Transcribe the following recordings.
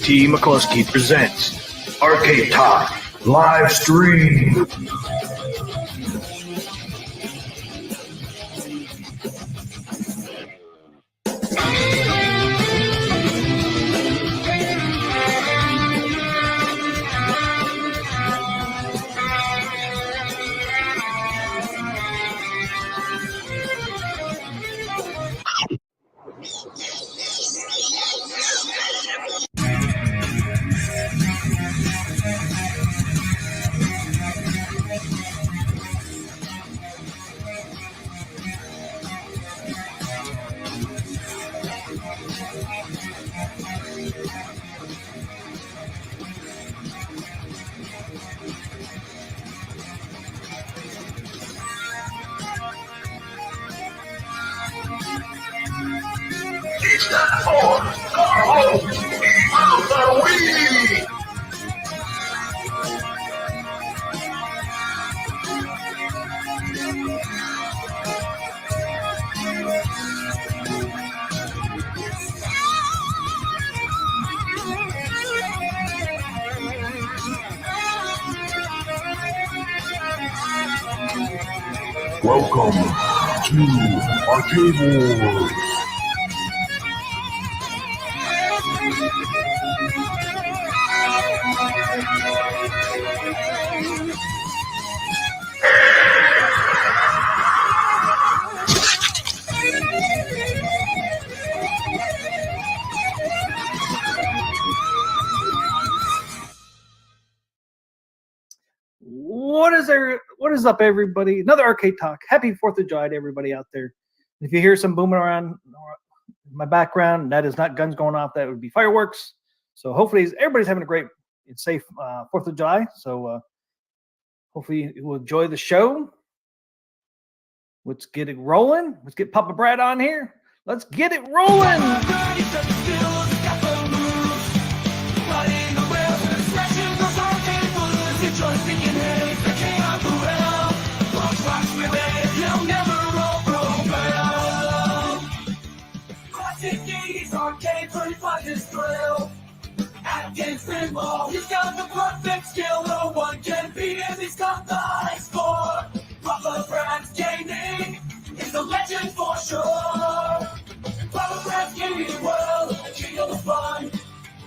T. McCluskey presents Arcade Talk live stream. It's time for our home of the week. Welcome to Arcade Wars. What is up, everybody? Another Arcade Talk. Happy 4th of July to everybody out there. If you hear some booming around in my background, that is not guns going off. That would be fireworks. So hopefully everybody's having a great and safe 4th of July. So hopefully you will enjoy the show. Let's get it rolling. Let's get Papa Brad on here. Let's get it rolling. Arcade 35 is thrill. AtGames Pinball, he's got the perfect skill. No one can beat him, he's got the high score. Papa Brad's gaming is a legend for sure. Papa Brad's gaming world, a king of the fun.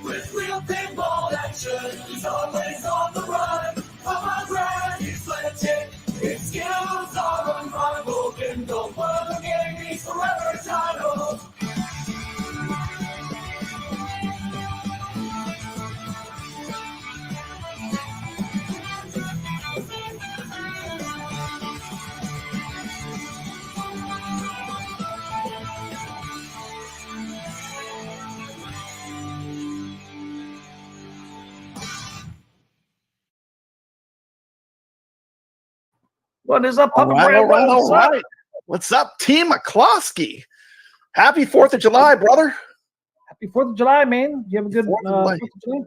With real pinball action, he's always on the run. Papa Brad, he's legit, his skills are unrivaled. In the world of gaming, he's forever titled. What is up, Papa All Brad? right. What's up, Team McCloskey? Happy 4th of July, brother. Happy 4th of July, man. You have a good 4th of July?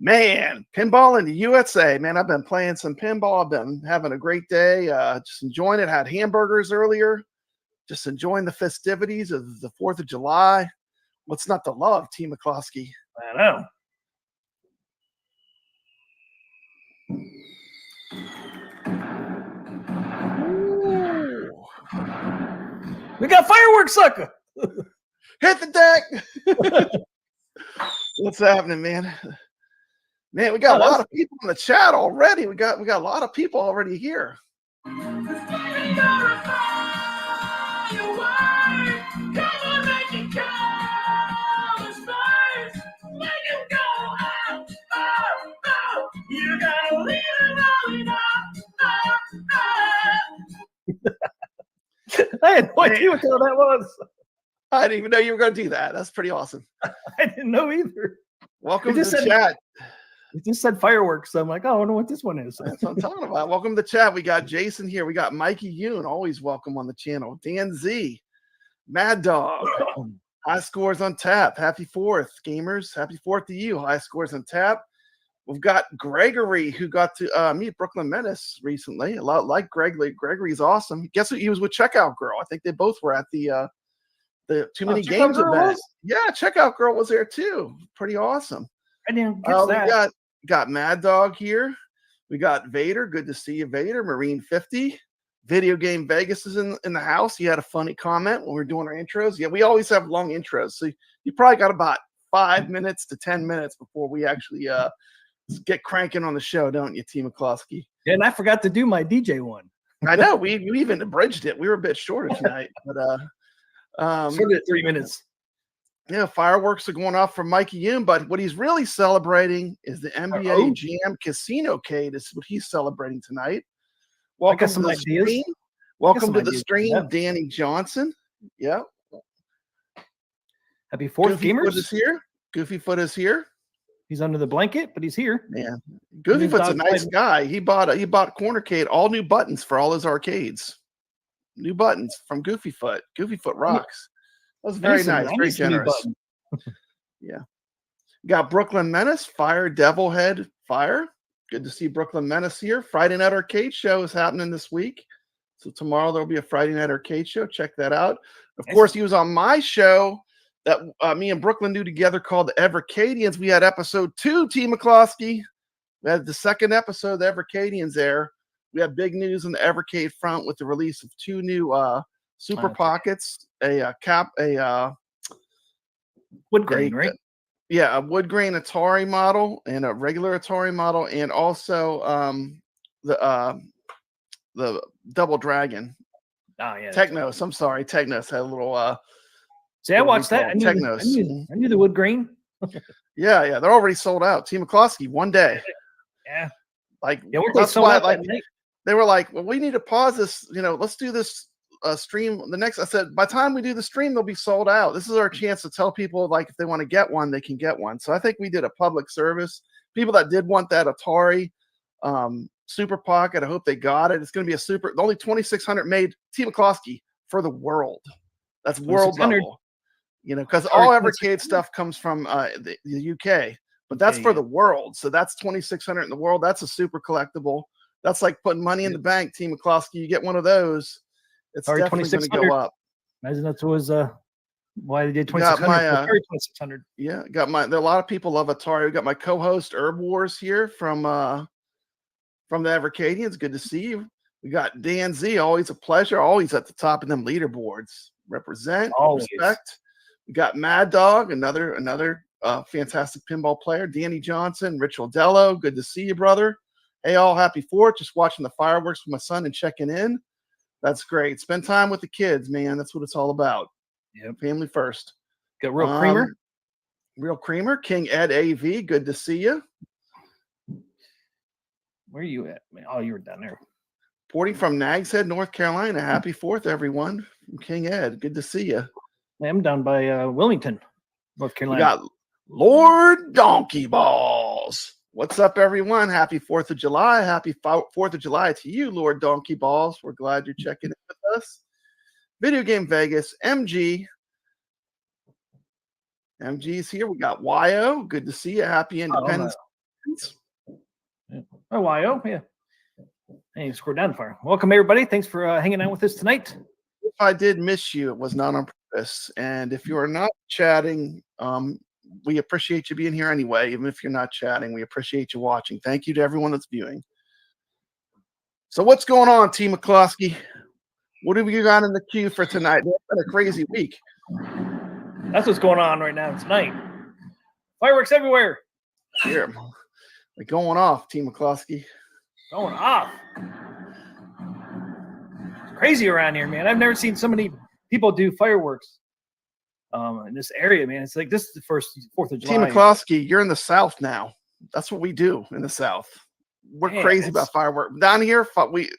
Man, pinball in the USA, man. I've been playing some pinball. I've been having a great day. Just enjoying it. Had hamburgers earlier. Just enjoying the festivities of the 4th of July. What's not to love, Team McCloskey? I know. We got fireworks, sucker. Hit the deck. What's happening, man? Man, we got a lot of people in the chat already. We got a lot of people already here. I had no idea what the hell that was. I didn't even know you were going to do that. That's pretty awesome. I didn't know either. Welcome to the chat. It just said fireworks. So I'm like, oh, I wonder what this one is. That's what I'm talking about. Welcome to the chat. We got Jason here. We got Mikey Yoon, always welcome on the channel. Dan Z, Mad Dog, High Scores on Tap. Happy 4th, gamers. Happy 4th to you. High Scores on Tap. We've got Gregory, who got to meet Brooklyn Menace recently. A lot like Gregory. Gregory's awesome. Guess what? He was with Checkout Girl. I think they both were at the Too Many Games event. Yeah, Checkout Girl was there too. Pretty awesome. I didn't get that. We got Mad Dog here. We got Vader. Good to see you, Vader. Marine 50. Video Game Vegas is in the house. He had a funny comment when we were doing our intros. Yeah, we always have long intros. So you probably got about 5 minutes to 10 minutes before we actually get cranking on the show, don't you, T. McCloskey? Yeah, and I forgot to do my DJ one. I know. We even abridged it. We were a bit shorter tonight. But sort of 3 minutes. Yeah, fireworks are going off for Mikey Yoon, but what he's really celebrating is the NBA Jam Casino-cade. Is what he's celebrating tonight. Welcome to the stream. Welcome to the stream, Danny Johnson. Yeah. Happy 4th, gamers. Goofy Foot is here. Goofy Foot is here. He's under the blanket, but he's here. Yeah. Goofy Foot's a nice guy. He bought Cornercade, all new buttons for all his arcades. New buttons from Goofy Foot. Goofy Foot rocks. That was very nice, very generous. Yeah. Got Brooklyn Menace, Fire, Devil Head, Fire. Good to see Brooklyn Menace here. Friday Night Arcade Show is happening this week. So tomorrow there'll be a Friday Night Arcade Show. Check that out. Of course, he was on my show that me and Brooklyn do together called the AtGames. We had episode 2, T. McCloskey. We had the second episode of the AtGames there. We have big news on the Evercade front with the release of 2 new Super Pockets, a wood grain, right? Yeah, a wood grain Atari model and a regular Atari model, and also the Double Dragon. Oh yeah, Technos. I'm sorry, Technos had a little. See, I watched that. I knew the wood grain. yeah, they're already sold out. Team McCloskey, one day. Yeah, that's why they were like, well, we need to pause this. Let's do this stream. I said, by the time we do the stream, they'll be sold out. This is our chance to tell people, like, if they want to get one, they can get one. So I think we did a public service. People that did want that Atari Super Pocket, I hope they got it. It's going to be the only 2600 made, T. McCloskey, for the world. That's world level. Because all Evercade stuff comes from the UK, but that's for the world. So that's 2600 in the world. That's a super collectible. That's like putting money in the bank, T. McCloskey. You get one of those, it's definitely going to go up. Imagine that was why they did 2600. 2600. Yeah, there are a lot of people love Atari. We got my co-host Herb Wars here from the AtGames. Good to see you. We got Dan Z. Always a pleasure. Always at the top of them leaderboards. Represent, respect. We got Mad Dog, another fantastic pinball player. Danny Johnson, Rich Odello. Good to see you, brother. Hey, all, happy 4th. Just watching the fireworks with my son and checking in. That's great. Spend time with the kids, man. That's what it's all about. Yeah, family first. Got Real Creamer. Real Creamer. King Ed AV. Good to see you. Where are you at, man? Oh, you were down there. Reporting from Nags Head, North Carolina. Happy 4th, everyone. From King Ed. Good to see you. I'm down by Wilmington, North Carolina. We got Lord Donkey Balls. What's up, everyone? Happy 4th of July. Happy 4th of July to you, Lord Donkey Balls. We're glad you're checking in with us. Video Game Vegas, MG. MG's here. We got YO. Good to see you. Happy Independence. YO, yeah. Hey, scroll down far. Welcome, everybody. Thanks for hanging out with us tonight. If I did miss you, it was not on purpose. And if you are not chatting, we appreciate you being here anyway. Even if you're not chatting, we appreciate you watching. Thank you to everyone that's viewing. So what's going on, T. McCloskey? What have you got in the queue for tonight? It's been a crazy week. That's what's going on right now tonight. Fireworks everywhere. Here. They're going off, Team McCloskey. Going off. It's crazy around here, man. I've never seen so many people do fireworks in this area, man. It's like this is the first 4th of July. Team McCloskey, you're in the South now. That's what we do in the South. We're Man, crazy about fireworks. Down here, we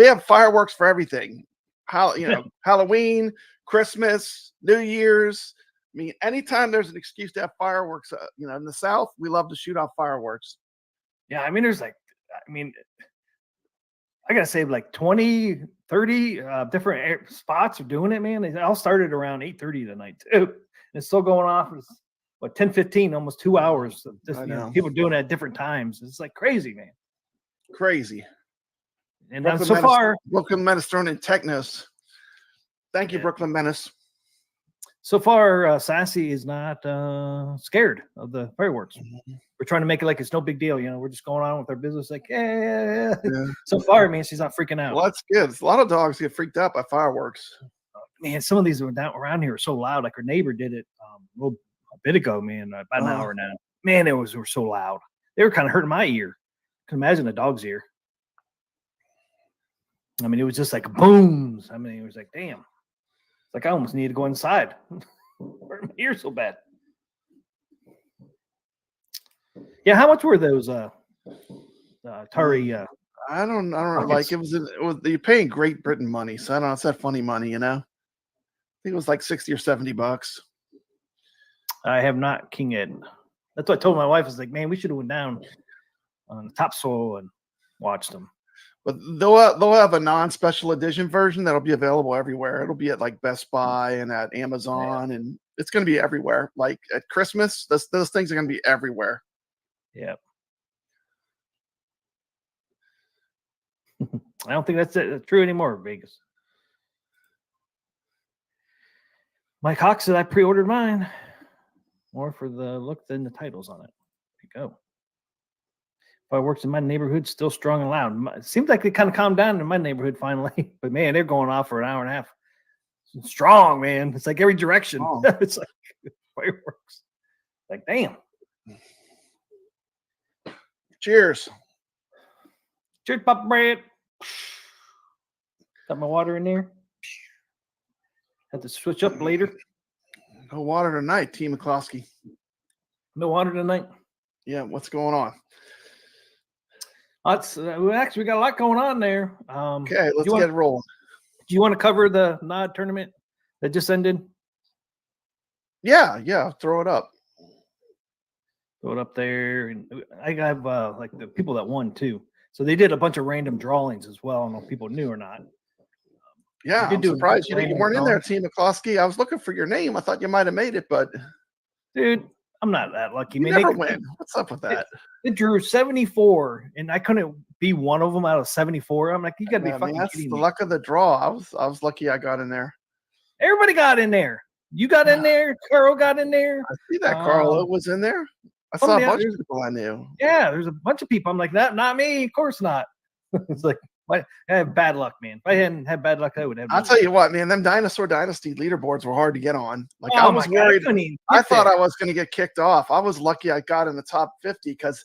have fireworks for everything. Halloween, Christmas, New Year's. I mean, anytime there's an excuse to have fireworks, in the South, we love to shoot off fireworks. Yeah, I mean, I gotta say, like 20, 30 different spots are doing it, man. They all started around 8:30 tonight too. And it's still going off. It's 10:15, almost 2 hours of just, people doing it at different times. It's like crazy, man. Crazy. And so far, Brooklyn Menace thrown in Technos. Thank you, Brooklyn Menace. So far, Sassy is not scared of the fireworks. We're trying to make it like it's no big deal. We're just going on with our business. Like, yeah. So far, man, she's not freaking out. Well, that's good. A lot of dogs get freaked out by fireworks. Man, some of these around here are so loud. Like our neighbor did it a bit ago, man, about an hour now. Man, they were so loud. They were kind of hurting my ear. Can imagine a dog's ear. I mean, it was just like booms. I mean, it was like, damn. Like I almost needed to go inside. Hurt my ear so bad. Yeah, how much were those Atari? I don't know. Like it was you're paying Great Britain money, so I don't know. It's that funny money, I think it was like $60 or $70. I have not King Ed. That's what I told my wife. I was like, man, we should have went down on the topsoil and watched them. But they'll have a non-special edition version that'll be available everywhere. It'll be at like Best Buy and at Amazon, and it's going to be everywhere. Like at Christmas, those things are going to be everywhere. Yeah. I don't think that's true anymore, Vegas. Mike Hawk said I pre-ordered mine. More for the look than the titles on it. There you go. Fireworks in my neighborhood still strong and loud. It seems like they kind of calmed down in my neighborhood finally. But man, they're going off for an hour and a half. It's strong, man. It's like every direction. Oh. It's like fireworks. Like, damn. Cheers. Cheers, Papa Bread. Got my water in there. Had to switch up later. No water tonight, Team McCloskey. No water tonight? Yeah, what's going on? We got a lot going on there. Okay, let's get it rolling. Do you want to cover the NOD tournament that just ended? Yeah, throw it up. Throw it up there. And I have like the people that won too. So they did a bunch of random drawings as well. I don't know if people knew or not. Yeah, I'm surprised you weren't in there, Team McCloskey. I was looking for your name. I thought you might have made it, but dude, I'm not that lucky. You never win. What's up with that? It drew 74, and I couldn't be one of them out of 74. I'm like, you got to be fucking that's kidding the me. luck of the draw. I was lucky I got in there. Everybody got in there. You got in there. Carl got in there. I see that Carl was in there. I saw a bunch of people I knew. Yeah, there's a bunch of people. I'm like, not me. Of course not. It's like, I have bad luck, man. If I hadn't had bad luck, I would have. I'll tell you what, man. Them Dinosaur Dynasty leaderboards were hard to get on. Like I was worried. I thought I was going to get kicked off. I was lucky I got in the top 50 because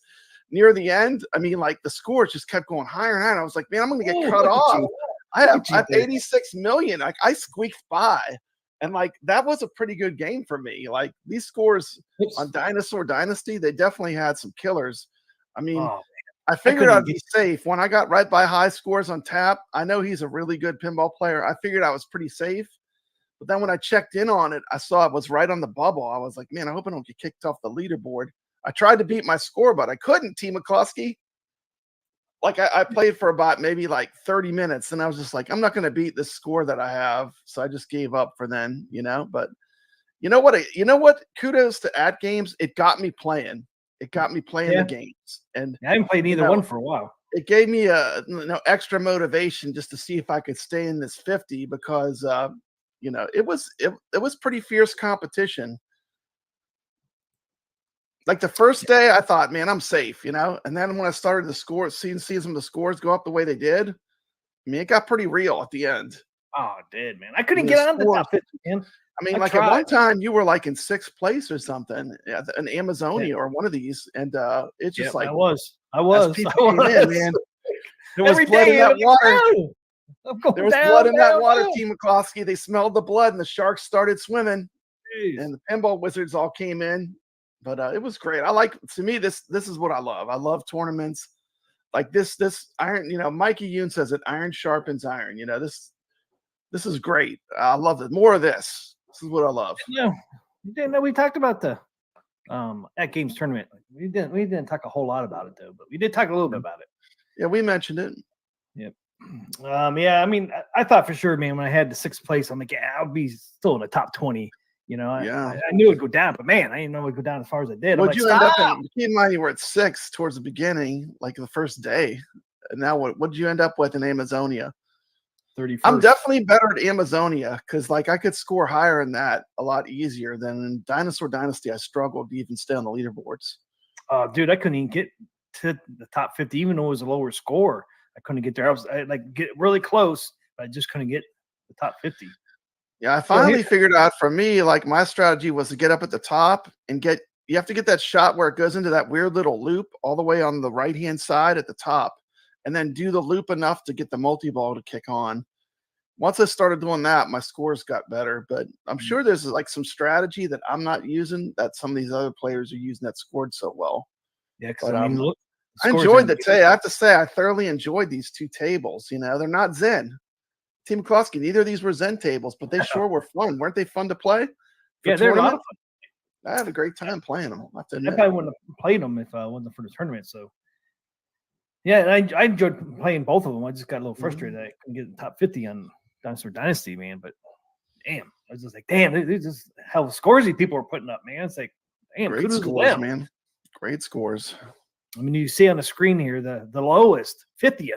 near the end, I mean, like the scores just kept going higher and higher. I was like, man, I'm going to get cut off. I have 86 million. Like I squeaked by, and like that was a pretty good game for me. Like these scores on Dinosaur Dynasty, they definitely had some killers. I mean. I figured I'd be safe. When I got right by high scores on tap, I know he's a really good pinball player. I figured I was pretty safe. But then when I checked in on it, I saw it was right on the bubble. I was like, man, I hope I don't get kicked off the leaderboard. I tried to beat my score, but I couldn't, Team McCloskey. Like I played for about maybe like 30 minutes, and I was just like, I'm not going to beat this score that I have. So I just gave up for then, But you know what? Kudos to AtGames. It got me playing. It got me playing the games, and I haven't played either one for a while. It gave me a extra motivation just to see if I could stay in this 50 because it was pretty fierce competition. Like the first day, I thought, man, I'm safe, and then when I started the scores, seeing some of the scores go up the way they did, I mean, it got pretty real at the end. Oh, it did, man. I couldn't get on the top 50, man. I mean, I like tried. at one time you were like in 6th place or something, in Amazonia or one of these, and it's just like I was. as people came in, man, there was Every blood in day, that water. I'm going There was down, blood in that down, water, down. Team McCloskey. They smelled the blood, and the sharks started swimming, Jeez. and the pinball wizards all came in. But it was great. To me, this is what I love. I love tournaments like this iron. Mikey Yoon says it. Iron sharpens iron. This is great. I love it. More of this. This is what I love. You didn't know we talked about the AtGames tournament. We didn't talk a whole lot about it though, but we did talk a little bit about it. Yeah, we mentioned it. Yep. Yeah, I mean, I thought for sure, man, when I had the 6th place, I'm like, yeah, I'll be still in the top 20. I knew it'd go down, but man, I didn't know it'd go down as far as it did. Would you end up keep in mind you were at 6 towards the beginning, like the first day. And now what did you end up with in Amazonia? 31st. I'm definitely better at Amazonia because like I could score higher in that a lot easier than in Dinosaur Dynasty. I struggled to even stay on the leaderboards. Dude, I couldn't even get to the top 50, even though it was a lower score. I couldn't get there. I like get really close, but I just couldn't get the top 50. Yeah, I finally figured out for me, like my strategy was to get up at the top and you have to get that shot where it goes into that weird little loop all the way on the right-hand side at the top, and then do the loop enough to get the multi-ball to kick on. Once I started doing that, my scores got better, but I'm sure there's like some strategy that I'm not using that some of these other players are using that scored so well. Yeah, because I mean, look, I enjoyed the I have to say, I thoroughly enjoyed these 2 tables. They're not Zen. Team McCloskey, neither of these were Zen tables, but they sure were fun. Weren't they fun to play? Yeah, they're a lot of fun. I had a great time playing them. I probably wouldn't have played them if I wasn't for the tournament. So, yeah, and I enjoyed playing both of them. I just got a little frustrated. I couldn't get the top 50 on Dinosaur Dynasty, man. But damn, I was just like, damn, these just how scores these people were putting up, man. It's like, damn, great scores, man. Great scores. I mean, you see on the screen here, the lowest 50th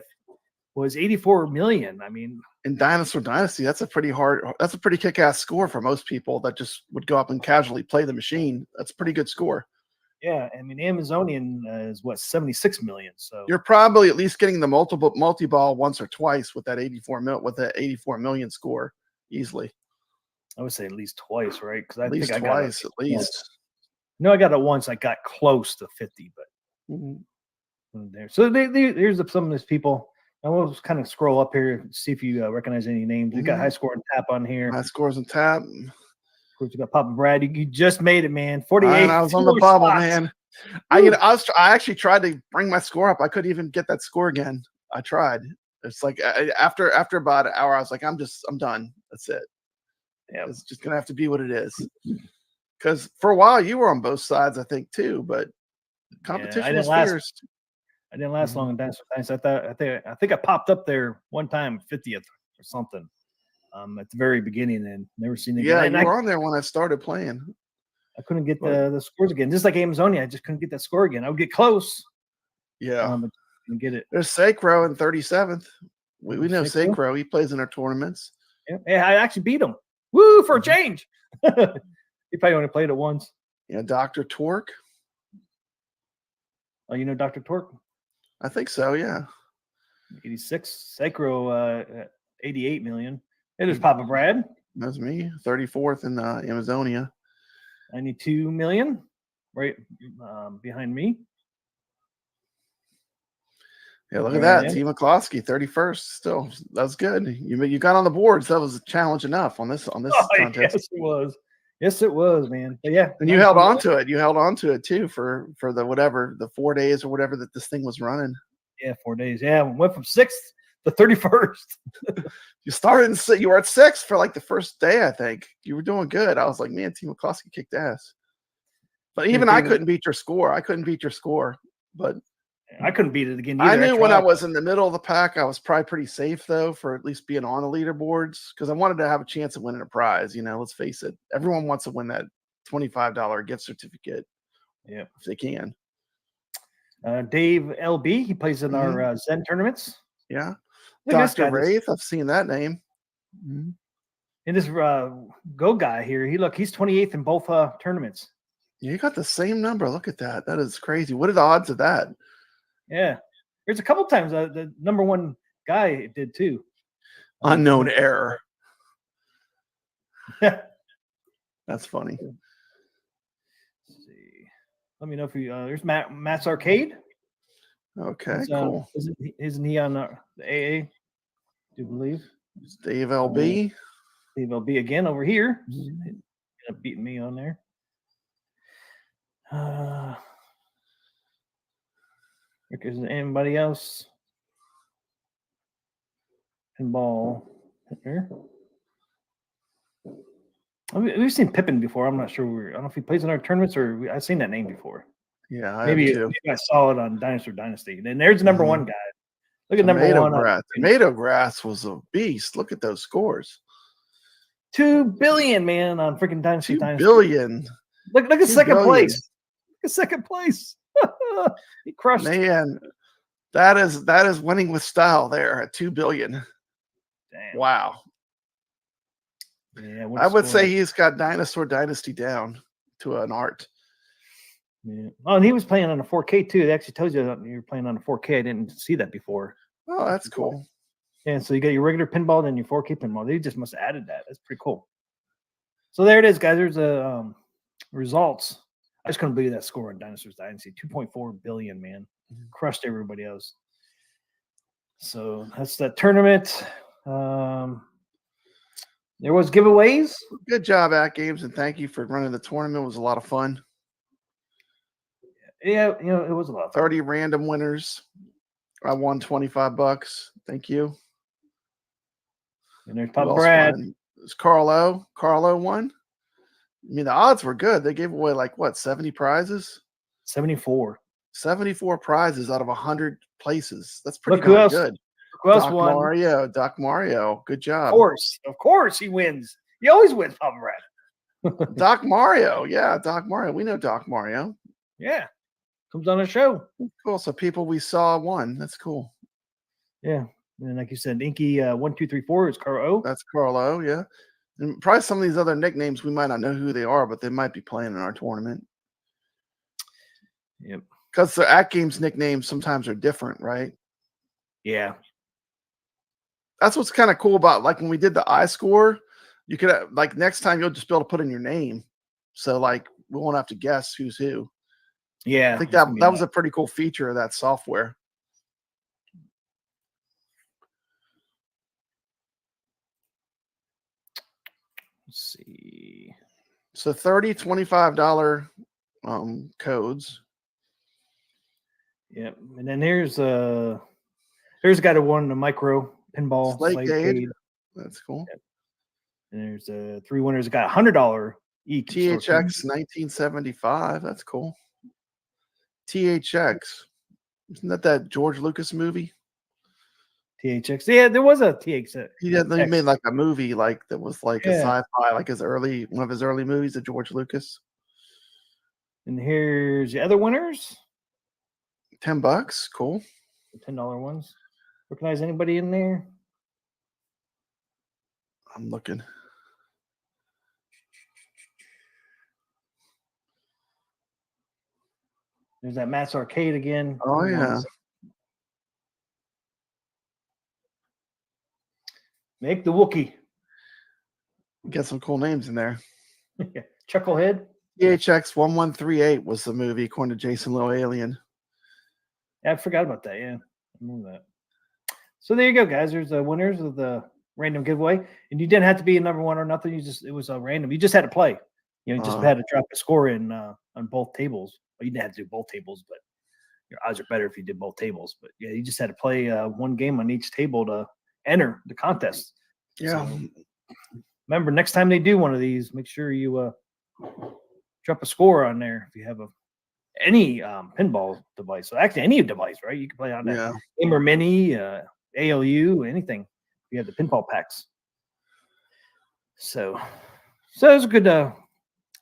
was 84 million. I mean, in Dinosaur Dynasty, that's a pretty kick-ass score for most people that just would go up and casually play the machine. That's a pretty good score. Yeah, I mean, Amazonian is what 76 million. So you're probably at least getting the multi-ball once or twice with that 84 million score easily. I would say at least twice, right? Because at least twice, at least. No, I got it once. I got close to 50, but there. So here's some of these people. I will just kind of scroll up here, see if you recognize any names. We got high score and tap on here. High scores and tap. Of course, we got Papa Brad. You just made it, man. 48. I was on the bubble, man. I actually tried to bring my score up. I couldn't even get that score again. I tried. It's like after about an hour, I was like, I'm done. That's it. Yeah, it's just gonna have to be what it is. Because for a while you were on both sides, I think too, but competition was fierce. I didn't last long in Dinosaur Dynasty. I think I popped up there one time, 50th or something, at the very beginning, and never seen it again. Yeah, you were on there when I started playing. I couldn't get the scores again. Just like Amazonia, I just couldn't get that score again. I would get close. Yeah. But couldn't get it. There's Sacro in 37th. We know Sacro. He plays in our tournaments. Yeah, I actually beat him. Woo, for a change. He probably only played it once. Yeah, Dr. Torque. Oh, you know Dr. Torque? I think so, yeah. 86. Sacro, 88 million. It is Papa Brad. That's me. 34th in Amazonia. 92 million, right behind me. Yeah, look at that. Team McCloskey, 31st. Still, that's good. You got on the boards. That was a challenge enough on this contest. Yes, it was. Yes, it was, man. But yeah, and you held on to it. You held on to it too for the 4 days or whatever that this thing was running. Yeah, 4 days. Yeah, went from 6th to 31st. You were at 6th for like the first day, I think. You were doing good. I was like, man, Team McCloskey kicked ass. But even I couldn't beat your score. But I couldn't beat it again either. I knew when I was in the middle of the pack, I was probably pretty safe though for at least being on the leaderboards because I wanted to have a chance of winning a prize. Let's face it, everyone wants to win that $25 gift certificate. Yeah, if they can. Dave LB, he plays in our Zen tournaments. Yeah, Dr. Wraith, I've seen that name. And this Go guy here, he's 28th in both tournaments. You got the same number. Look at that. That is crazy. What are the odds of that? Yeah, there's a couple times the number one guy did too. Unknown error. Yeah, That's funny. Let's see. Let me know if you. There's Matt's Arcade. Okay, cool. Isn't he on the AA? Do you believe? It's Dave LB. Dave LB again over here. Ended up beating me on there. Is there anybody else? Pinball here. We've seen Pippin before. I'm not sure. I don't know if he plays in our tournaments or I've seen that name before. Yeah, maybe I saw it on Dinosaur Dynasty. And there's the number one guy. Look at number one. Tomato Grass was a beast. Look at those scores. 2 billion, man, on freaking Dynasty. 2 billion. Look at second place. Look at second place. He crushed. Man, that is winning with style there at 2 billion. Damn. Wow. Yeah, I would say he's got Dinosaur Dynasty down to an art. Yeah. Oh, and he was playing on a 4K too. They actually told you that you were playing on a 4K. I didn't see that before. Oh, that's cool. Yeah, so you got your regular pinball and your 4K pinball. They just must have added that. That's pretty cool. So there it is, guys. There's the results. I just couldn't believe that score on Dinosaurs Dynasty. 2.4 billion, man. Crushed everybody else. So that's that tournament. There was giveaways. Good job, AtGames, and thank you for running the tournament. It was a lot of fun. Yeah, it was a lot of fun. 30 random winners. I won $25. Thank you. And there's Pop Brad. It's Carlo. Carlo won. I mean, the odds were good. They gave away 70 prizes? 74. 74 prizes out of 100 places. That's pretty good. Who else won? Doc Mario. Good job. Of course he wins. He always wins, Papa Brad. Doc Mario. Yeah, Doc Mario. We know Doc Mario. Yeah. Comes on a show. Cool. So people we saw won. That's cool. Yeah. And like you said, Inky 1234 is Carlo. That's Carlo, yeah. And probably some of these other nicknames, we might not know who they are, but they might be playing in our tournament. Yep. Because the AtGames nicknames sometimes are different, right? Yeah. That's what's kind of cool about when we did the iScore, you could next time you'll just be able to put in your name. So we won't have to guess who's who. Yeah. I think that was a pretty cool feature of that software. Let's see. So $30, $25 codes. Yep. And then here's a guy that won the micro pinball. Slate. That's cool. Yep. And there's 3 winners that got $100 each. THX 1975. That's cool. THX. Isn't that George Lucas movie? THX. Yeah, there was a THX. He made a movie that was a sci-fi, one of his early movies of George Lucas. And here's the other winners. $10. Cool. The $10 ones. Recognize anybody in there? I'm looking. There's that Matt's Arcade again. Oh, yeah. Make the Wookiee. Get some cool names in there. Chucklehead. THX 1138 was the movie, according to Jason Lowe Alien. Yeah, I forgot about that. Yeah, I remember that. So there you go, guys. There's the winners of the random giveaway, and you didn't have to be a number one or nothing. It was a random. You just had to play. You just had to drop a score in on both tables. Well, you didn't have to do both tables, but your odds are better if you did both tables. But yeah, you just had to play one game on each table to enter the contest. Yeah. So, remember, next time they do one of these, make sure you drop a score on there if you have any pinball device. So actually, any device, right? You can play on that Gamer Mini, ALU, anything. You have the pinball packs. So it was a good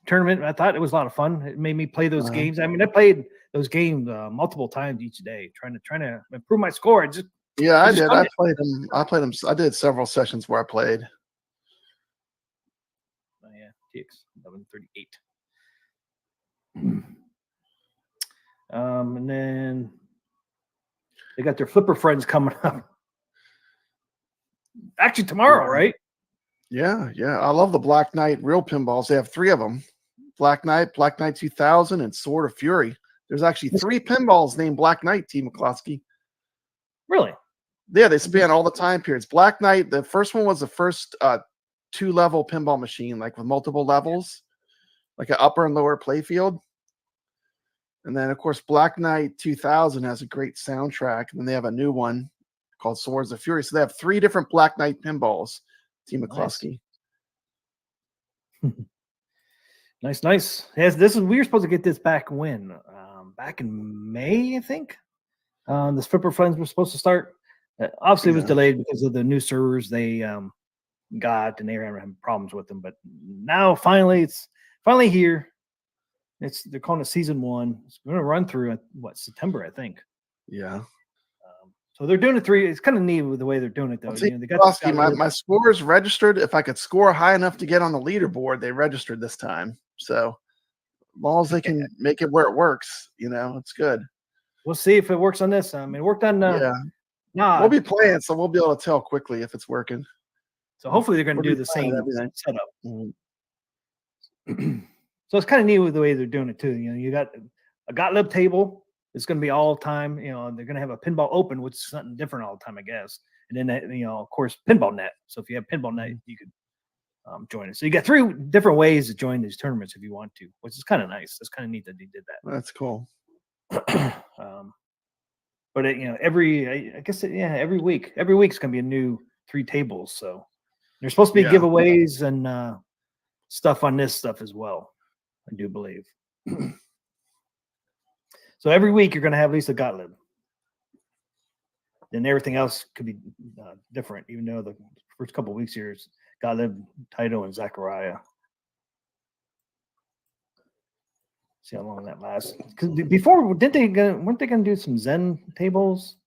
tournament. I thought it was a lot of fun. It made me play those games. I mean, I played those games multiple times each day, trying to improve my score. I did. I played them. I did several sessions where I played. Oh yeah, TX 1138. And then they got their Flipper Friends coming up. Actually, tomorrow, right? Yeah, yeah. I love the Black Knight real pinballs. They have 3 of them. Black Knight 2000, and Sword of Fury. There's actually 3 pinballs named Black Knight, T. McCloskey. Really? Yeah, they span all the time periods. Black Knight, the first one was the first 2-level pinball machine, like with multiple levels, like an upper and lower playfield. And then, of course, Black Knight 2000 has a great soundtrack. And then they have a new one called Swords of Fury. So they have 3 different Black Knight pinballs, T. McCloskey. Nice. Nice. Yes, we were supposed to get this back when? Back in May, I think. This Flipper Friends was supposed to start. Obviously, it was delayed because of the new servers they got, and they were having problems with them. But now, finally, it's finally here. They're calling it season 1. It's going to run through September, I think. Yeah. So they're doing it 3. It's kind of neat with the way they're doing it, though. See, They got my scores registered. If I could score high enough to get on the leaderboard, they registered this time. So as long as they can make it where it works, it's good. We'll see if it works on this. I mean, it worked on. We'll be playing, so we'll be able to tell quickly if it's working. So hopefully they're going to do the same setup. So it's kind of neat with the way they're doing it too. You got a Gottlieb table. It's going to be all time. They're going to have a pinball open, which is something different all the time, I guess. And then of course, pinball net. So if you have pinball net, you could join it. So you got 3 different ways to join these tournaments if you want to, which is kind of nice. It's kind of neat that they did that. That's cool. But every week's going to be a new 3 tables. So there's supposed to be giveaways and stuff on this stuff as well, I do believe. So every week you're going to have at least a Gottlieb. Then everything else could be different, even though the first couple of weeks here is Gottlieb, Taito, and Zachariah. See how long that lasts. Because before, weren't they going to do some Zen tables?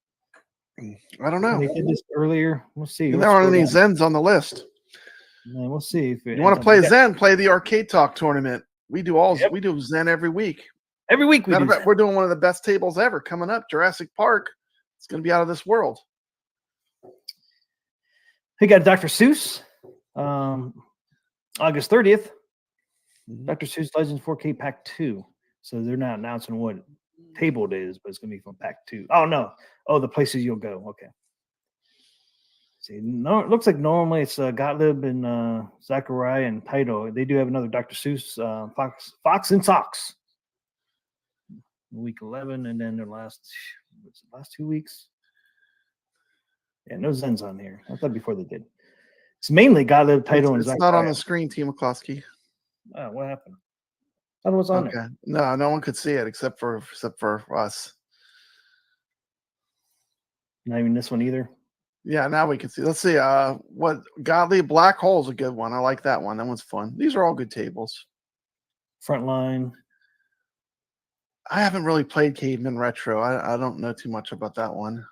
I don't know. They did this earlier. We'll see. There aren't any Zens on the list. And we'll see if you want to play Zen. Play the Arcade Talk tournament. We do we do Zen every week. Every week we're doing one of the best tables ever coming up. Jurassic Park. It's going to be out of this world. We got Dr. Seuss, August 30th. Dr. Seuss Legends 4K Pack 2. So they're not announcing what table it is, but it's going to be from Pack 2. Oh, no. Oh, the places you'll go. Okay. See, no, it looks like normally it's Gottlieb and Zachariah and Taito. They do have another Dr. Seuss, Fox and Socks. Week 11, and then the last 2 weeks. Yeah, no Zens on here. I thought before they did. It's mainly Gottlieb, Taito, and Zachariah. It's not on the screen, T. McCloskey. Oh, what happened? I thought it was on there. No one could see it except for us. Not even this one either. Yeah, now we can see. Let's see. What Gottlieb Black Hole's a good one. I like that one. That one's fun. These are all good tables. Frontline. I haven't really played Caveman Retro. I don't know too much about that one.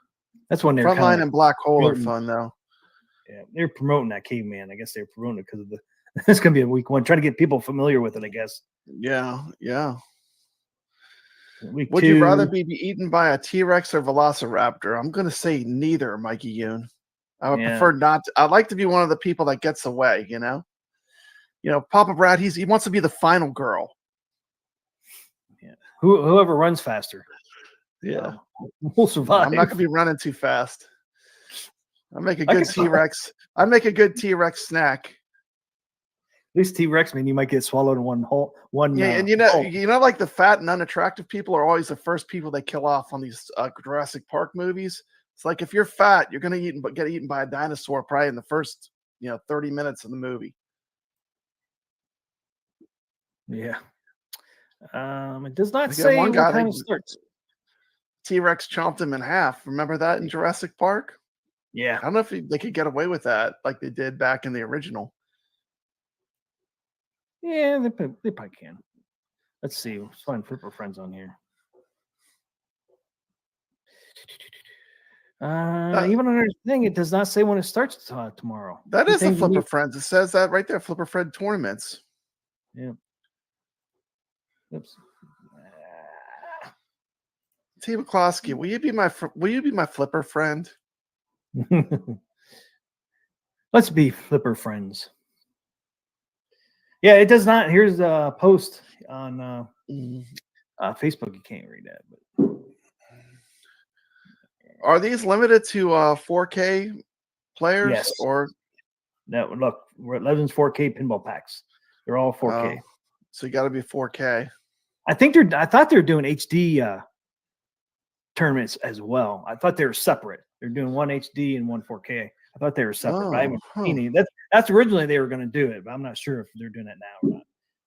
That's one they're Frontline and Black Hole are fun though. Yeah, they're promoting that Caveman. I guess they're promoting it because of the. It's gonna be a week 1. Trying to get people familiar with it, I guess. Yeah. Week Would 2, you rather be eaten by a T-Rex or Velociraptor? I'm gonna say neither, Mikey Yoon. I would prefer not. I'd like to be one of the people that gets away. Papa Brad. He wants to be the final girl. Yeah. Whoever runs faster. Yeah. We'll survive. I'm not gonna be running too fast. I make a good T-Rex. I make a good T-Rex snack. At least T-Rex, man, you might get swallowed in one hole. And like the fat and unattractive people are always the first people they kill off on these Jurassic Park movies. It's like if you're fat, you're gonna get eaten by a dinosaur probably in the first 30 minutes of the movie. Yeah. It does not say what time it starts. T-Rex chomped him in half. Remember that in Jurassic Park? Yeah. I don't know if they could get away with that like they did back in the original. Yeah, they probably can. Let's see. Let's find Flipper Friends on here. Even on their thing, it does not say when it starts tomorrow. That is the Flipper Friends. It says that right there. Flipper Friend tournaments. Yeah. Oops. T. McCloskey, will you be my Flipper friend? Let's be Flipper Friends. Yeah, it does not. Here's a post on Facebook. You can't read that, but Are these limited to 4K players yes. or? No, look, we're at Legends 4K pinball packs. They're all 4K. So you got to be 4K. I thought they were doing HD tournaments as well. I thought they were separate. They're doing one HD and one 4K. I thought they were separate. But I haven't seen any. That's originally they were going to do it, but I'm not sure if they're doing it now or not.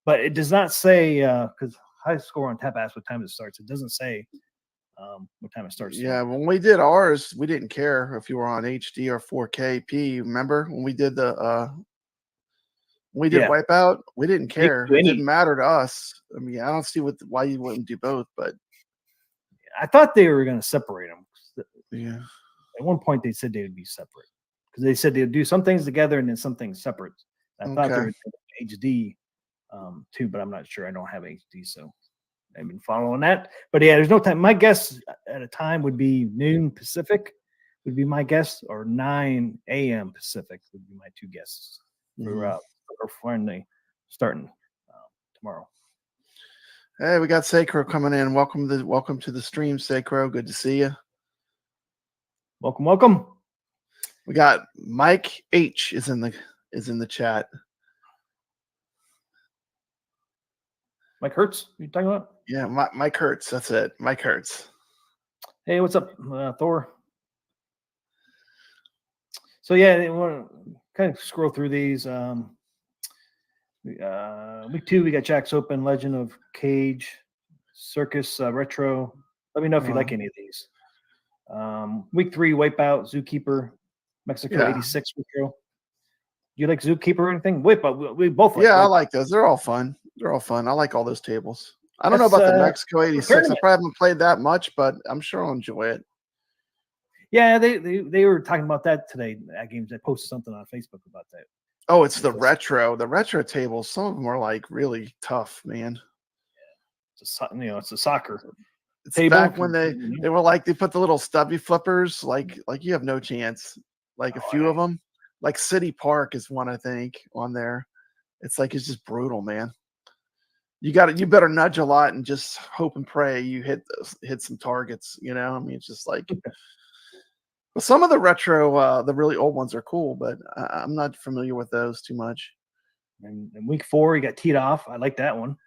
But it does not say because High Score on Tap asked what time it starts. It doesn't say what time it starts. Yeah, when we did ours, we didn't care if you were on HD or 4K. Remember when we did Wipeout? We didn't care. It didn't matter to us. I mean, I don't see why you wouldn't do both, but I thought they were going to separate them. Yeah. At one point, they said they would be separate because they said they would do some things together and then some things separate. I thought they were doing HD too, but I'm not sure. I don't have HD, so I've been following that. But yeah, there's no time. My guess at a time would be noon Pacific, would be my guess, or 9 a.m. Pacific would be my two guesses. We're finally starting tomorrow. Hey, we got Sacro coming in. Welcome to the stream, Sacro. Good to see you. Welcome. We got Mike H is in the chat. Mike Hertz, you talking about? Yeah, Mike Hertz. That's it. Mike Hertz. Hey, what's up, Thor? So yeah, I want to kind of scroll through these. Week 2, we got Jack's Open, Legend of Cage, Circus Retro. Let me know if you like any of these. Week 3, Wipeout, Zookeeper, Mexico 86 Retro. You like Zookeeper or anything? Wipeout, we both like. Yeah, Wipeout. I like those. They're all fun. I like all those tables. I don't know about the Mexico 86. I probably haven't played that much, but I'm sure I'll enjoy it. Yeah, they were talking about that today at Games. I posted something on Facebook about that. Oh, it's the retro tables. Some of them are like really tough, man. Yeah. It's a soccer. It's back when they were like, they put the little stubby flippers, like you have no chance. Like a few of them, like City Park is one, I think, on there. It's just brutal, man. You better nudge a lot and just hope and pray you hit some targets, I mean, it's just like, well, some of the retro, the really old ones are cool, but I'm not familiar with those too much. And week 4, you got Teed Off. I like that one.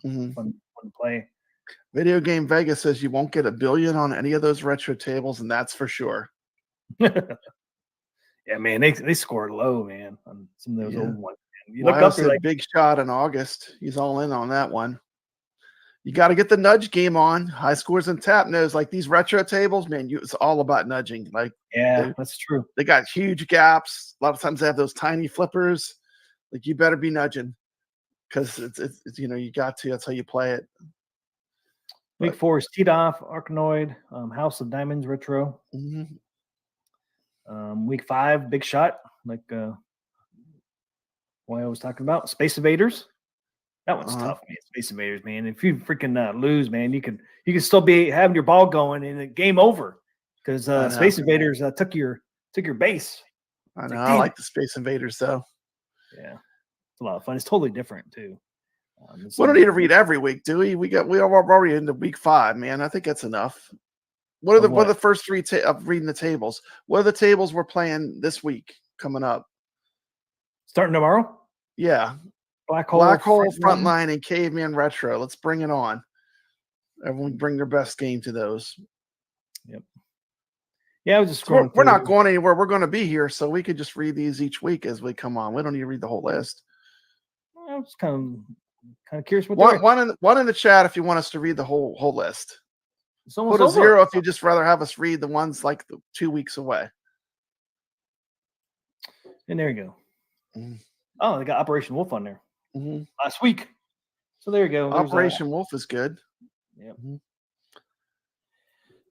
It's fun to play. Video Game Vegas says you won't get $1 billion on any of those retro tables, and that's for sure. Yeah, man, they scored low, man, on some of those old ones. You look up there, big shot in August. He's all in on that one. You got to get the nudge game on. High Scores and Tap knows, like these retro tables, man, it's all about nudging. Like, that's true. They got huge gaps. A lot of times they have those tiny flippers. Like, you better be nudging because it's you got to. That's how you play it. Week 4 is Teed Off, Arkanoid, House of Diamonds Retro. Week 5, Big Shot, like what I was talking about, Space Invaders. That one's tough, man. Space Invaders, man. If you freaking lose, man, you can still be having your ball going and it game over because Space Invaders took your base. I know. I like the Space Invaders though. Yeah, it's a lot of fun. It's totally different too. We don't need to read every week, do we? We are already into week 5, man. I think that's enough. What are the first 3 of reading the tables? What are the tables we're playing this week coming up? Starting tomorrow? Yeah. Black Hole Frontline, and Caveman Retro. Let's bring it on. Everyone bring their best game to those. Yep. Yeah, I was just scrolling. We're not going anywhere. We're going to be here, so we could just read these each week as we come on. We don't need to read the whole list. I was kind of curious what one in the chat if you want us to read the whole list. Put a 0 if you just rather have us read the ones like 2 weeks away. And there you go. Oh, they got Operation Wolf on there last week. So there you go. Operation Wolf is good. Yeah.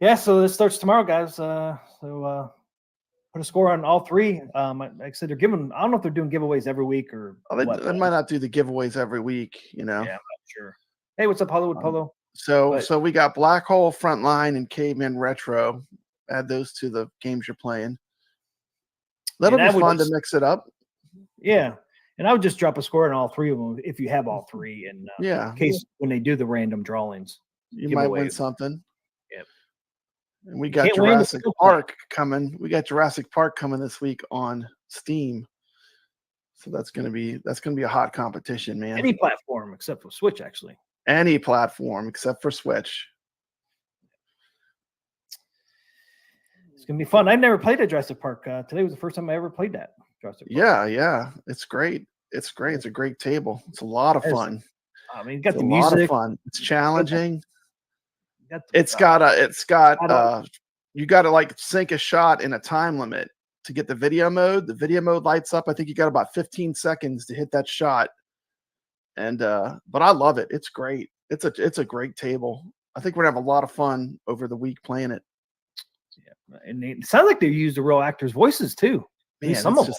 Yeah. So this starts tomorrow, guys. Put a score on all 3. Like I said, they're giving. I don't know if they're doing giveaways every week or. They might not do the giveaways every week. Yeah, I'm not sure. Hey, what's up, Hollywood Polo? So we got Black Hole, Frontline, and Caveman Retro. Add those to the games you're playing. That'll be fun to mix it up. Yeah. And I would just drop a score on all three of them if you have all three, and Yeah, in case when they do the random drawings, you might win giveaway. something. Yep. And we got Can't win, Jurassic still Park coming. We got Jurassic Park coming this week on Steam. So that's gonna be a hot competition, man. any platform except for Switch, actually. Any platform except for Switch. It's gonna be fun. I've never played a Jurassic Park. Today was the first time I ever played that Jurassic Park. Yeah. It's great. It's great. It's a great table. It's a lot of fun. I mean, you got It's the a lot of music. fun. It's challenging. You got You got to like sync a shot in a time limit to get the video mode. The video mode lights up. I think you got about 15 seconds to hit that shot. And but I love it. It's great. It's a great table. I think we're gonna have a lot of fun over the week playing it. Yeah, and it sounds like they used the real actors' voices too. Man, Some of them.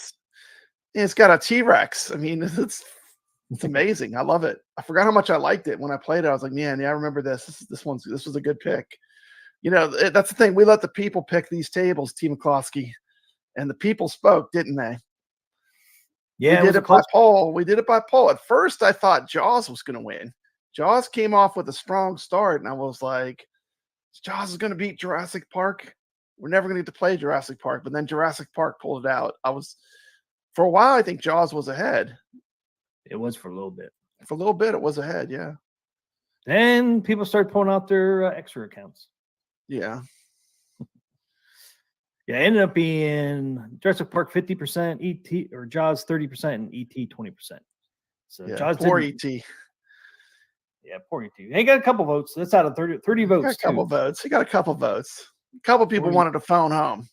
It's got a T-Rex. I mean, it's amazing. I love it. I forgot how much I liked it when I played it. I was like, man, yeah, I remember this. This was a good pick. You know, that's the thing. We let the people pick these tables, T. McCloskey, and the people spoke, didn't they? Yeah, we did it by poll. We did it by poll. At first, I thought Jaws was going to win. Jaws came off with a strong start, and I was like, Jaws is going to beat Jurassic Park. We're never going to get to play Jurassic Park. But then Jurassic Park pulled it out. For a while, I think Jaws was ahead. It was for a little bit. For a little bit, it was ahead, yeah. Then people started pulling out their extra accounts. Yeah. Yeah, it ended up being Jurassic Park 50%, ET or Jaws 30%, and ET 20%. So Yeah, Jaws poor didn't. ET. Yeah, poor ET. He got a couple votes. That's out of 30 votes. He got a couple votes. A couple people wanted to phone home.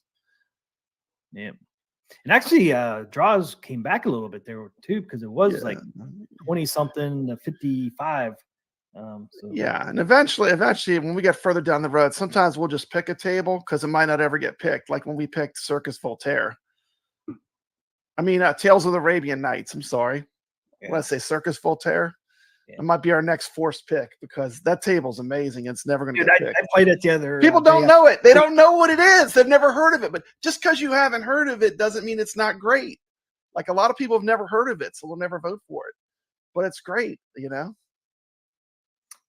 Yeah. And actually, draws came back a little bit there too, because it was like 20 something to 55. Yeah, and eventually, when we get further down the road, sometimes we'll just pick a table because it might not ever get picked. Like when we picked Circus Voltaire. I mean, Tales of the Arabian Nights. I'm sorry. Yeah. Let's say Circus Voltaire. Yeah. It might be our next forced pick because that table's amazing. It's never going to get picked. I played it the other. People don't know it. They don't know what it is. They've never heard of it. But just because you haven't heard of it doesn't mean it's not great. Like a lot of people have never heard of it, so they'll never vote for it. But it's great, you know.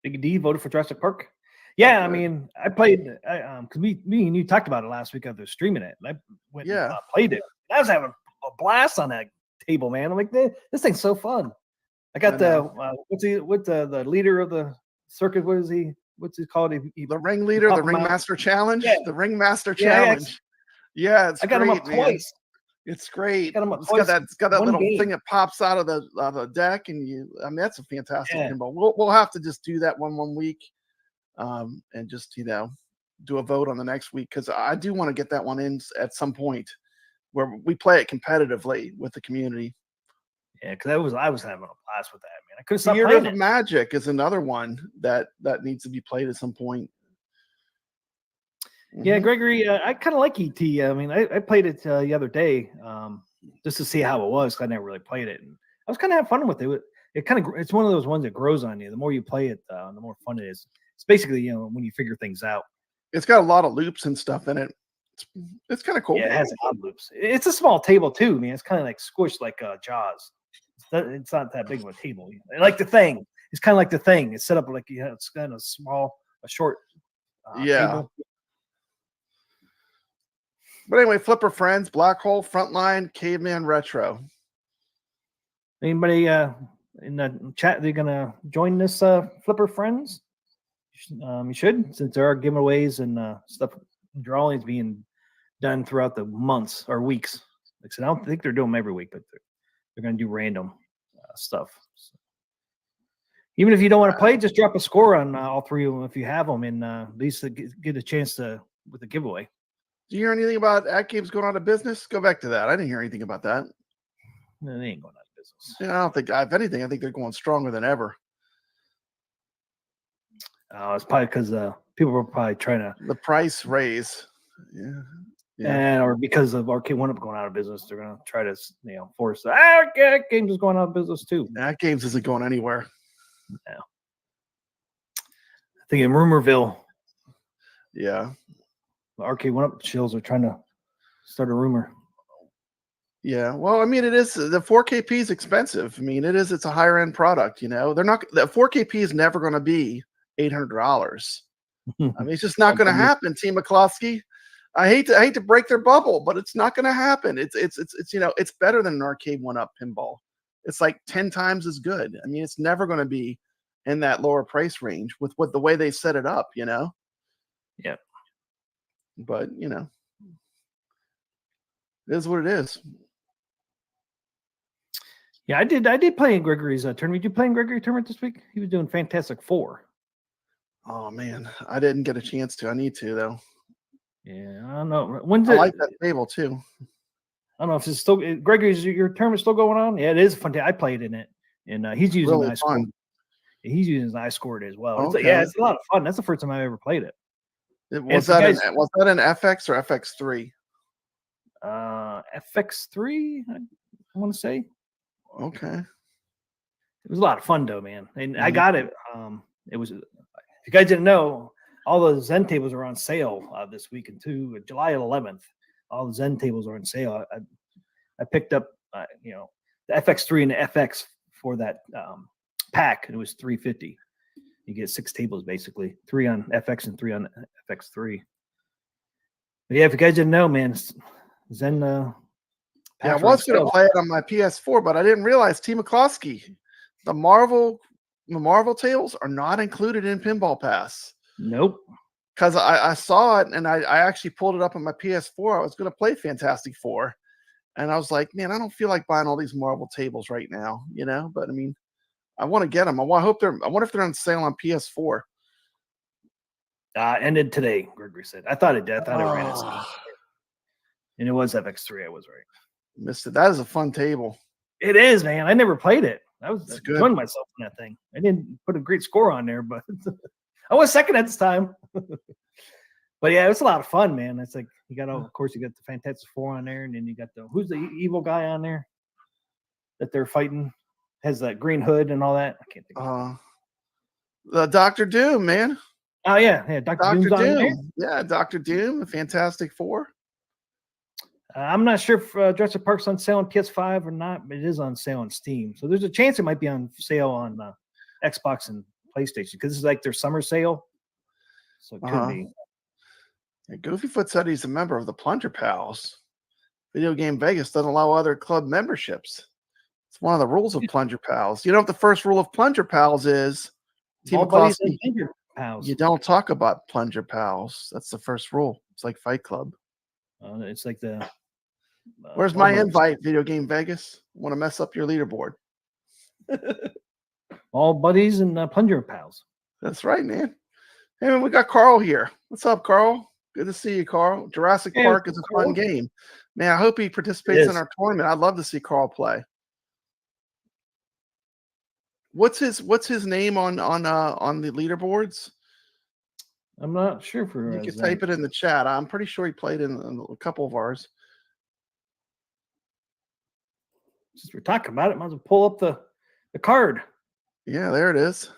Big D voted for Jurassic Park. Yeah, I mean, I played because me and you talked about it last week after streaming it. And I went and played it. I was having a blast on that table, man. I'm like, this thing's so fun. I got the leader of the circuit? What's he called? The ringleader, the Ringmaster Challenge. Yeah. The Ringmaster Challenge. Yeah, it's I got him up twice. It's great. It's got that little thing that pops out of the deck, and that's a fantastic pinball. We'll have to just do that one week, and just do a vote on the next week because I do want to get that one in at some point where we play it competitively with the community. Yeah, because I was having a blast with that, man. I couldn't stop playing. Year of Magic is another one that needs to be played at some point. Yeah, Gregory, I kind of like ET. I mean, I played it the other day just to see how it was. 'Cause I never really played it, and I was kind of having fun with it. It's one of those ones that grows on you. The more you play it, the more fun it is. It's basically when you figure things out. It's got a lot of loops and stuff in it. It's kind of cool. Yeah, it has a lot of loops. It's a small table too, man. It's kind of like squished like Jaws. It's not that big of a table. Like the Thing. It's kind of like the Thing. It's set up like it's kind of a short table. But anyway, Flipper Friends, Black Hole, Frontline, Caveman Retro. Anybody in the chat? They're gonna join this Flipper Friends. You should, since there are giveaways and stuff, drawings being done throughout the months or weeks. Like I said, I don't think they're doing them every week, but they're going to do random stuff. So, even if you don't want to play, just drop a score on all three of them if you have them, and at least get a chance with the giveaway. Do you hear anything about AtGames going out of business? Go back to that. I didn't hear anything about that. No, they ain't going out of business. Yeah, I don't think. If anything, I think they're going stronger than ever. It's probably because people were probably trying to the price raise. And or because of Arcade1Up going out of business, they're going to try to force AtGames is going out of business too. AtGames isn't going anywhere. No. I think in Rumorville. Yeah. The Arcade1Up shills are trying to start a rumor. Yeah, well, I mean, it is the 4KP is expensive. I mean, it's a higher end product. You know, they're not the 4KP is never going to be $800. I mean, it's just not going to happen. Team McCloskey. I hate to break their bubble, but it's not going to happen. It's it's better than an Arcade1Up pinball. It's like 10 times as good. I mean, it's never going to be in that lower price range with what the way they set it up. You know. Yeah. But it is what it is. Yeah, I did play in Gregory's tournament. Did you play in Gregory's tournament this week? He was doing Fantastic Four. Oh man, I didn't get a chance to. I need to though. Yeah, I don't know. When's I like that table too. I don't know if it's still Gregory's. Your tournament's still going on. Yeah, it is fun. I played in it, and he's using Really an iScore. He's using an iScore as well. Okay. It's a lot of fun. That's the first time I ever played it. Was that an FX or FX3? FX3, I want to say. Okay. It was a lot of fun though, man. And I got it. It was. If you guys didn't know, all the Zen tables are on sale this weekend too. July 11th, all the Zen tables are on sale. I picked up, the FX3 and the FX for that pack. It was $350. You get 6 tables basically, 3 on FX and 3 on FX3. But yeah, if you guys didn't know, man, Zen. Yeah, I was going to play it on my PS4, but I didn't realize Team McCloskey, the Marvel tables are not included in Pinball Pass. Nope. Because I saw it and I actually pulled it up on my PS4. I was going to play Fantastic Four, and I was like, man, I don't feel like buying all these Marvel tables right now, But I mean, I want to get them. I wonder if they're on sale on PS4. Ended today, Gregory said. I thought it did. I thought it ran its and it was FX3. I was right. Missed it. That is a fun table. It is, man. I never played it. I was good. enjoying myself in that thing. I didn't put a great score on there, but I was second at this time. But yeah, it's a lot of fun, man. It's like you got, of course, you got the Fantastic Four on there, and then you got who's the evil guy on there that they're fighting, has that green hood and all that. I can't think. The Dr. Doom, man. Oh yeah, Dr. Doom's on there. Yeah, Dr. Doom, the Fantastic Four. I'm not sure if Jurassic Park's on sale on PS5 or not, but it is on sale on Steam. So there's a chance it might be on sale on Xbox and PlayStation because this is like their summer sale. So it could be. Yeah, Goofyfoot said he's a member of the Plunger Pals. Video Game Vegas doesn't allow other club memberships. It's one of the rules of Plunger Pals. You know what the first rule of Plunger Pals is? Team McCloskey, you don't talk about Plunger Pals. That's the first rule. It's like Fight Club. It's like the. Where's my invite, Video Game Vegas? Want to mess up your leaderboard? All buddies and plunger pals. That's right, man. Hey, man, we got Carl here. What's up, Carl? Good to see you, Carl. Jurassic Park is a fun game, man. I hope he participates in our tournament. I'd love to see Carl play. What's his name on the leaderboards? I'm not sure if you can type it in the chat. I'm pretty sure he played in a couple of ours. Since we're talking about it, might as well pull up the card. Yeah, there it is.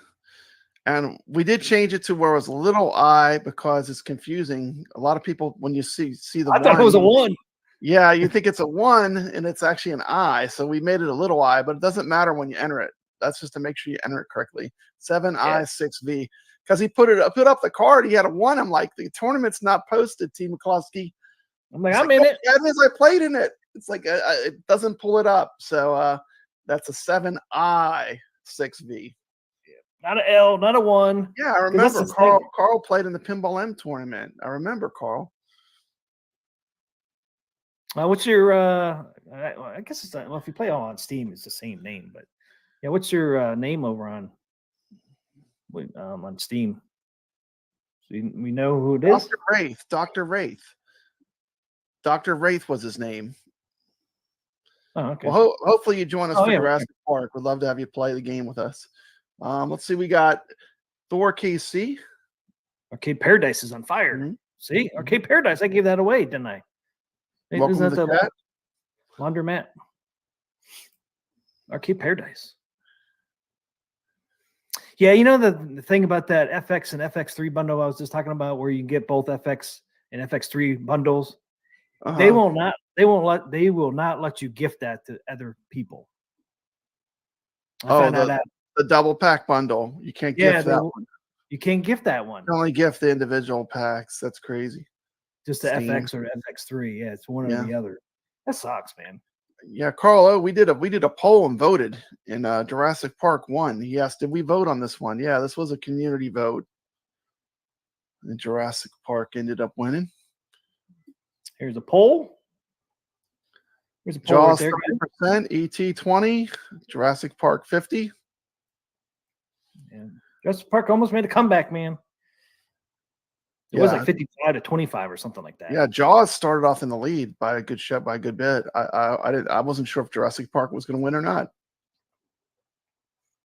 And we did change it to where it was a little I because it's confusing. A lot of people, when you see the I thought it was a 1. Yeah, you think it's a 1 and it's actually an I. So we made it a little I, but it doesn't matter when you enter it. That's just to make sure you enter it correctly. 7I6V. Because he put up the card, he had a 1. I'm like, the tournament's not posted, Team McCloskey. I'm like, I'm in it. That means I played in it. It's like it doesn't pull it up. So that's a 7I6V. Not an L, not a 1. Yeah, I remember Carl played in the Pinball M tournament. I remember Carl. What's your I guess it's not, well, if you play all on Steam, it's the same name, but yeah, what's your name over on Steam? So we know who it is. Dr. Wraith. Dr. Wraith was his name. Oh, okay. Well, hopefully you join us for Jurassic Park. We'd love to have you play the game with us. Let's see. We got Thor KC. Arcade Paradise is on fire. Mm-hmm. See, Arcade Paradise. I gave that away, didn't I? Welcome to the chat. Laundromat. Arcade Paradise. Yeah, you know the thing about that FX and FX3 bundle I was just talking about, where you can get both FX and FX3 bundles. They will not. They will not let you gift that to other people. I found that out. The double pack bundle. You can't gift that one. You can't gift that one. You can only gift the individual packs. That's crazy. Just the FX or FX3. Yeah, it's one or the other. That sucks, man. Yeah, Carlo, we did a poll and voted in Jurassic Park 1. He asked, did we vote on this one? Yeah, this was a community vote. And Jurassic Park ended up winning. Here's a poll. Here's a poll Jaws right there. 30%, ET 20, Jurassic Park 50. Yeah. Jurassic Park almost made a comeback, man. It was like 55 to 25 or something like that. Yeah, Jaws started off in the lead by a good bit. I wasn't sure if Jurassic Park was going to win or not.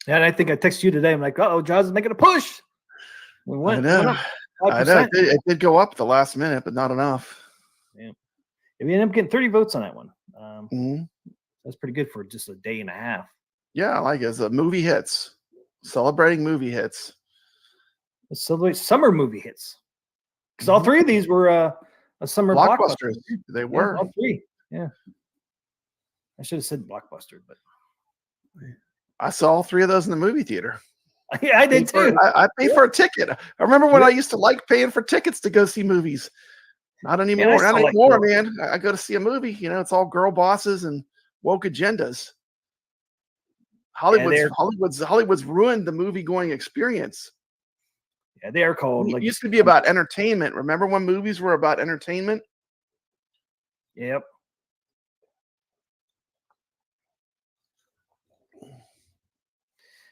Yeah, and I think I texted you today. I'm like, oh, Jaws is making a push. We went. I know. It did go up at the last minute, but not enough. Yeah. We ended up getting 30 votes on that one. Mm-hmm. That's pretty good for just a day and a half. Yeah, I like it. It's a movie hits. Celebrating movie hits. Let's celebrate summer movie hits. Because all three of these were a summer blockbuster. They were. All three. Yeah. I should have said blockbuster, but I saw all three of those in the movie theater. Yeah, I did too. I paid for a ticket. I remember when I used to like paying for tickets to go see movies. Not anymore. Not anymore, man. I go to see a movie. You know, it's all girl bosses and woke agendas. Hollywood's ruined the movie going experience. Yeah, they are called. It used to be about entertainment. Remember when movies were about entertainment? Yep.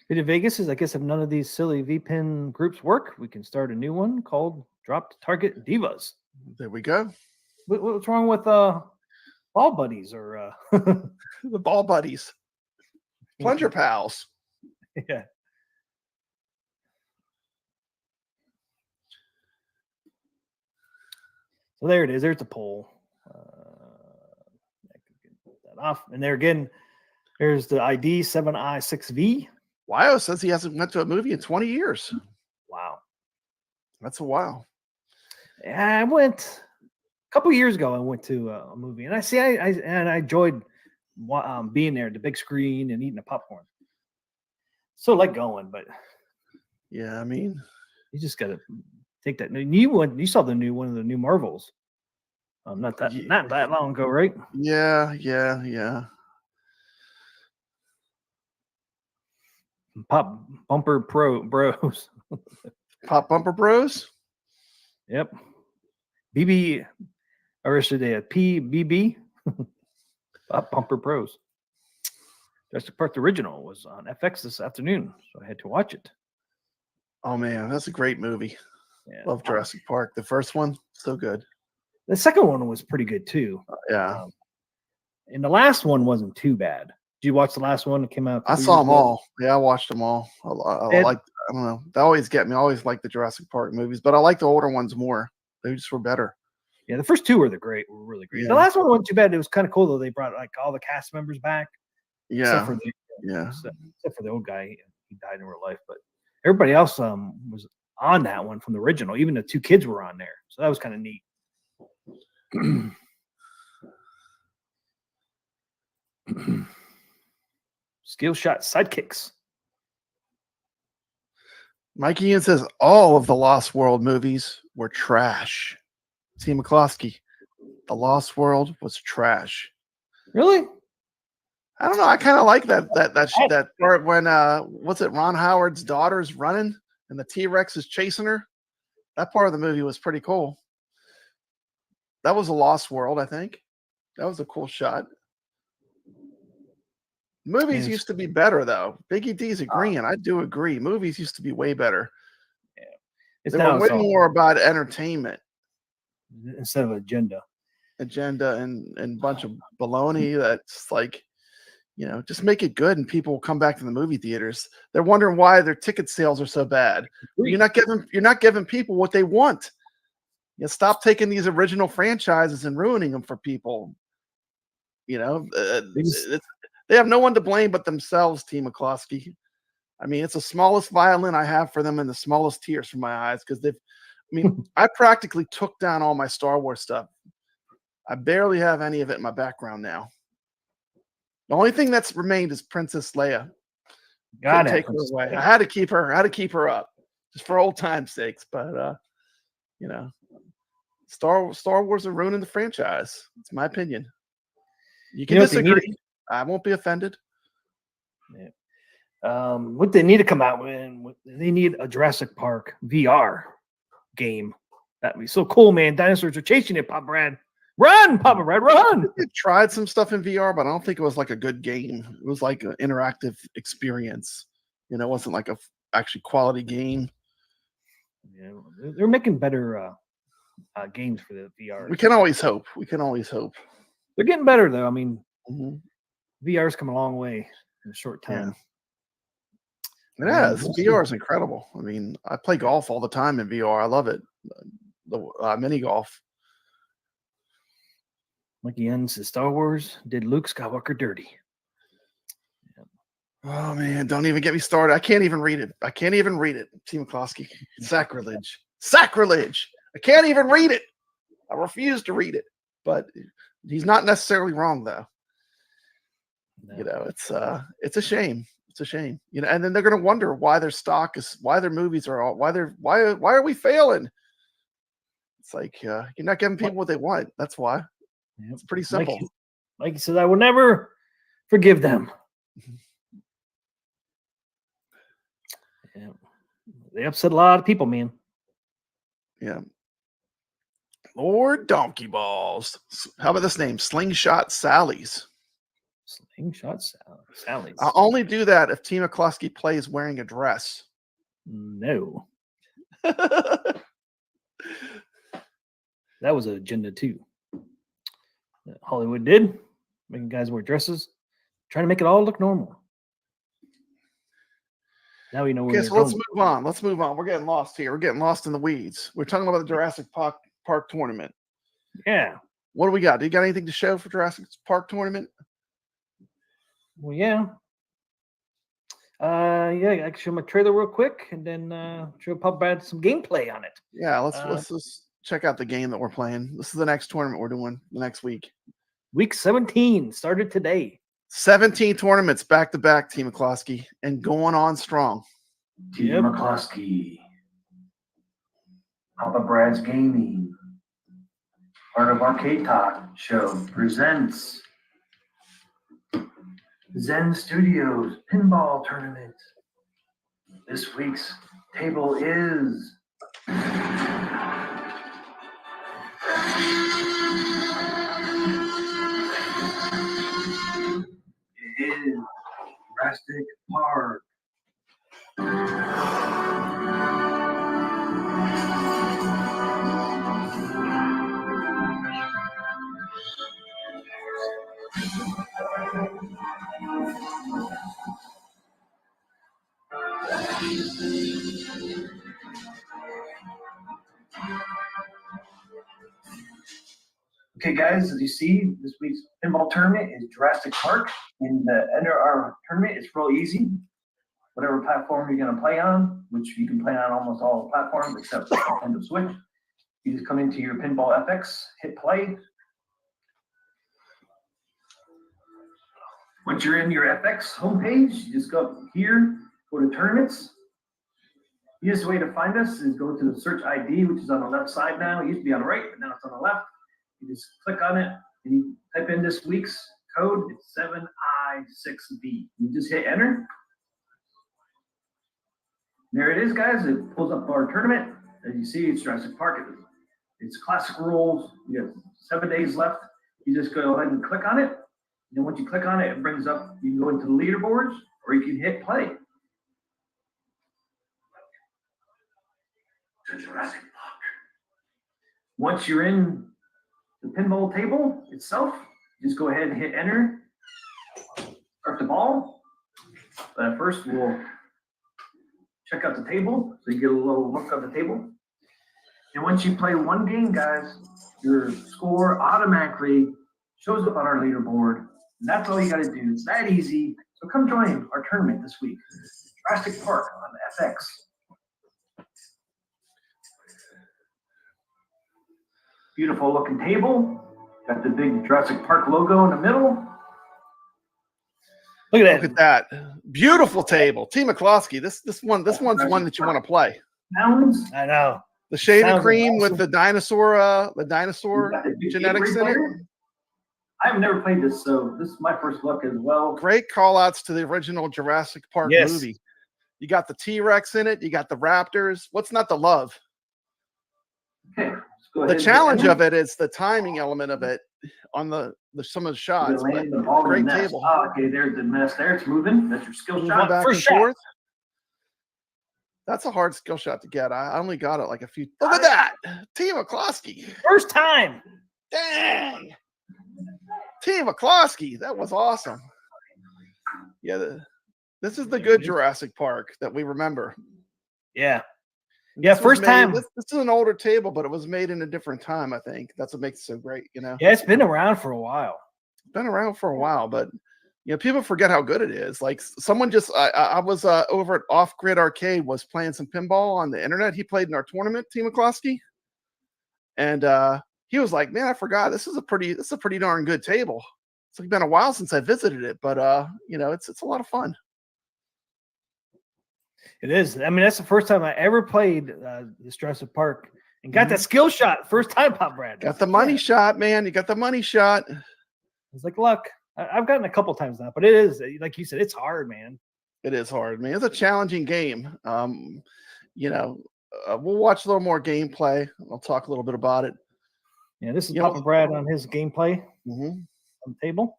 Video Vegas is, I guess, if none of these silly VPN groups work, we can start a new one called Dropped Target Divas. There we go. What's wrong with Ball Buddies or the Ball Buddies? Plunger Pals. Yeah. So there it is. There's the poll. I can get that off. And there again, there's the ID 7I6V. Wyo says he hasn't went to a movie in 20 years. Wow. That's a wow. Yeah, I went a couple years ago. I went to a movie, and I enjoyed being there, the big screen, and eating the popcorn. So like going, but yeah, I mean, you just gotta take that new one. You saw the one of the new Marvels. Not that long ago, right? Yeah. Pop Bumper Bros. Pop Bumper Bros? Yep. BB, or should they have PBB? Pop Bumper Bros. Jurassic Park the original was on FX this afternoon, so I had to watch it. Oh man, that's a great movie. Yeah. Love Jurassic Park. The first one, so good. The second one was pretty good too. Yeah. And the last one wasn't too bad. Did you watch the last one that came out? I saw them all. Yeah, I watched them all. I don't know. They always get me. I always like the Jurassic Park movies, but I like the older ones more. They just were better. Yeah, the first two were really great. Yeah. The last one wasn't too bad. It was kind of cool though. They brought like all the cast members back. Yeah. Except for the old guy. He died in real life, but everybody else was on that one from the original. Even the two kids were on there. So that was kind of neat. Skill shot sidekicks. Mike Ian says all of the Lost World movies were trash. T. McCloskey, The Lost World was trash. Really? I don't know. I kind of like that part when what's it? Ron Howard's daughter's running and the T-Rex is chasing her. That part of the movie was pretty cool. That was a Lost World, I think. That was a cool shot. Movies used to be better, though. Biggie D's agreeing. I do agree. Movies used to be way better. Yeah, they were way more about entertainment instead of agenda and a bunch of baloney. That's like, you know, just make it good, and people will come back to the movie theaters. They're wondering why their ticket sales are so bad. You're not giving people what they want. You stop taking these original franchises and ruining them for people. You know, they have no one to blame but themselves, T. McCloskey. I mean, it's the smallest violin I have for them and the smallest tears from my eyes because I practically took down all my Star Wars stuff I barely have any of it in my background now. The only thing that's remained is Princess Leia. God, Couldn't take her away. I had to keep her. I had to keep her up, just for old time's sakes. But you know, Star Wars are ruining the franchise. It's my opinion. You can disagree. I won't be offended. Yeah. What they need to come out with, they need a Jurassic Park VR game. That'd be so cool, man. Dinosaurs are chasing it, Papa Brad. Run, Papa Brad, run! They tried some stuff in VR, but I don't think it was like a good game. It was like an interactive experience. You know, it wasn't like a actually quality game. Yeah, they're making better games for the VR. We can always hope. We can always hope. They're getting better, though. I mean, VR's come a long way in a short time. Yeah. It has. VR is incredible. I mean, I play golf all the time in VR. I love it. The mini golf. Lucky ends says Star Wars did Luke Skywalker dirty. Oh man, don't even get me started. I can't even read it. T. McCloskey. Sacrilege. Sacrilege. I can't even read it. I refuse to read it. But he's not necessarily wrong though. No. You know, it's a shame. It's a shame. You know, and then they're gonna wonder why their stock is, why their movies are all, why are we failing? It's like you're not giving people what they want. That's why. Yep. It's pretty simple. Like he said, I will never forgive them. Yeah. They upset a lot of people, man. Yeah. Lord Donkey Balls. How about this name? Slingshot Sally's. Slingshot Sally's. I'll only do that if T. McCloskey plays wearing a dress. No. That was an agenda too. That Hollywood did, making guys wear dresses, trying to make it all look normal. Now we know where. Okay, so let's move on. Let's move on. We're getting lost here. We're getting lost in the weeds. We're talking about the Jurassic Park tournament. Yeah. What do we got? Do you got anything to show for Jurassic Park tournament? Well, yeah. Yeah, I can show my trailer real quick, and then show Pop Brad some gameplay on it. Yeah, let's just check out the game that we're playing. This is the next tournament we're doing the next week. Week 17 started today. 17 tournaments back to back, Team McCloskey, and going on strong. Team McCloskey, Papa Brad's Gaming, part of Arcade Talk Show presents Zen Studios Pinball Tournament. This week's table is Jurassic Park. Okay, guys, as you see, this week's pinball tournament is Jurassic Park. And to enter our tournament, it's real easy. Whatever platform you're going to play on, which you can play on almost all the platforms except the Nintendo Switch. You just come into your Pinball FX, hit play. Once you're in your FX homepage, you just go up here, go to tournaments. The easiest way to find us is go to the search ID, which is on the left side now. It used to be on the right, but now it's on the left. You just click on it and you type in this week's code. It's 7I6B. You just hit enter. There it is, guys. It pulls up our tournament. As you see, it's Jurassic Park. It's classic rules. You have 7 days left. You just go ahead and click on it. And then once you click on it, it brings up, you can go into the leaderboards or you can hit play. To Jurassic Park. Once you're in the pinball table itself, just go ahead and hit enter. Start the ball. But first, we'll check out the table so you get a little look at the table. And once you play one game, guys, your score automatically shows up on our leaderboard. And that's all you got to do. It's that easy. So come join our tournament this week. Jurassic Park on FX. Beautiful looking table. Got the big Jurassic Park logo in the middle. Look at Look that. at that. Beautiful table. T. McCloskey. This one's one that you want to play. Sounds. I know. The shade of Sounds cream awesome. with the dinosaur Got the big genetics Gatorade in it. player. I've never played this, so this is my first look as well. Great call outs to the original Jurassic Park Yes. movie. You got the T-Rex in it. You got the Raptors. What's not to love? Okay, let's go The ahead. challenge of it is the timing element of it on some of the shots. But Land the ball great in the nest. table. Oh, okay, there's the nest there. It's moving. That's your skill Moving shot. back First and shot. forth. That's a hard skill shot to get. I only got it like a few. Look at that. T. McCloskey. First time. Dang. T. McCloskey. That was awesome. Yeah. This is the good Jurassic Park that we remember. Yeah. Yeah, This was first made- time. This is an older table, but it was made in a different time, I think. That's what makes it so great, you know? Yeah, it's been around for a while. Been around for a while, but you know, people forget how good it is. Like someone just, I was over at Off Grid Arcade, was playing some pinball on the internet. He played in our tournament, T. McCloskey, and he was like, "Man, I forgot. This is a pretty darn good table. It's like been a while since I visited it, but you know, it's a lot of fun." It is. I mean, that's the first time I ever played this Jurassic Park and got that skill shot. First time, Pop Brad. Got the money shot, man. You got the money shot. It's like luck. I've gotten a couple times now, but it is, like you said, it's hard, man. It is hard, man. It's a challenging game. You know, we'll watch a little more gameplay. I'll talk a little bit about it. Yeah, this is You know- Papa Brad on his gameplay Mhm. on the table.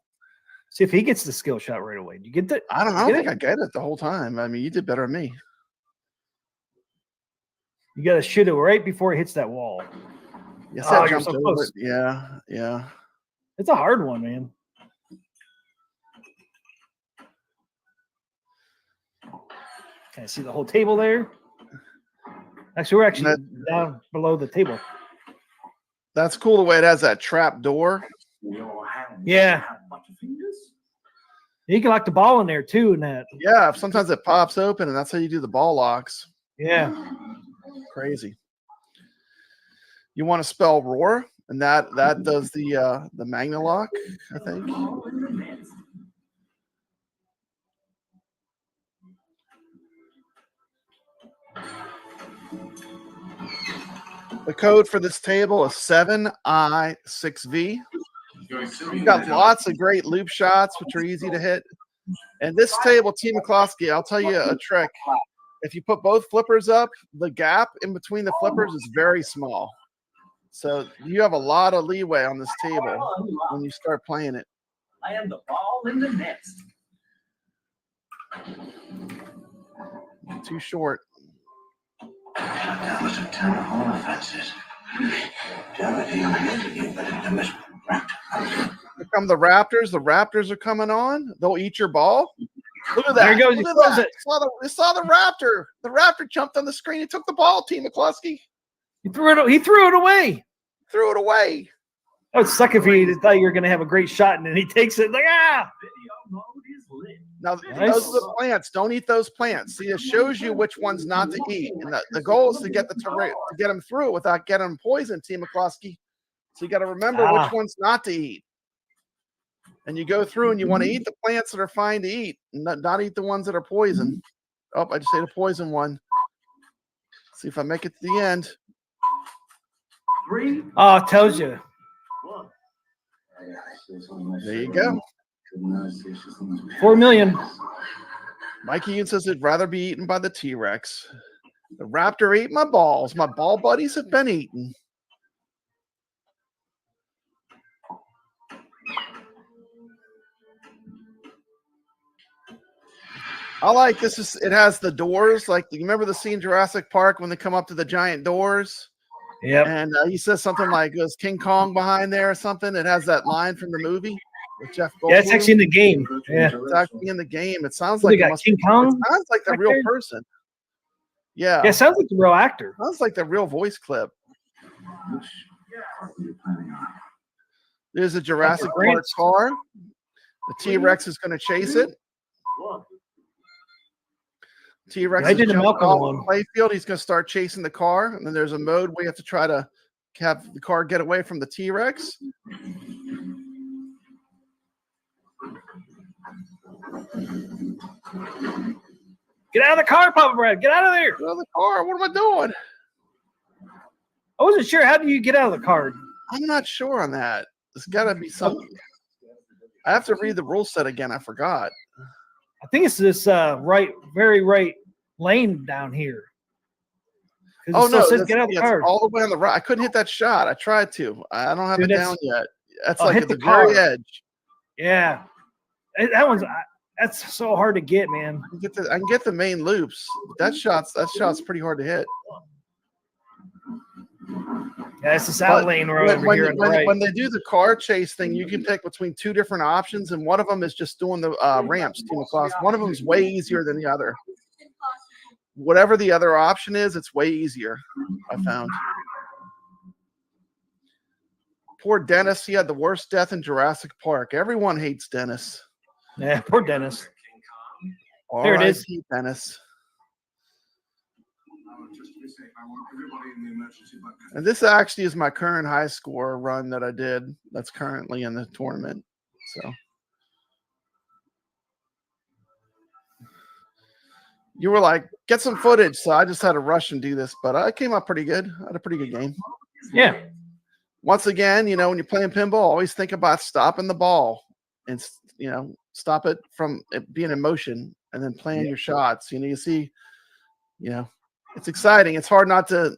See if he gets the skill shot right away. Do you get that? I don't Get think it? I get it the whole time. I mean, you did better than me. You got to shoot it right before it hits that wall. Yes, Oh, I you're jumped so over close. it. Yeah, yeah. It's a hard one, man. Can I see the whole table there? Actually, we're actually down below the table. That's cool the way it has that trap door. Yeah. You can lock the ball in there too, and that. Yeah, sometimes it pops open, and that's how you do the ball locks. Yeah. Crazy. You want to spell roar, and that does the magna lock, I think. The code for this table is 7I6V. You've got lots of great loop shots, which are easy to hit. And this table, T. McCloskey, I'll tell you a trick. If you put both flippers up, the gap in between the flippers is very small. So you have a lot of leeway on this table when you start playing it. Land the ball in the nest. Too short. Here come the Raptors. The Raptors are coming on. They'll eat your ball. Look at that. There he goes. He Look at throws that. it. You saw the Raptor. The Raptor jumped on the screen. He took the ball, T. McCloskey. He threw it away. Threw it away. That would suck if he thought you were going to have a great shot and then he takes it like, ah. Video mode is lit. Now, Nice. those are the plants. Don't eat those plants. See, it shows you which ones not to eat. And the goal is to get to get them through it without getting them poisoned, T. McCloskey. So you got to remember which ones not to eat. And you go through and you want to eat the plants that are fine to eat, and not eat the ones that are poison. Oh, I just ate a poison one. See if I make it to the end. 3, Oh, it tells you. 1. There you go. 4 million. Mikey Yoon says he'd rather be eaten by the T-Rex. The Raptor ate my balls. My ball buddies have been eaten. I like this. It has the doors. Like, you remember the scene Jurassic Park when they come up to the giant doors? Yep. And he says something like, "Is King Kong behind there or something?" It has that line from the movie with Jeff Goldblum. Yeah, it's actually in the game. Yeah. It's actually in the game. It sounds They like it got must King be- Kong. It sounds like the back real there? person. Yeah. Yeah, it sounds like the real actor. Sounds like the real voice clip. There's a Jurassic great. Park car. The T-Rex is going to chase it. 1. T-Rex I is did a jumping Malcolm off one. the playfield. He's going to start chasing the car. And then there's a mode where you have to try to have the car get away from the T-Rex. Get out of the car, Papa Brad. Get out of there. Get out of the car. What am I doing? I wasn't sure. How do you get out of the car? I'm not sure on that. There's got to be something. I have to read the rule set again. I forgot. I think it's this very right lane down here. Oh no! Says get out of the car. All the way on the right. I couldn't hit that shot. I tried to. I don't have it down yet. That's like hit at the car. very edge. Yeah, that's so hard to get, man. I can get the main loops. That shot's pretty hard to hit. Yeah, it's this out lane right over here on the right. When they do the car chase thing, you can pick between two different options, and one of them is just doing the ramps, team across. One of them is way easier than the other. Whatever the other option is, it's way easier, I found. Poor Dennis. He had the worst death in Jurassic Park. Everyone hates Dennis. Yeah, poor Dennis. There it is. Dennis. And this actually is my current high score run that I did. That's currently in the tournament. So. You were like, get some footage. So I just had to rush and do this, but I came up pretty good. I had a pretty good game. Yeah. Once again, when you're playing pinball, always think about stopping the ball and, stop it from it being in motion and then playing your shots. You see, it's exciting. It's hard not to,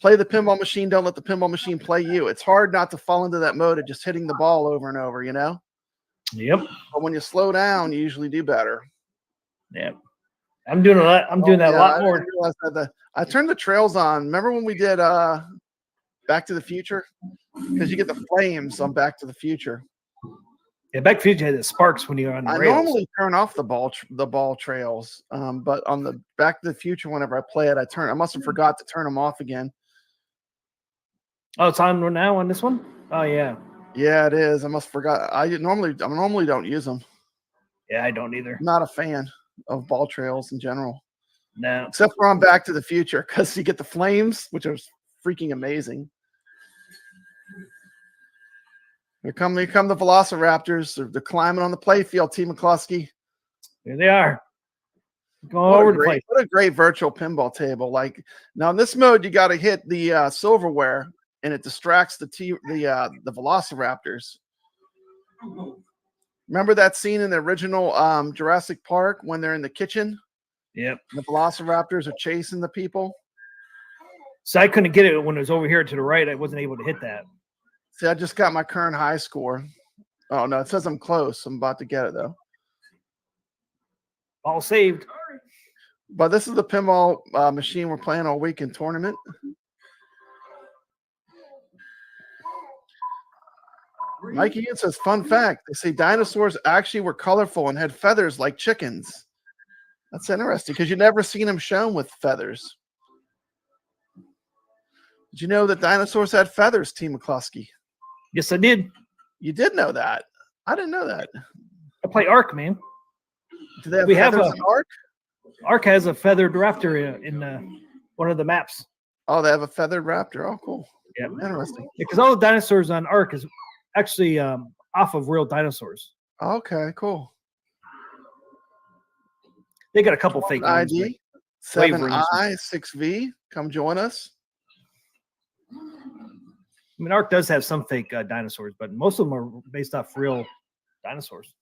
play the pinball machine. Don't let the pinball machine play you. It's hard not to fall into that mode of just hitting the ball over and over, Yep. But when you slow down, you usually do better. Yep. I'm doing a lot. I'm doing that a lot more. I turned the trails on. Remember when we did Back to the Future? Because you get the flames on Back to the Future. Yeah, Back to the Future had the sparks when you're on the rails. I normally turn off the ball trails, but on the Back to the Future, whenever I play it, I must have forgot to turn them off again. Oh, it's on now on this one? Oh yeah. Yeah, it is. I must have forgot. I normally don't use them. Yeah, I don't either. I'm not a fan of ball trails in general. No. Except for on Back to the Future, because you get the flames, which are freaking amazing. Here come the Velociraptors. They're climbing on the playfield, T. McCluskey. Here they are. Going over the place. What a great virtual pinball table. Like now in this mode, you got to hit the silverware and it distracts the Velociraptors. Remember that scene in the original Jurassic Park when they're in the kitchen? Yep. And the Velociraptors are chasing the people. So I couldn't get it when it was over here to the right. I wasn't able to hit that. See, I just got my current high score. Oh, no, it says I'm close. I'm about to get it, though. All saved. But this is the pinball machine we're playing all week in tournament. Mike Ian says, fun fact, they say dinosaurs actually were colorful and had feathers like chickens. That's interesting because you've never seen them shown with feathers. Did you know that dinosaurs had feathers, T. McCluskey? Yes, I did. You did know that. I didn't know that. I play Arc, man. Do they have feathers in Arc? Arc has a feathered raptor in one of the maps. Oh, they have a feathered raptor. Oh, cool. Yeah. Interesting. Because all the dinosaurs on Arc is actually off of real dinosaurs. Okay, cool. They got a couple fake ones. ID 7I6V. Come join us. I mean, Arc does have some fake dinosaurs, but most of them are based off real dinosaurs.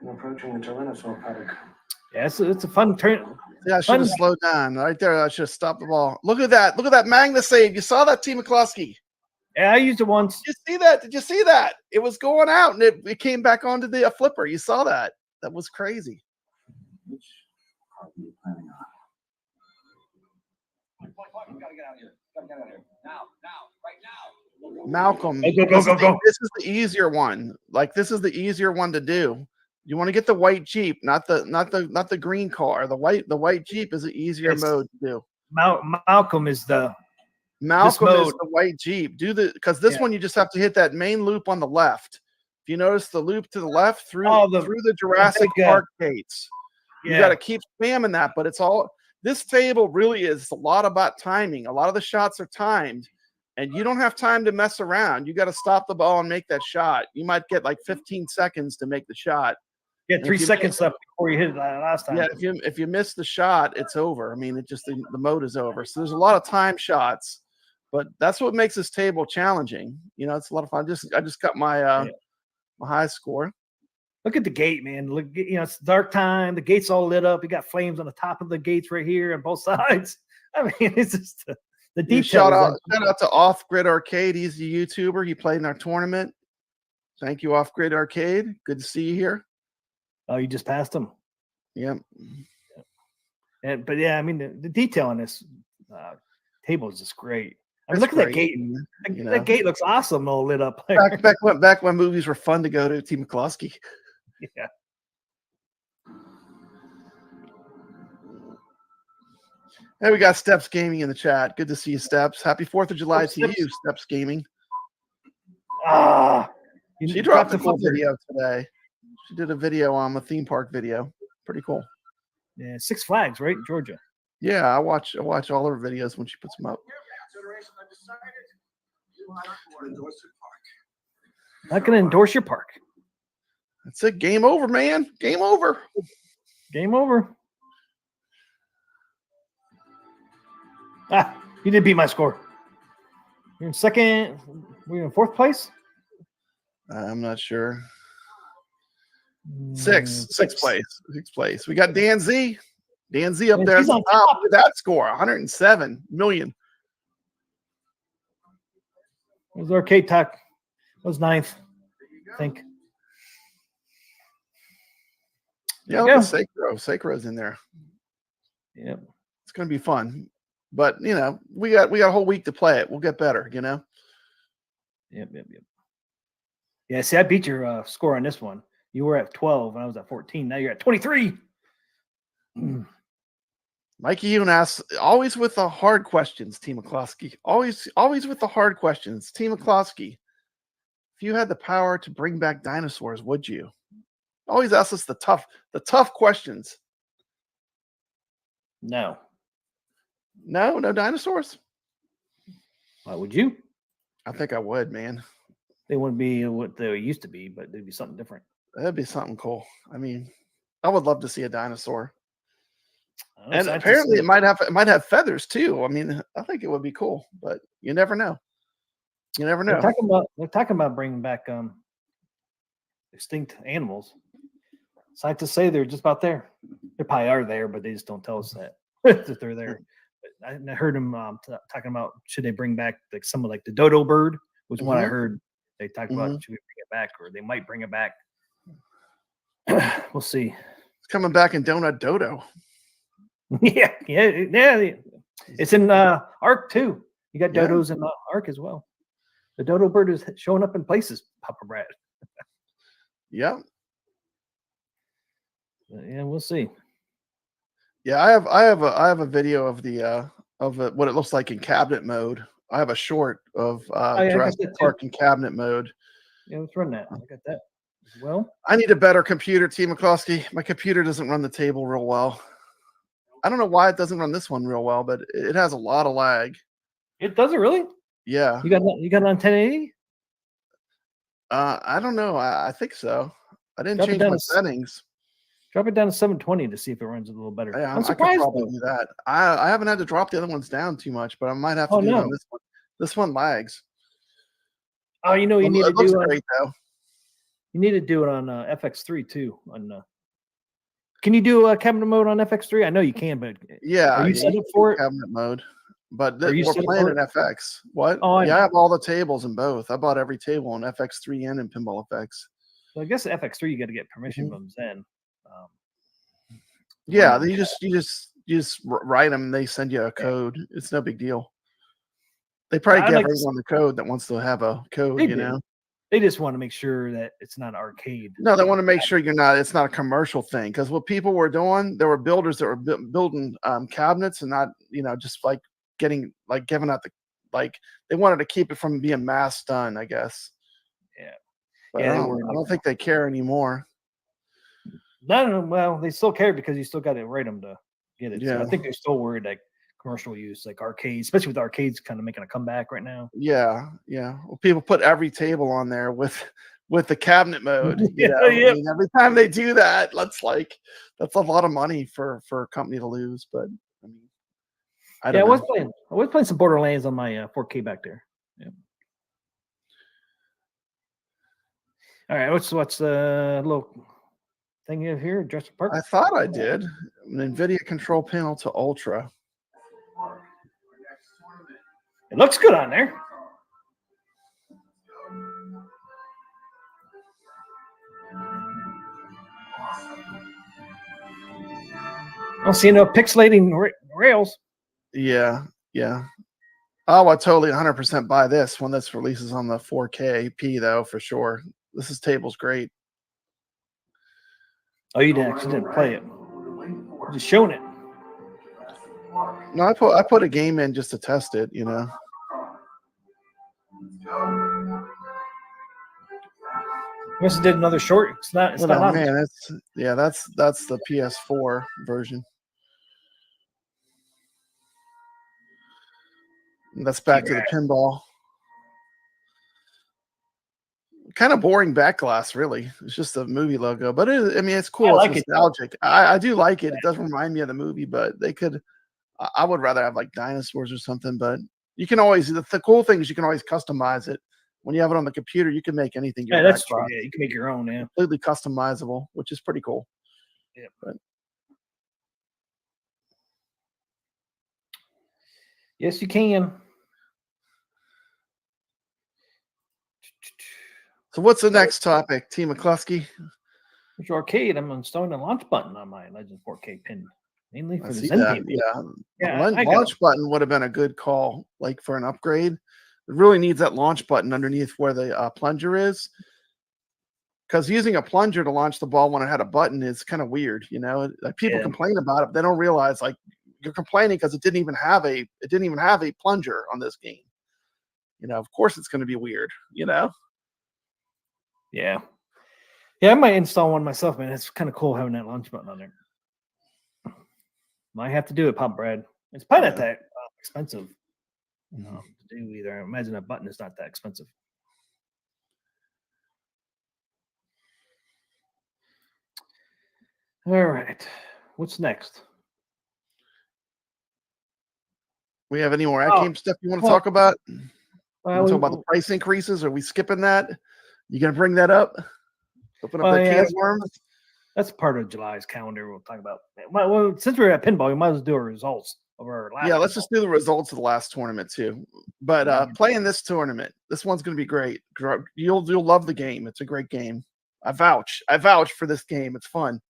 We're approaching the Tyrannosaur paddock. Yeah, it's a fun turn. Yeah, I should have slowed down right there. I should have stopped the ball. Look at that. Look at that Magna save. You saw that, T. McCluskey? Yeah, I used it once. Did you see that? Did you see that? It was going out and it came back onto the flipper. You saw that? That was crazy. Which are you planning on? Gotta get out of here. Gotta get out of here. Now, right now. Malcolm, Go. This is the easier one. Like this is the easier one to do. You want to get the white Jeep, not the green car. The white Jeep is an easier mode to do. Malcolm is the Malcolm is mode. the white Jeep. Because this one you just have to hit that main loop on the left. If you notice the loop to the left through the Jurassic Park gates, you got to keep spamming that. But this table really is a lot about timing. A lot of the shots are timed, and you don't have time to mess around. You got to stop the ball and make that shot. You might get like 15 seconds to make the shot. Yeah, 3 seconds left before you hit it last time. Yeah, if you miss the shot, it's over. I mean, the mode is over. So there's a lot of time shots, but that's what makes this table challenging. You know, it's a lot of fun. I just got my my high score. Look at the gate, man. Look, it's dark time. The gate's all lit up. You got flames on the top of the gates right here on both sides. I mean, it's just the detail. Shout out to Off Grid Arcade. He's a YouTuber. He played in our tournament. Thank you, Off Grid Arcade. Good to see you here. Oh, you just passed him. Yep. But yeah, I mean the detail on this table is just great. I mean, look at that gate. That gate looks awesome, all lit up. Back when movies were fun to go to. T. McCloskey. Yeah. Hey, we got Steps Gaming in the chat. Good to see you, Steps. Happy 4th of July to you, Steps Gaming. She dropped a cool video today. She did a video on the theme park video. Pretty cool. Yeah, Six Flags, right? Georgia. Yeah, I watch all her videos when she puts them up. Not going to endorse your park. That's it. Game over, man. Game over. Game over. You did beat my score. You're in second. We're in 4th place. I'm not sure. Sixth place. We got Dan Z. Dan Z up there at the top with that score, 107 million. It was Arcade Talk. It was 9th, I think. Yeah, look at Sacro's in there. Yep. It's gonna be fun. But we got a whole week to play it. We'll get better, Yep. Yeah, see, I beat your score on this one. You were at 12 and I was at 14. Now you're at 23. Mikey Yoon asks, always with the hard questions, T. McCloskey. Always with the hard questions. T. McCloskey, if you had the power to bring back dinosaurs, would you? Always ask us the tough questions. No. No dinosaurs? Why would you? I think I would, man. They wouldn't be what they used to be, but they'd be something different. That'd be something cool. I mean, I would love to see a dinosaur. And apparently it might have feathers too. I mean, I think it would be cool, but you never know. You never know. They're talking about bringing back extinct animals. Scientists say they're just about there. They probably are there, but they just don't tell us that they're there. But I heard them talking about should they bring back like some of like the dodo bird was one I heard. They talked about should we bring it back or they might bring it back. We'll see. It's coming back in Donut Dodo. Yeah. It's in Arc too. You got dodos in Arc as well. The dodo bird is showing up in places, Papa Brad. Yeah. Yeah, we'll see. Yeah, I have a video of what it looks like in cabinet mode. I have a short of Jurassic Park in cabinet mode. Yeah, let's run that. I got that as well. I need a better computer, T. McCloskey. My computer doesn't run the table real well. I don't know why it doesn't run this one real well, but it has a lot of lag. It does it really? Yeah. You got it on 1080? I don't know. I think so. I didn't change my settings. Drop it down to 720 to see if it runs a little better. Yeah, I'm surprised. I could probably do that. I haven't had to drop the other ones down too much, but I might have to do it on this one. This one lags. Oh, you need to do it. Great, though. You need to do it on FX3 too. Can you do cabinet mode on FX3? I know you can, but are you set up for it? Cabinet mode, but we're playing in FX. What? Oh, I have all the tables in both. I bought every table in FX3 and in Pinball FX. So I guess FX3 you got to get permission from Zen. Yeah, you just write them and they send you a code. It's no big deal. They probably give everyone the code that wants to have a code, They just want to make sure that it's not arcade. No, they want to make sure it's not a commercial thing. Because what people were doing, there were builders that were building cabinets and not, just like giving out like they wanted to keep it from being mass done, I guess. Yeah. But Yeah, I they don't, were I don't think they care anymore. No, well, they still care because you still got to rate them to get it. So Yeah. I think they're still worried like commercial use, like arcades, especially with arcades kind of making a comeback right now. Yeah, yeah. Well, people put every table on there with the cabinet mode. You know, Yeah. I mean, every time they do that, that's a lot of money for a company to lose. But I mean, I don't know. I was playing some Borderlands on my 4K back there. Yeah. All right, what's the little thing you have here? Jurassic Park. I thought I did an NVIDIA control panel to Ultra. It looks good on there. I don't see no pixelating rails. Yeah, yeah. Oh, I totally 100% buy this when this releases on the 4K P though, for sure. Table's great. Oh, you didn't play it. Just showing it. No, I put a game in just to test it, you know. You must have did another short. It's not Oh on. man, that's the PS4 version. And that's back to the pinball. Kind of boring back glass, really. It's just a movie logo, but it's cool. I It's like nostalgic. I do like it. It does remind me of the movie, but I would rather have like dinosaurs or something. But you can always, the cool thing is you can always customize it. When you have it on the computer, you can make anything. Yeah, that's true. Yeah, you can make your own. Yeah, completely customizable, which is pretty cool. Yeah. But yes, you can. So what's the next topic, T. McCluskey? Which arcade? I'm installing the launch button on my Legend 4K pin, mainly for the See Zen that? table. Yeah. The launch button would have been a good call, like for an upgrade. It really needs that launch button underneath where the plunger is, because using a plunger to launch the ball when it had a button is kind of weird. You know, like people complain about it. They don't realize like you're complaining because it didn't even have a plunger on this game. You know, of course it's going to be weird. You know. Yeah. Yeah, I might install one myself, man. It's kind of cool having that launch button on there. Might have to do it, Pop Brad. It's probably not that expensive, to do either. I imagine a button is not that expensive. All right. What's next? We have any more AtGames stuff you want to talk about? You want to talk about the price increases? Are we skipping that? You gonna bring that up? Open up that can of worms? That's part of July's calendar. We'll talk about. Well, since we're at pinball, we might as well do our results of our last. Yeah, let's just do the results of the last tournament too. But playing this tournament, this one's gonna be great. You'll love the game. It's a great game. I vouch for this game. It's fun.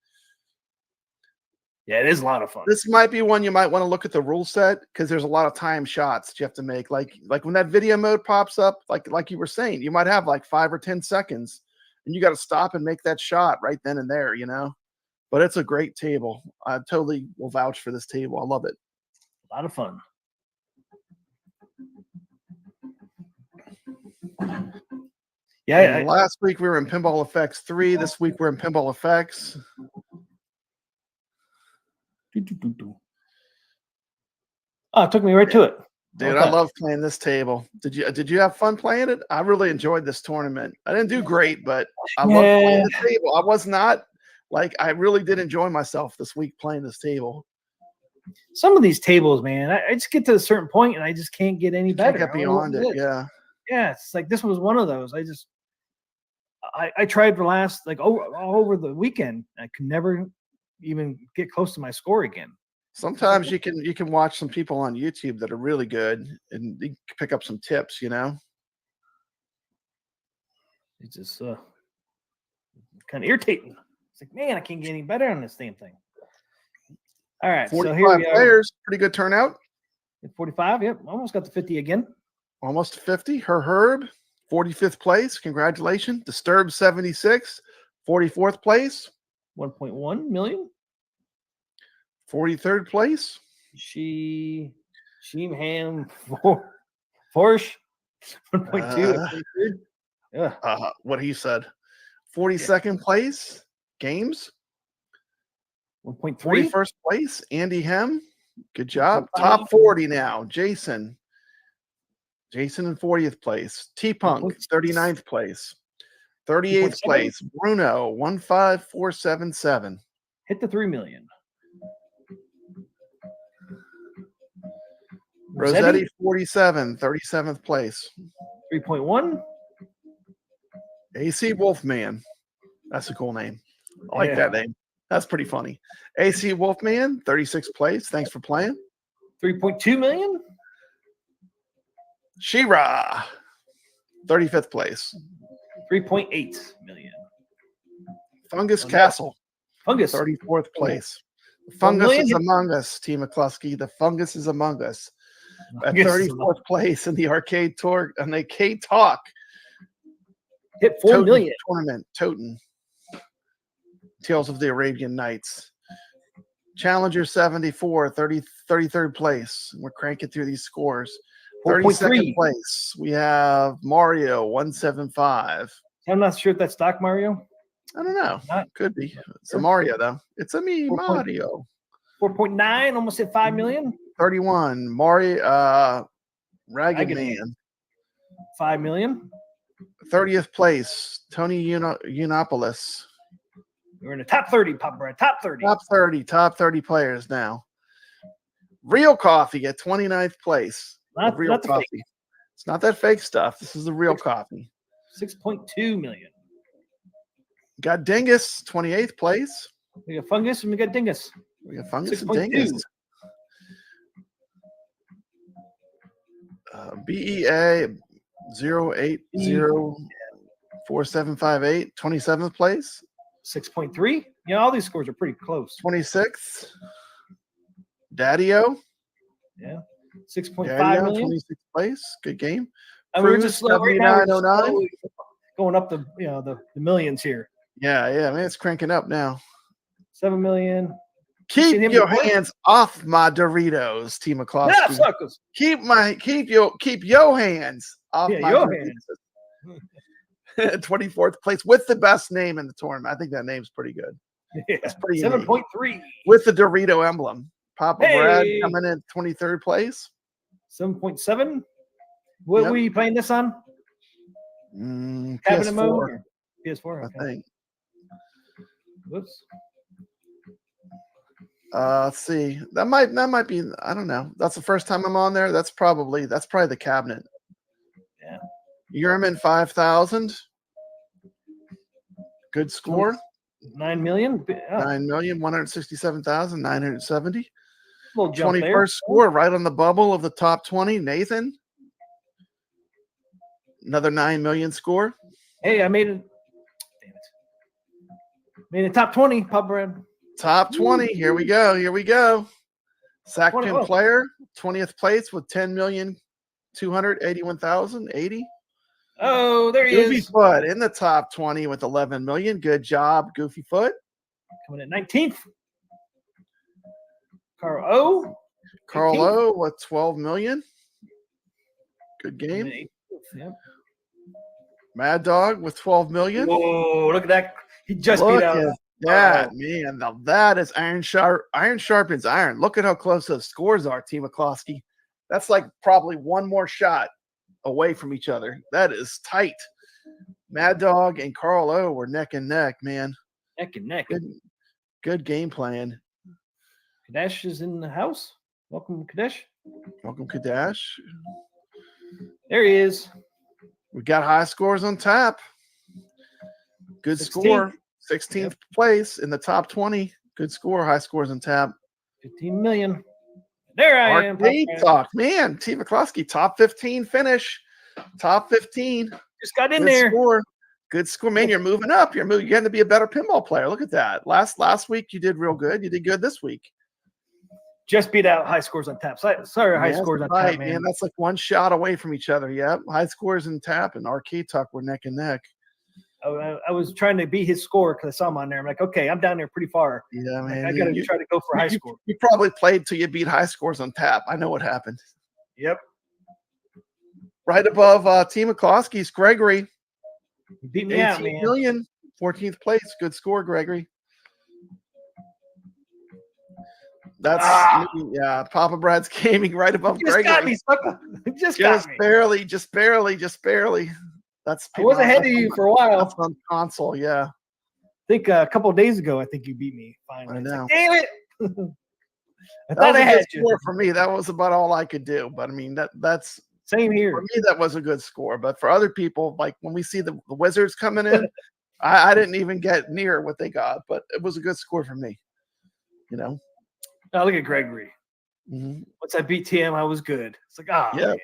Yeah, it is a lot of fun. This might be one you might want to look at the rule set, because there's a lot of time shots that you have to make. Like when that video mode pops up, like you were saying, you might have like 5 or 10 seconds, and you got to stop and make that shot right then and there, you know. But it's a great table. I totally will vouch for this table. I love it. A lot of fun. Yeah. And last week we were in Pinball Effects 3. This week we're in Pinball Effects. Oh, it took me right to it. Dude, I love playing this table. Did you have fun playing it? I really enjoyed this tournament. I didn't do great, but I love playing the table. I was not I really did enjoy myself this week playing this table. Some of these tables, man, I just get to a certain point and I just can't get any better. Can't get beyond it. Yeah. Yeah, it's like this was one of those. I tried for last all over the weekend. I could never even get close to my score again. Sometimes you can watch some people on YouTube that are really good and you can pick up some tips, you know. It's just kind of irritating. It's like, man, I can't get any better on this damn thing. All right, 45 so here we players, pretty good turnout. At 45, yep, almost got to 50 again. Almost 50. Herb, 45th place. Congratulations. Disturbed 76, 44th place. 1.1 million. 43rd place. Sheemham 4. Porsche, 1.2. Yeah. What he said. 42nd place, Games. 1.3. 41st place, Andy Hem. Good job. Top 40 now, Jason. Jason in 40th place. T-Punk, 39th place. 38th place, Bruno, 15477. Hit the 3 million. Rossetti, 47, 37th place. 3.1. AC Wolfman. That's a cool name. I like that name. That's pretty funny. AC Wolfman, 36th place. Thanks for playing. 3.2 million. Shira, 35th place. 3.8 million. Fungus Castle, Fungus. 34th place. The fungus is among us, Team McCluskey. The fungus is among us. At 34th place in the Arcade Tour and the Arcade Talk. Hit 4 million. Tournament, Toten. Tales of the Arabian Nights. Challenger 74, 33rd place. We're cranking through these scores. 32nd place. We have Mario 175. I'm not sure if that's Doc Mario. I don't know. Could be. It's a Mario though. It's a me, Mario. 4.9, almost hit 5 million. 31. Mario Ragged Man. 5 million. 30th place, Tony Unopoulos. We're in the top 30, Pop Brad. Top 30. Top 30 players now. Real Coffee at 29th place. Not real the coffee. fake. It's not that fake stuff. This is the real coffee. 6.2 million. Got Dingus, 28th place. We got Fungus and we got Dingus. We got Fungus 6.2. and Dingus. BEA 0804758, 27th place. 6.3. Yeah, all these scores are pretty close. 26th. Daddy-O. Yeah. 6.5 million. 26th place. Good game. And we're just slow right now. 7909. Going up the the millions here. Yeah, man, it's cranking up now. 7 million. Keep your hands off my Doritos, T. McCloskey. Yeah, suckers. Keep your hands off my Doritos. Hands. 24th place with the best name in the tournament. I think that name's pretty good. Yeah. It's pretty 7.3 with the Dorito emblem. Papa Brad coming in 23rd place. 7.7. What were you playing this on? Cabinet mode? PS4, I think. Whoops. Let's see. That might be. I don't know. That's the first time I'm on there. That's probably the cabinet. Yeah. Yerman 5,000. Good score. 9 million. 9,167,970. Little jump 21st there. score, right on the bubble of the top 20. Nathan. Another 9 million score. Hey, I made it. Damn it. Made it top 20, Pop Brad. Top 20. Here we go. Sackpin player, 20th place with 10,281,080. Oh, there he is. Goofy Foot in the top 20 with 11 million. Good job, Goofy Foot. Coming in 19th. Carl O with 12 million. Good game. Yep. Mad Dog with 12 million. Whoa, look at that. He just beat out. Man. Now that is iron sharpens iron. Look at how close those scores are, T. McCloskey. That's like probably one more shot away from each other. That is tight. Mad Dog and Carl O were neck and neck, man. Neck and neck. Good game plan. Kadesh is in the house. Welcome, Kadesh. Welcome, Kadesh. There he is. We got high scores on tap. Good score. 16th place in the top 20. Good score. High scores on tap. 15 million. There I am. Arcade Talk. Man, T. McCloskey, top 15 finish. Top 15. Just got in there. Score. Good score. Man, you're moving up. You're getting to be a better pinball player. Look at that. Last week you did real good. You did good this week. Just beat out high scores on tap. Sorry, high scores on tap, man. That's like one shot away from each other. Yep. High scores and tap and Arcade Talk were neck and neck. I was trying to beat his score because I saw him on there. I'm like, okay, I'm down there pretty far. Yeah, man. I got to try to go for high score. You probably played till you beat high scores on tap. I know what happened. Yep. Right above Team McCloskey's Gregory. You beat me out, 18 man. million, 14th place. Good score, Gregory. That's yeah. Papa Brad's gaming right above You just got Gregory. me, sucker. You just got me. barely, just barely. That's I was ahead of that's you on- for a while. That's on console, yeah. I think a couple of days ago, I think you beat me finally. I It's like, know. damn it! I That thought was I a had good you. score for me. That was about all I could do. But I mean, that's Same here. for me, that was a good score. But for other people, like when we see the Wizards coming in, I didn't even get near what they got, but it was a good score for me. You know. Oh, look at Gregory. Mhm. Once I beat TM, I was good. It's like, Yeah. man.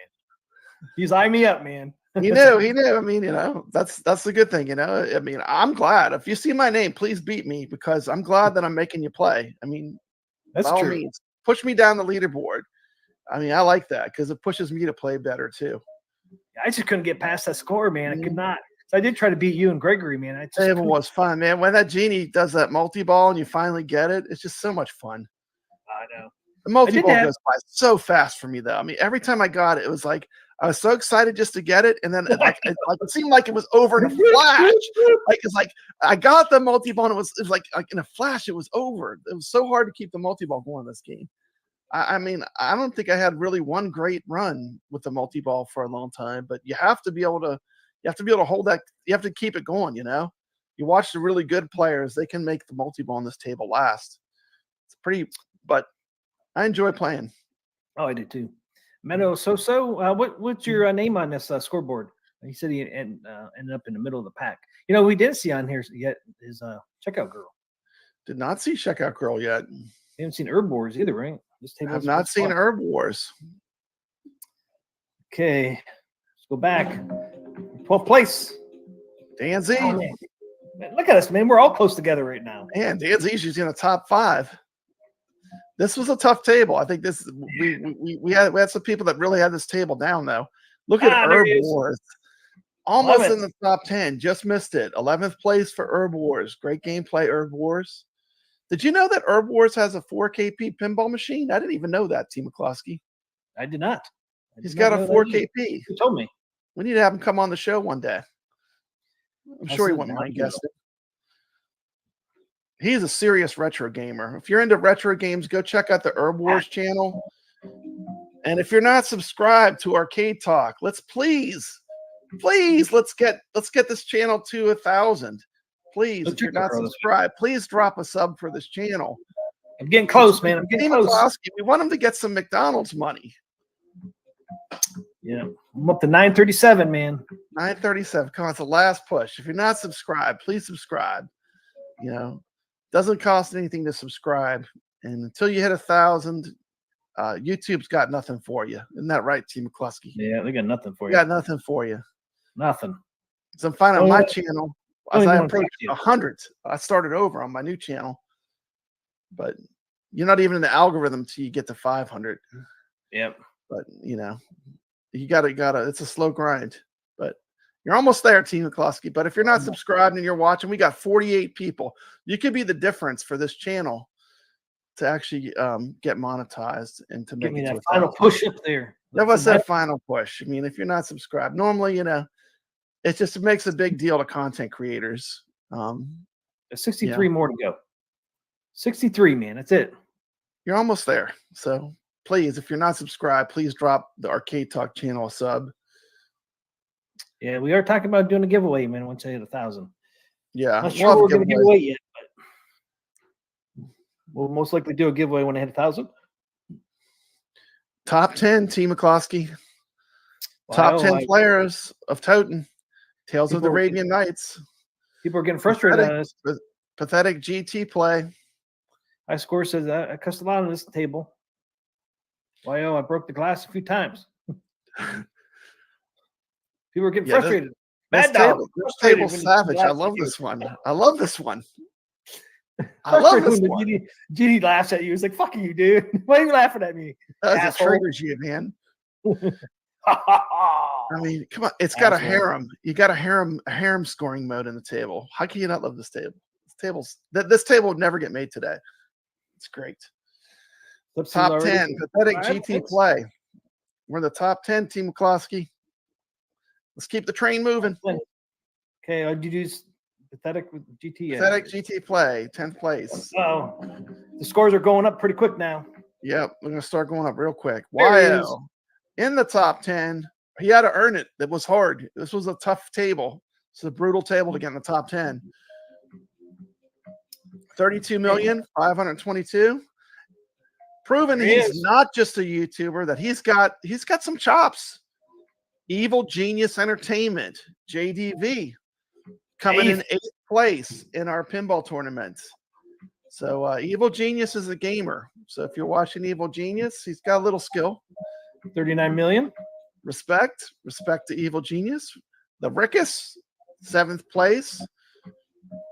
He's eyeing me up, man. He knew. I mean, you know, that's the good thing. You know, I mean, I'm glad if you see my name, please beat me because I'm glad that I'm making you play. I mean, That's by all true. means, push me down the leaderboard. I mean, I like that because it pushes me to play better too. I just couldn't get past that score, man. I could Mhm. not. So I did try to beat you and Gregory, man. I just Table couldn't. was fun, man. When that genie does that multi-ball and you finally get it, it's just so much fun. I know. The multi-ball have- goes by so fast for me, though. I mean, every time I got it, it was like I was so excited just to get it, and then it seemed like it was over in a flash. Like it's like I got the multi-ball, and it was like in a flash, it was over. It was so hard to keep the multi-ball going in this game. I mean, I don't think I had really one great run with the multi-ball for a long time, but you have to be able to hold that. You have to keep it going. You know, you watch the really good players; they can make the multi-ball on this table last. It's pretty, but I enjoy playing. Oh, I did too. Meadow So-So, what's your name on this scoreboard? He said he ended up in the middle of the pack. You know, we didn't see on here yet is Checkout Girl. Did not see Checkout Girl yet. We haven't seen Herb Wars either, right? This table Have is not first seen spot. Herb Wars. Okay, let's go back. 12th place. Dan Z. Oh, man, look at us, man. We're all close together right now. Man, Dan Z's usually in the top 5. This was a tough table. I think this we had some people that really had this table down though. Look at there Herb he is. Wars. Almost 11th. in the top 10. Just missed it. 11th place for Herb Wars. Great gameplay, Herb Wars. Did you know that Herb Wars has a 4KP pinball machine? I didn't even know that, T. McCloskey. I did not. He's got a 4KP. You told me. We need to have him come on the show one day. I'm sure he That's wouldn't mind not guessing. He's a serious retro gamer. If you're into retro games, go check out the Herb Wars channel. And if you're not subscribed to Arcade Talk, let's please let's get this channel to 1,000. Please, if you're not subscribed, please drop a sub for this channel. I'm getting close, man. I'm getting close. McCloskey, we want him to get some McDonald's money. Yeah, I'm up to 937, man. 937. Come on, it's the last push. If you're not subscribed, please subscribe. You know, doesn't cost anything to subscribe. And until you hit 1,000, YouTube's got nothing for you. Isn't that right, T. McCluskey? Yeah, they got nothing for you. Got nothing for you. Nothing. So I'm finding my channel. don't As even I wanna talk approach to you. 100, I started over on my new channel. But you're not even in the algorithm until you get to 500. Yep. But you know, you gotta. It's a slow grind. But you're almost there, T. McCloskey. But if you're not subscribed and you're watching, we got 48 people. You could be the difference for this channel to actually get monetized and to Give make me it to that final 1,000. push up there. That was that final push. I mean, if you're not subscribed, normally, you know, it makes a big deal to content creators. There's 63 more to go. 63, man. That's it. You're almost there. So please, if you're not subscribed, please drop the Arcade Talk channel a sub. Yeah, we are talking about doing a giveaway, man. Once I hit 1,000. Yeah, Not sure we're going to give away yet, but we'll most likely do a giveaway when I hit 1,000. Top 10, T. McCloskey. Top 10 players of Toten. Tales of the Arabian Nights. People are getting frustrated on us. Pathetic GT play. High score says I cussed a lot on this table. I broke the glass a few times. People are getting frustrated. This table's savage. I love this one. I love this one. I love this one. GD laughs at you. He's like, "Fuck you, dude. Why are you laughing at me?" That triggers you, man. I mean, come on. It's got a harem. You got a harem scoring mode in the table. How can you not love this table? This table would never get made today. It's great. Top 10 pathetic GT play. We're in the top 10, Team McCloskey. Let's keep the train moving. Okay, did you do pathetic with GT? Pathetic GT play, 10th place. Oh, the scores are going up pretty quick now. Yep, we're gonna start going up real quick. There he is. YL in the top 10. He had to earn it. It was hard. This was a tough table. It's a brutal table to get in the top 10. 32,522,000. Proving he's not just a YouTuber, that he's got some chops. Evil Genius Entertainment, JDV, coming in 8th place in our pinball tournament. So Evil Genius is a gamer. So if you're watching Evil Genius, he's got a little skill. 39 million. Respect to Evil Genius. The Rickus, 7th place.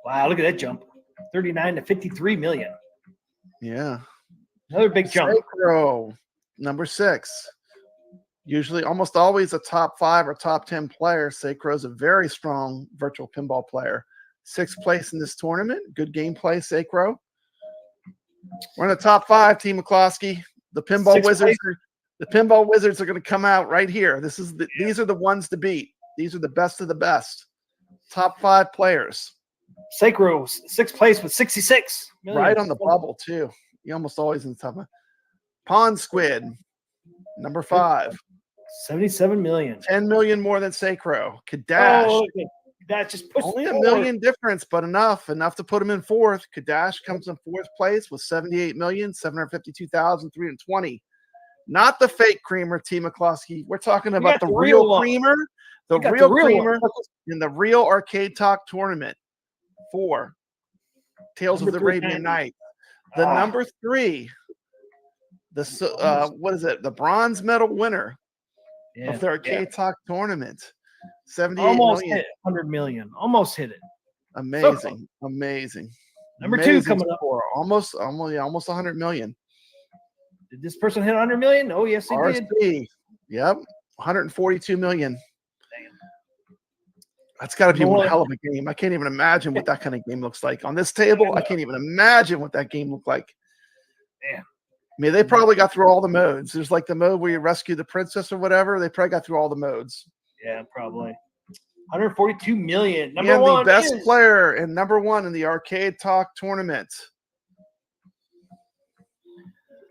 Wow, look at that jump. 39 to 53 million. Yeah. Another big jump. Sacro, number 6. Usually, almost always a top 5 or top 10 player. Sacro is a very strong virtual pinball player. 6th place in this tournament. Good gameplay, Sacro. We're in the top 5, Team McCloskey. The pinball wizards. The pinball wizards are going to come out right here. These are the ones to beat. These are the best of the best. Top 5 players. Sacro, 6th place with 66 million. Right on the bubble, too. You almost always in the top. Pond Squid, number 5. 77 million. 10 million more than Sacro. Kadash. Oh, that just pushed Only a million difference, but enough to put him in 4th. Kadash comes in 4th place with 78,752,320. Not the fake creamer, T. McCloskey. We're talking about the real creamer. The real creamer in the real Arcade Talk tournament. 4. Tales of the Arabian Nights. The number 3. What is it? The bronze medal winner of the Arcade Talk tournament. 78 almost million. hit 100 million. Almost hit it. Amazing. Amazing. Number 2 coming up. Almost 100 million. Did this person hit 100 million? Oh, yes, he did. Yep. 142 million. That's got to be one hell of a game. I can't even imagine what that kind of game looks like. On this table, I can't even imagine what that game looked like. Man. I mean, they probably got through all the modes. There's like the mode where you rescue the princess or whatever. They probably got through all the modes. Yeah, probably. 142 million. Number 1 the best player and number 1 in the Arcade Talk tournament.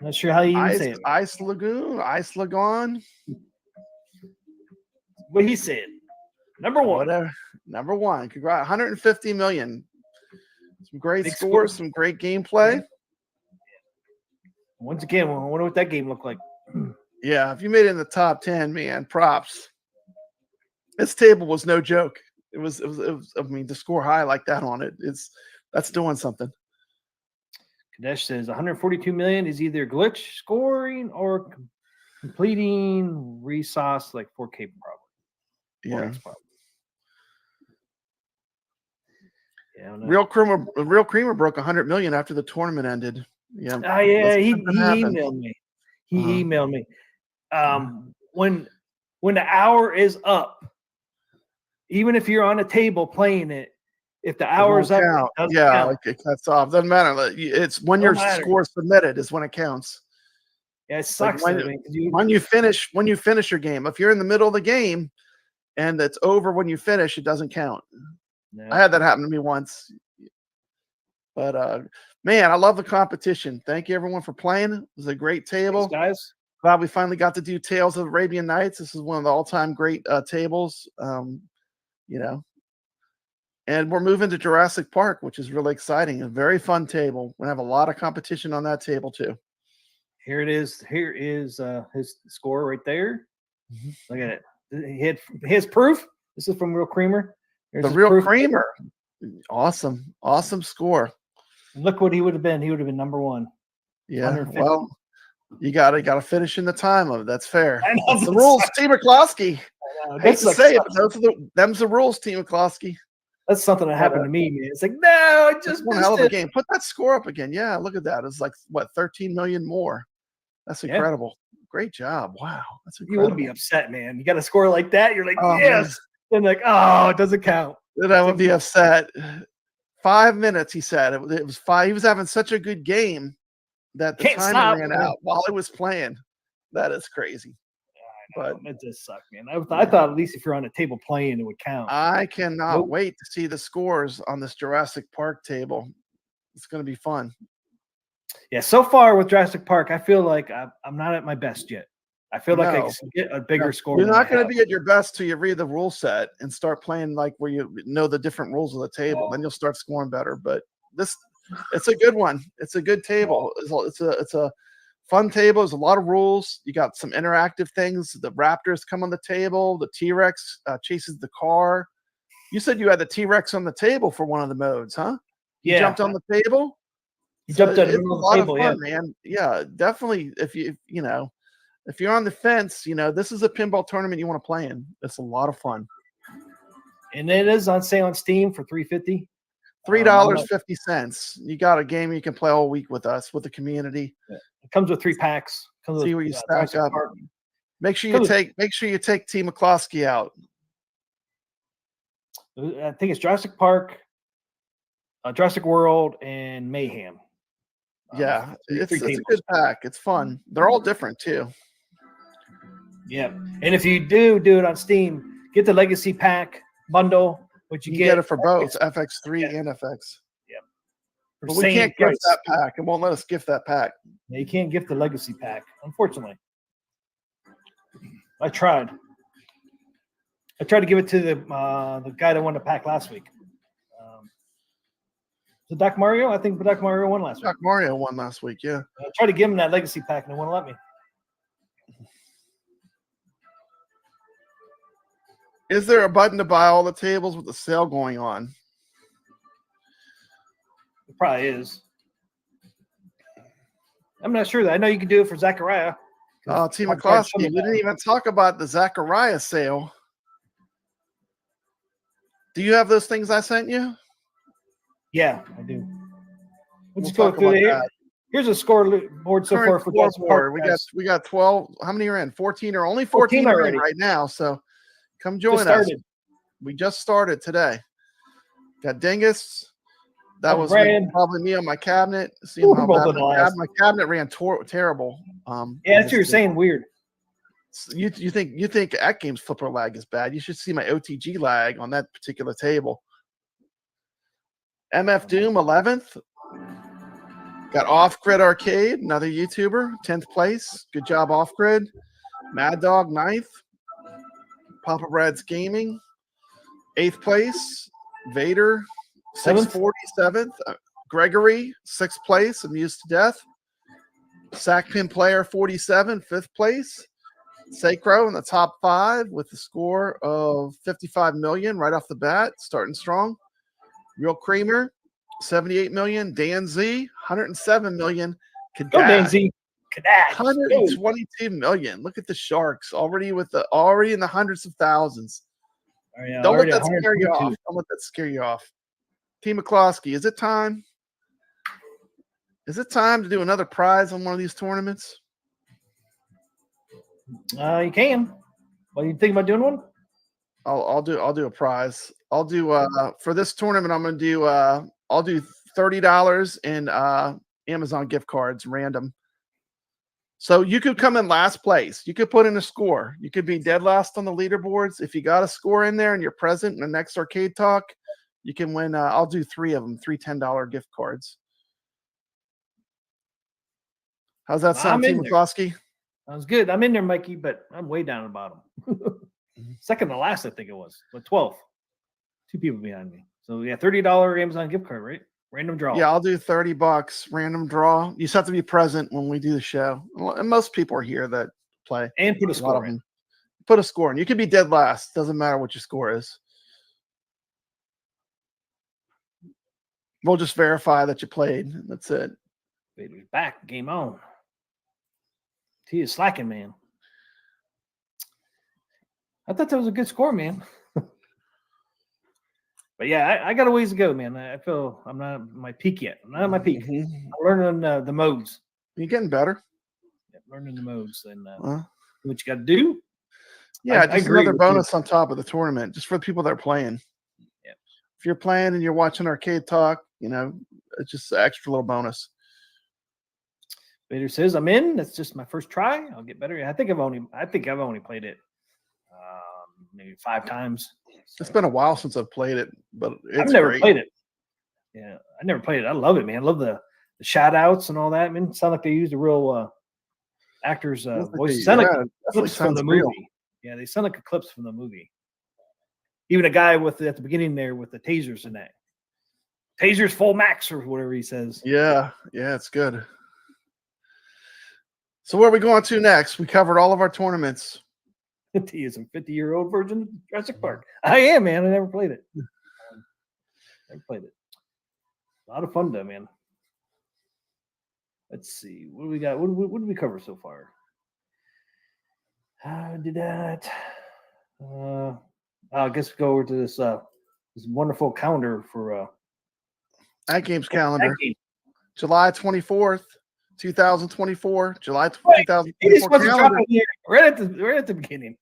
Not sure how you even say it. Ice Lagoon. What he said. Number 1. Whatever. Number 1. Congrats. 150 million. Some great Big scores, score. some great gameplay. Once again, I wonder what that game looked like. Yeah, if you made it in the top 10, man, props. This table was no joke. It was I mean, to score high like that on it, that's doing something. Kadesh says 142 million is either glitch scoring or completing resource like 4K probably. Yeah. Probably. Yeah. Real Creamer broke 100 million after the tournament ended. Yeah. Oh yeah, he emailed me. He emailed me. When the hour is up, even if you're on a table playing it, if the hour's up, it doesn't count. Like it cuts off. Doesn't matter. It's when your score submitted is when it counts. Yeah, it sucks. Like when you finish your game. If you're in the middle of the game and it's over when you finish, it doesn't count. No. I had that happen to me once. But man, I love the competition. Thank you everyone for playing. It was a great table. Thanks, guys. Glad we finally got to do Tales of Arabian Nights. This is one of the all-time great tables. And we're moving to Jurassic Park, which is really exciting. A very fun table. We're gonna have a lot of competition on that table too. Here it is. Here is his score right there. Look at it. He had his proof. This is from Real Creamer. There's the Real Creamer. Awesome score. Look what he would have been. He would have been number 1. Yeah. Well, you gotta finish in the time of it. That's fair. That's the rules, Team McCloskey. I hate to say it, but them's the rules, Team McCloskey. That's something that happened to me, man. It's like, no, I just one hell of a game. Put that score up again. Yeah, look at that. It's like what, 13 million more. That's incredible. Great job. Wow. That's incredible. You would be upset, man. You got a score like that. You're like, yes. Then like, oh, it doesn't count. Then I would be upset. 5 minutes, he said. It was 5. He was having such a good game that the time ran out while it was playing. That is crazy. but It just sucked, man. I thought at least if you're on a table playing, it would count. I cannot Nope. wait to see the scores on this Jurassic Park table. It's going to be fun. Yeah, so far with Jurassic Park, I feel like I'm not at my best yet. I feel like I No. can get a bigger score. You're than not I going to have. be at your best till you read the rule set and start playing like where you know the different rules of the table. Then you'll start scoring better. But it's a good one. It's a good table. It's a fun table. There's a lot of rules. You got some interactive things. The raptors come on the table. The T-Rex chases the car. You said you had the T-Rex on the table for one of the modes, huh? You jumped on the table. You jumped on the It's a middle of lot the of table, fun, man. Yeah, definitely. If you're on the fence, this is a pinball tournament you want to play in. It's a lot of fun. And it is on sale on Steam for $3.50. $3.50. You got a game you can play all week with us, with the community. It comes with 3 packs. See where you stack up. Make sure you take T. McCloskey out. I think it's Jurassic Park, Jurassic World, and Mayhem. Yeah, it's a tables. good pack. It's fun. They're all different too. Yeah, and if you do it on Steam, get the Legacy Pack bundle, which you get it for both FX3 and FX. Yeah, but we can't gift that pack. It won't let us gift that pack. Yeah, you can't gift the Legacy Pack, unfortunately. I tried. I tried to give it to the guy that won the pack last week. So Doc Mario, I think Doc Mario won last week. Doc Mario won last week, yeah. I tried to give him that Legacy Pack, and they wouldn't let me. Is there a button to buy all the tables with the sale going on? It probably is. I'm not sure that. I know you can do it for Zachariah. Oh, T. McCloskey, we didn't even talk about the Zachariah sale. Do you have those things I sent you? Yeah, I do. We'll just go through here. Here's a scoreboard so far for Jurassic Park. We got 12. How many are in? 14 or only 14 are in right now. So come join us. We just started today. Got Dingus. That was probably me on my cabinet. Seeing how bad my cabinet ran terrible. Yeah, that's what you're saying. Weird. You think AtGames flipper lag is bad? You should see my OTG lag on that particular table. MF Doom 11th. Got Off Grid Arcade, another YouTuber, 10th place. Good job, Off Grid. Mad Dog 9th. Papa Brad's Gaming, 8th place. Vader 647th. Gregory 6th place. Amused to Death. Sackpin Player 47, 5th place. Sacro in the top 5 with a score of 55 million right off the bat, starting strong. Real Creamer, 78 million. Dan Z, 107 million. Go Dan Z. 122 million. Look at the Sharks already in the hundreds of thousands. Oh, yeah, Don't let that scare you off. Don't let that scare you off. T. McCloskey, is it time? Is it time to do another prize on one of these tournaments? You can. Well, you think about doing one? I'll do a prize. I'll do for this tournament. I'm gonna do I'll do $30 in Amazon gift cards, random. So you could come in last place. You could put in a score. You could be dead last on the leaderboards. If you got a score in there and you're present in the next Arcade Talk, you can win. I'll do 3 of them, 3 $10 gift cards. How's that sound, Team McCloskey? Sounds good. I'm in there, Mikey, but I'm way down at the bottom. Second to last, I think it was, but 12th. 2 people behind me. So yeah, $30 Amazon gift card, right? Random draw. Yeah, I'll do $30 random draw. You just have to be present when we do the show. And most people are here that play. And put a score in. Put a score in. You could be dead last. Doesn't matter what your score is. We'll just verify that you played. That's it. Vader's back. Game on. He is slacking, man. I thought that was a good score, man. But yeah, I got a ways to go, man. I feel I'm not at my peak yet. I'm not at my peak. I'm learning the modes. You're getting better. Yeah, learning the modes and what you got to do. Yeah, just another bonus on top of the tournament, just for the people that are playing. Yeah. If you're playing and you're watching Arcade Talk, it's just an extra little bonus. Vader says, "I'm in. That's just my first try. I'll get better." I think I've only played it maybe 5 times. It's been a while since I've played it, but I've it's never great. played it. Yeah, I never played it. I love it, man. I love the shout outs and all that. I mean, it sounds like they used a real actor's voice. Sound like clips from the movie. Yeah, they sound like a clips from the movie. Even a guy at the beginning there with the tasers in that. Tasers full max or whatever he says. Yeah, it's good. So where are we going to next? We covered all of our tournaments. He is a 50-year-old version of Jurassic Park. I am, man. I never played it. Never played it. A lot of fun though, man. Let's see. What do we got? What did we cover so far? Did that. I guess we go over to this wonderful calendar for AtGames calendar. AtGames. July 24th, 2024. July Right. 2024 calendar. Right at the beginning.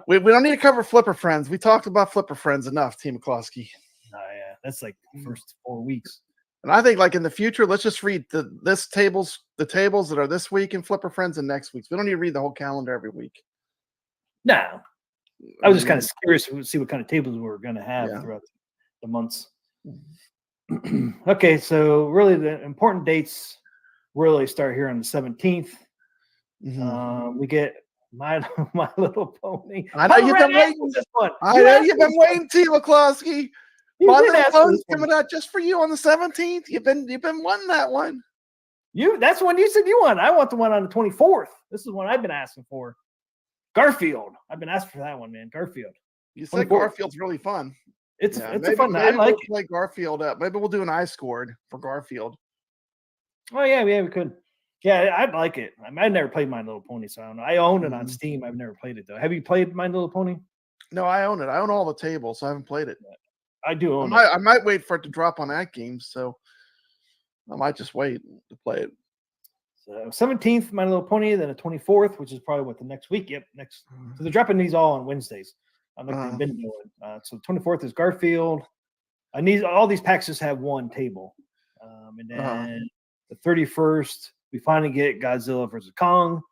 We don't need to cover Flipper Friends. We talked about Flipper Friends enough, Team McCloskey. Oh yeah, that's like the first 4 weeks. And I think like in the future, let's just read the tables that are this week in Flipper Friends and next week's. We don't need to read the whole calendar every week. No. I was just kind of curious to see what kind of tables we were going to have throughout the months. Okay, so really the important dates really start here on the 17th. We get my Little Pony. I know you've been waiting. This one. I know you've been waiting, T. McCloskey. My did Little ask Pony's for this coming out just for you on the 17th. You've been wanting that one. That's the one you said you want. I want the one on the 24th. This is one I've been asking for. Garfield. I've been asking for that one, man. Garfield. You said 24th. Garfield's really fun. It's maybe, a fun. I maybe like we'll it. play Garfield up. Maybe we'll do an I-scored for Garfield. Oh yeah, we could. Yeah, I'd like it. I mean, I never played My Little Pony, so I don't know. I own it on Steam. I've never played it though. Have you played My Little Pony? No, I own it. I own all the tables, so I haven't played it. I do own it. I might wait for it to drop on AtGames, so I might just wait to play it. So 17th, My Little Pony, then the 24th, which is probably what the next week. Yep, next. So they're dropping these all on Wednesdays. I'm like they've been doing. So 24th is Garfield. All these packs just have one table, and then the 31st we finally get Godzilla versus Kong.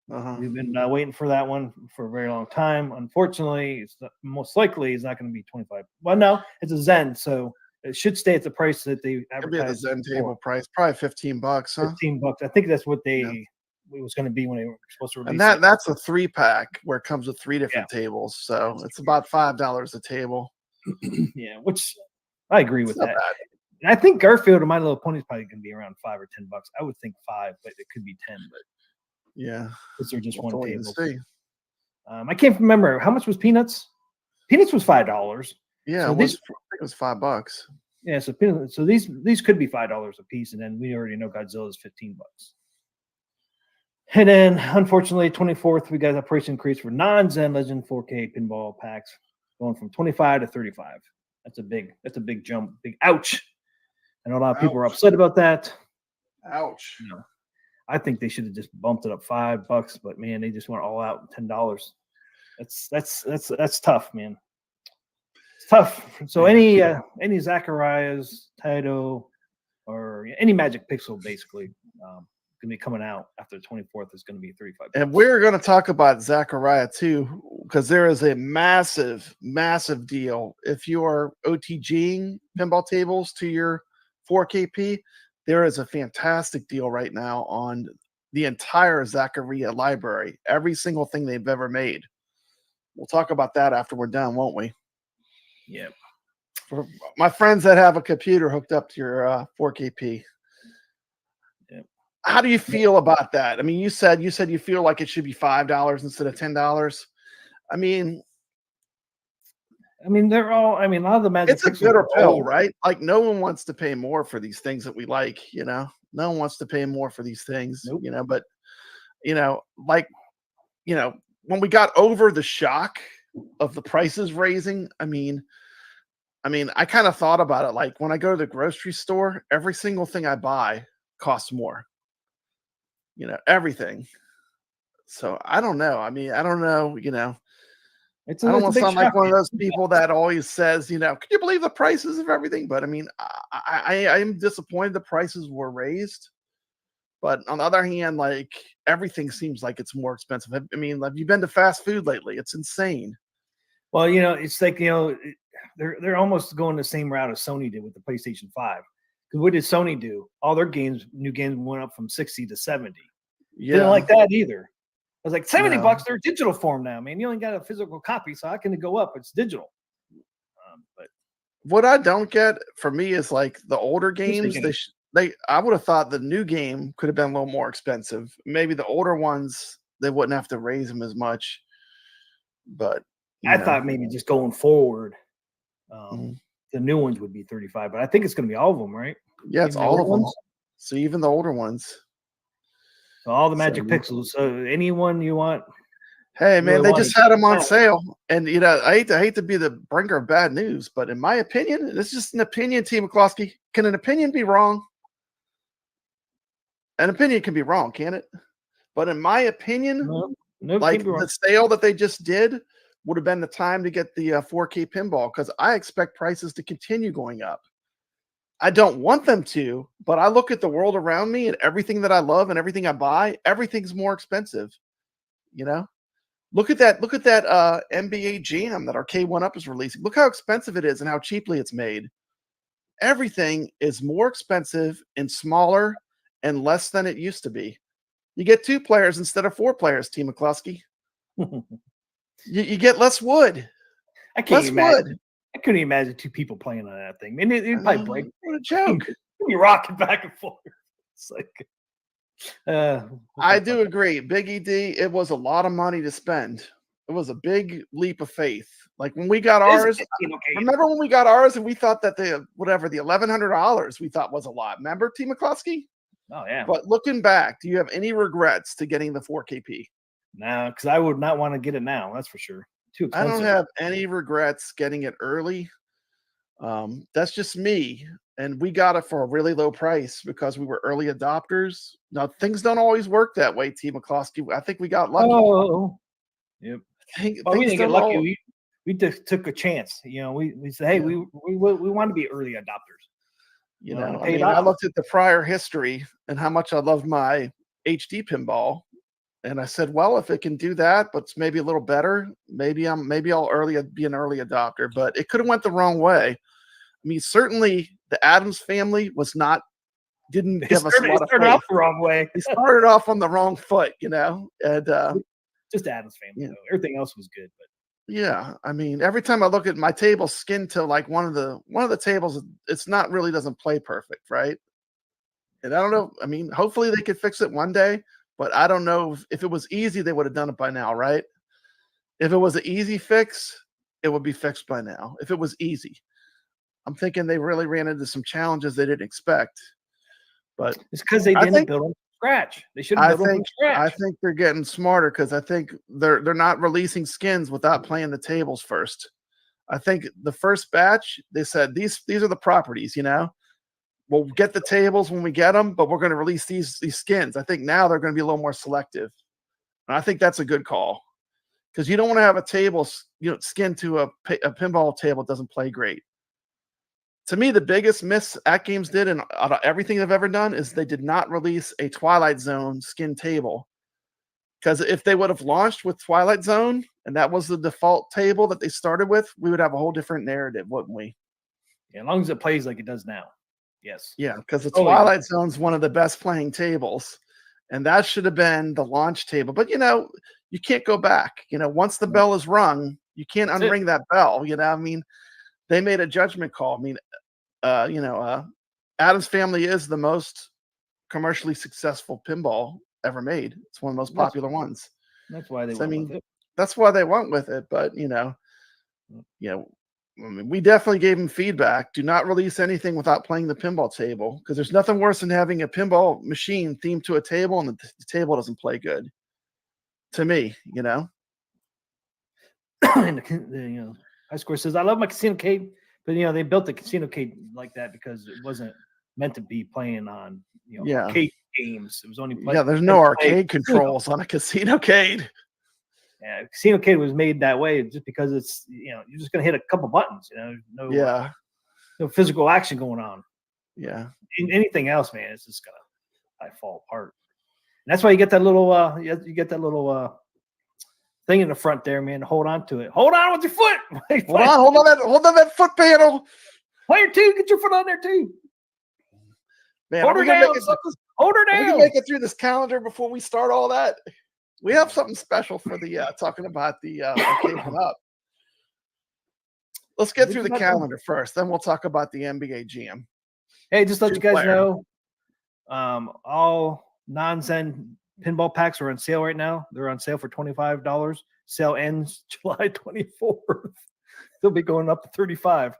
We've been waiting for that one for a very long time. Unfortunately, most likely it's not going to be 25. Well, no, it's a Zen, so it should stay at the price that they It'll be at the advertised. Zen table price, probably $15, huh? $15. I think that's what it was going to be when they were supposed to release. And that's a 3-pack where it comes with 3 different tables, so it's about $5 a table. Yeah, which I agree with Not that. bad. And I think Garfield and My Little Pony is probably going to be around $5 or $10. I would think 5, but it could be 10. But Yeah, because they're just we'll one wait and table. see. I can't remember how much was Peanuts. Peanuts was $5. Yeah, So I think it was $5. Yeah, so Peanuts, so these could be $5 a piece, and then we already know Godzilla is $15. And then, unfortunately, 24th we got a price increase for non-Zen Legend 4K pinball packs, going from 25 to 35. That's a big jump. Big ouch. I know a lot of people are upset about that. Ouch. You know, I think they should have just bumped it up $5, but man, they just went all out $10. That's tough, man. It's tough. So any Zacharias, Taito, or any Magic Pixel, basically, gonna be coming out after the 24th is gonna be $35. And we're going to talk about Zachariah too, because there is a massive, massive deal. If you are OTGing pinball tables to your 4KP, there is a fantastic deal right now on the entire Zachariah library, every single thing they've ever made. We'll talk about that after we're done, won't we? Yeah. For my friends that have a computer hooked up to your 4KP. How do you feel about that? I mean, you said you feel like it should be $5 instead of $10. I mean, they're all. A lot of the Magic. It's a bitter pill, right? Like no one wants to pay more for these things that we like. You know, no one wants to pay more for these things. Nope. You know, but when we got over the shock of the prices raising, I mean, I kind of thought about it. Like when I go to the grocery store, every single thing I buy costs more. You know, everything. So I don't know. I don't know, I don't want to sound like one of those people that always says, can you believe the prices of everything? But I am disappointed the prices were raised. But on the other hand, like everything seems like it's more expensive. I mean, have you been to fast food lately? It's insane. Well, it's like they're almost going the same route as Sony did with the PlayStation 5. Because what did Sony do? All their new games went up from 60 to 70. Yeah, Didn't like that either. I was like, $70, No. they're digital form now, man. You only got a physical copy, so how can it go up? It's digital. But what I don't get for me is like the older games. thinking- I would have thought the new game could have been a little more expensive. Maybe the older ones they wouldn't have to raise them as much. But I thought maybe just going forward, Mhm. the new ones would be 35, but I think it's going to be all of them, right? yeah, it's Even the all older of them. ones? So even the older ones. So all the Magic So- Pixels. So anyone you want. Hey man, Really they wanted just had them on to- sale, and I hate to be the bringer of bad news, but in my opinion, this is just an opinion, T. McCloskey. Can an opinion be wrong? An opinion can be wrong, can it? But in my opinion, No, like can't be wrong. the sale that they just did would have been the time to get the 4K pinball, because I expect prices to continue going up. I don't want them to, but I look at the world around me and everything that I love and everything I buy, everything's more expensive. Look at that NBA Jam that Arcade1Up is releasing. Look how expensive it is and how cheaply it's made. Everything is more expensive and smaller and less than it used to be. You get 2 players instead of 4 players, T. McCloskey. You get less wood. I can't Less imagine. wood. I couldn't even imagine 2 people playing on that thing. I mean, it'd probably break. What a joke. You'd be rocking back and forth. It's like, I do agree. Big ED, it was a lot of money to spend. It was a big leap of faith. Like when we got ours, remember when we got ours and we thought that the $1,100 we thought was a lot. Remember, T. McCloskey? Oh yeah. But looking back, do you have any regrets to getting the 4KP? No, because I would not want to get it now. That's for sure. Too I expensive. don't have any regrets getting it early. That's just me. And we got it for a really low price because we were early adopters. Now, things don't always work that way, T. McCloskey. I think we got lucky. Oh, yep. Well, we Things didn't get don't lucky. al- We just took a chance. We said, hey, Yeah. we want to be early adopters. You Well, know, it I paid mean, I off. looked at the prior history and how much I loved my HD pinball, and I said, well, if it can do that, but it's maybe a little better, maybe I'll be an early adopter. But it could have went the wrong way. I mean, certainly the Adams family didn't give us a lot of started faith. off the wrong way. They started off on the wrong foot, and Just Adam's family. Yeah. Though. Everything else was good, but yeah, I mean, every time I look at my table skinned to like one of the tables, it's not really doesn't play perfect, right? And I don't know. I mean, hopefully they could fix it one day, but I don't know if it was easy, they would have done it by now, right? If it was an easy fix, it would be fixed by now. If it was easy, I'm thinking they really ran into some challenges they didn't expect. But it's because they I didn't think- build them from scratch. They should have built them from I scratch. think they're getting smarter because I think they're not releasing skins without playing the tables first. I think the first batch they said these are the properties, We'll get the tables when we get them, but we're going to release these skins. I think now they're going to be a little more selective. And I think that's a good call because you don't want to have a table, skin to a pinball table that doesn't play great. To me, the biggest miss AtGames did and out of everything they've ever done is they did not release a Twilight Zone skin table. Because if they would have launched with Twilight Zone and that was the default table that they started with, we would have a whole different narrative, wouldn't we? Yeah, as long as it plays like it does now. Yes. Yeah, because the Oh, yeah. Twilight Zone's one of the best playing tables. And that should have been the launch table. But, you can't go back. Once the bell is rung, you can't That's it. unring that bell. I mean, they made a judgment call. I mean, Adam's Family is the most commercially successful pinball ever made. It's one of the most Yes. popular ones. That's why they So, I went mean, with it. that's why they went with it. But I mean, we definitely gave them feedback. Do not release anything without playing the pinball table because there's nothing worse than having a pinball machine themed to a table and the table doesn't play good. To me, And the High Score says, I love my Casino Cade, but they built the Casino Cade like that because it wasn't meant to be playing on Yeah. arcade games. It was only there's no arcade controls on a Casino Cade. Yeah, Casino Cade was made that way just because it's you're just gonna hit a couple buttons. No physical action going on. Yeah. Anything else, man, it's just gonna. I fall apart. And that's why you get that little you get that little thing in the front there, man. Hold on to it. Hold on with your foot. Hold on that foot panel. Player 2, get your foot on there too. Man, Hold her down. Hold her we down. can make it through this calendar before we start all that. We have something special for the talking about the Arcade1Up. Let's get through the calendar first, then we'll talk about the NBA Jam. Hey, just let you guys know, all non-Zen pinball packs are on sale right now. They're on sale for $25. Sale ends July 24th. They'll be going up to $35.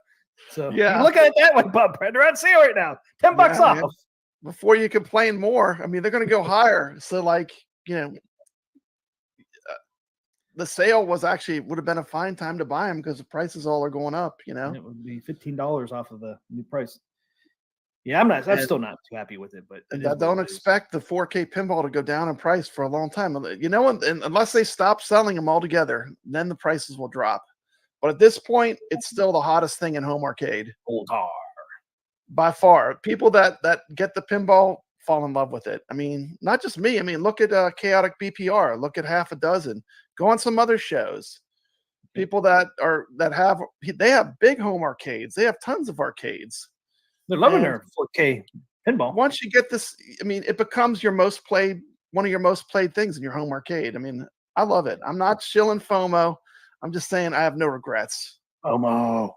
So yeah, look at it that way, Bob. They're on sale right now. $10 off. Man. Before you complain more, I mean, they're going to go higher. So, like, you know, the sale would have been a fine time to buy them because the prices all are going up. You know, and it would be $15 off of the new price. Yeah, I'm still not too happy with it, but I don't expect the 4K pinball to go down in price for a long time. You know, and unless they stop selling them altogether, then the prices will drop. But at this point, it's still the hottest thing in home arcade. By far. People that get the pinball fall in love with it. I mean, not just me. I mean, look at Chaotic BPR. Look at half a dozen. Go on some other shows. People that have big home arcades. They have tons of arcades. They're loving their 4K pinball. Once you get this, I mean, it becomes one of your most played things in your home arcade. I mean, I love it. I'm not shilling FOMO. I'm just saying I have no regrets. FOMO.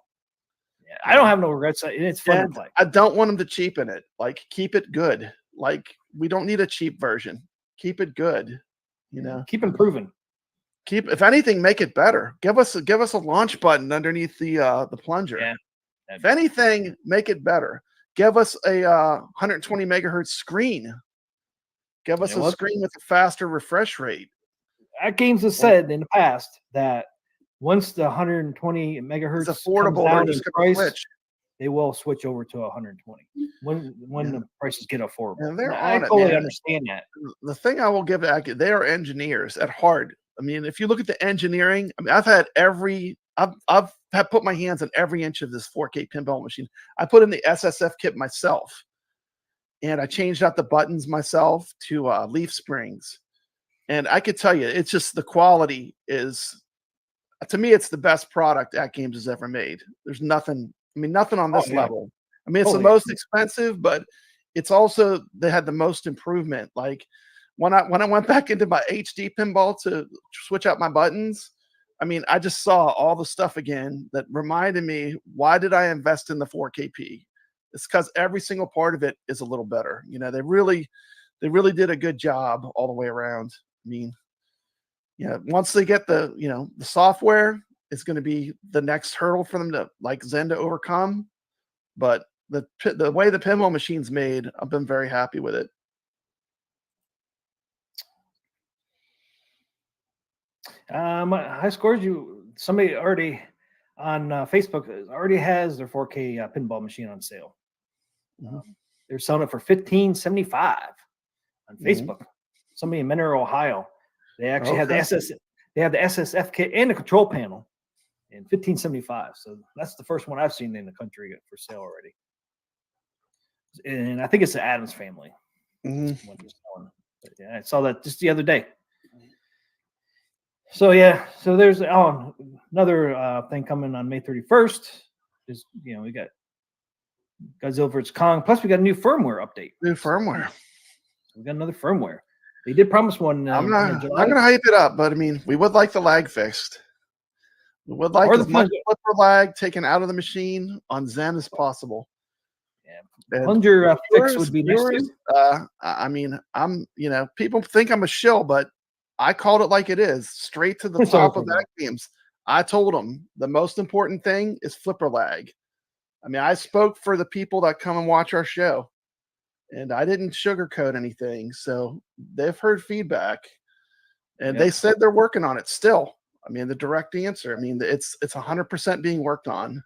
Yeah, I don't have no regrets. It's fun to play. I don't want them to cheapen it. Like, keep it good. Like, we don't need a cheap version. Keep it good. You know, keep improving. If anything, make it better. Give us a launch button underneath the plunger. Yeah. If anything, make it better. Give us a 120 megahertz screen. Give us a screen with a faster refresh rate. AtGames has said in the past that once the 120 megahertz is affordable, comes down in price, switch. They will switch over to 120 when the prices get affordable. And I totally understand that. The thing I will give AtGames, they are engineers at heart. I mean, if you look at the engineering, I mean, I've put my hands on every inch of this 4K pinball machine. I put in the SSF kit myself, and I changed out the buttons myself to leaf springs. And I could tell you, it's just the quality is, to me, it's the best product AtGames has ever made. There's nothing, nothing on this level. I mean, it's the most expensive, but it's also, they had the most improvement. Like, when I went back into my HD pinball to switch out my buttons, I mean, I just saw all the stuff again that reminded me, why did I invest in the 4KP? It's because every single part of it is a little better. You know, they really did a good job all the way around. I mean, yeah, once they get the software, it's going to be the next hurdle for them to, like Zen, to overcome. But the way the pinball machine's made, I've been very happy with it. High scores. Somebody already on Facebook already has their 4K pinball machine on sale. They're selling it for $15.75 on Facebook. Somebody in Menor, Ohio. They actually have the SSF kit and the control panel, and $15.75. So that's the first one I've seen in the country for sale already. And I think it's the Adams family. Yeah, I saw that just the other day. So yeah, so there's another thing coming on May 31st. Is we got Godzilla vs. Kong. Plus we got a new firmware update. New firmware. So we got another firmware. They did promise one. I'm not going to hype it up, but I mean, we would like the lag fixed. We would like as much flipper lag taken out of the machine on Zen as possible. Yeah, plunger fix would be nice. I mean, people think I'm a shill, but I called it like it is, straight to the top of AtGames. I told them the most important thing is flipper lag. I mean, I spoke for the people that come and watch our show, and I didn't sugarcoat anything. So they've heard feedback, and they said they're working on it still. I mean, the direct answer, I mean, it's 100% being worked on.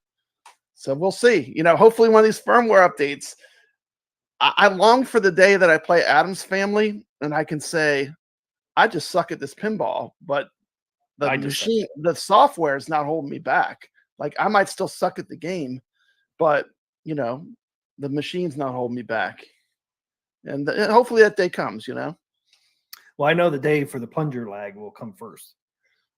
So we'll see. Hopefully one of these firmware updates. I long for the day that I play Adams Family and I can say, I just suck at this pinball, but the machine, the software is not holding me back. Like, I might still suck at the game, but the machine's not holding me back. and hopefully that day comes. Well, I know the day for the plunger lag will come first.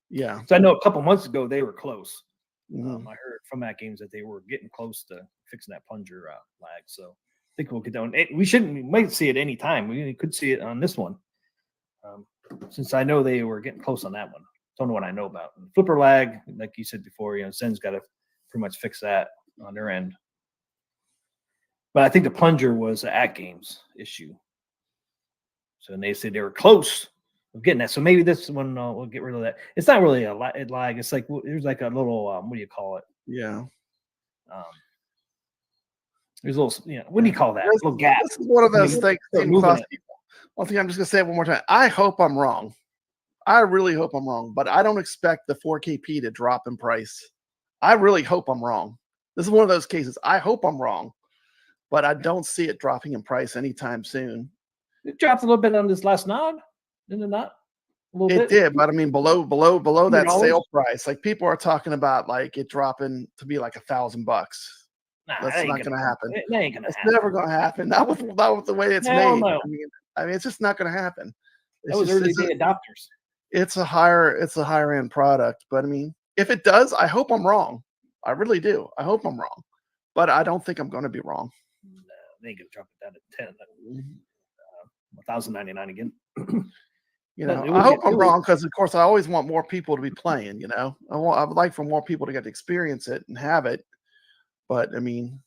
Yeah. So I know a couple months ago they were close. Mhm. I heard from AtGames that they were getting close to fixing that plunger lag. So I think we'll get down. We might see it any time. We could see it on this one. Since I know they were getting close on that one. Don't know what I know about. And flipper lag, like you said before, Zen's got to pretty much fix that on their end. But I think the plunger was an AtGames issue. So they said they were close of getting that. So maybe this one we'll get rid of that. It's not really a lag. It's like there's like a little what do you call it? Yeah. There's a little, what do you call that? A little gap. This is one of those things. Moving it. One thing I'm just gonna say it one more time. I hope I'm wrong. I really hope I'm wrong, but I don't expect the 4KP to drop in price. I really hope I'm wrong. This is one of those cases. I hope I'm wrong, but I don't see it dropping in price anytime soon. It dropped a little bit on this last nod, didn't it not? A little bit. Did, but I mean below that $100? sale price. Like people are talking about like it dropping to be like $1,000. Nah, That's that ain't not gonna happen. That ain't gonna It's happen. never gonna happen. Not with the way it's Hell made. no. I mean, it's just not gonna happen. That was early day adopters. It's a higher end product, but I mean, if it does, I hope I'm wrong. I really do. I hope I'm wrong, but I don't think I'm going to be wrong. No, they ain't gonna drop it down to 10, $1,099 again. I hope I'm wrong because, of course, I always want more people to be playing. I would like for more people to get to experience it and have it, but I mean,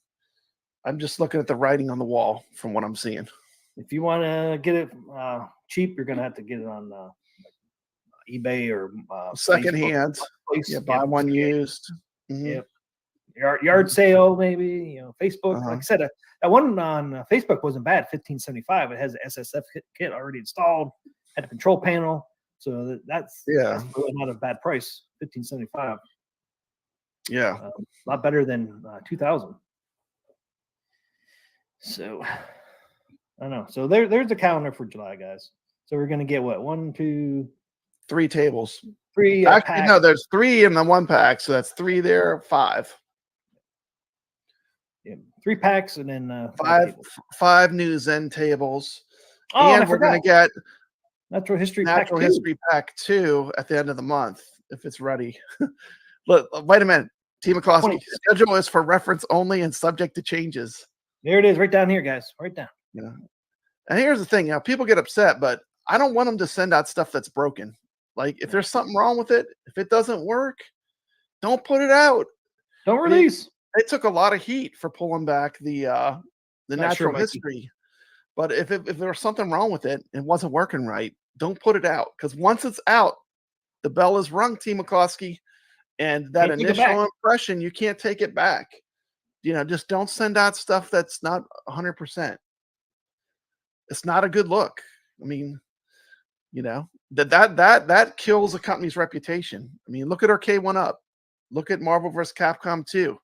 I'm just looking at the writing on the wall from what I'm seeing. If you want to get it cheap, you're gonna have to get it on eBay or secondhand. Yeah, buy one used. Yeah, yard sale maybe. Facebook. Like I said, that one on Facebook wasn't bad. $15.75. It has an SSF kit already installed. Had a control panel, so that's really not a bad price. $15.75. Yeah, a lot better than $2,000. So I don't know. So there's a calendar for July, guys. So we're gonna get what 1, 2, 3 tables. 3. Actually, no, there's 3 in the 1 pack, so that's 3 there, 5. Yeah, 3 packs and then 5 new Zen tables. Oh, and we're gonna get Natural History Pack 2 at the end of the month if it's ready. Look, wait a minute, T. McCloskey. Schedule is for reference only and subject to changes. There it is, right down here, guys. Right down. Yeah. And here's the thing, people get upset, but I don't want them to send out stuff that's broken. Like if there's something wrong with it, if it doesn't work, don't put it out. Don't release. They took a lot of heat for pulling back the Natural History. But if there was something wrong with it, it wasn't working right, don't put it out. Because once it's out, the bell is rung, T. McCloskey. And that initial impression, you can't take it back. Just don't send out stuff that's not 100%. It's not a good look. I mean, that kills a company's reputation. I mean, look at Arcade1Up. Look at Marvel vs. Capcom 2.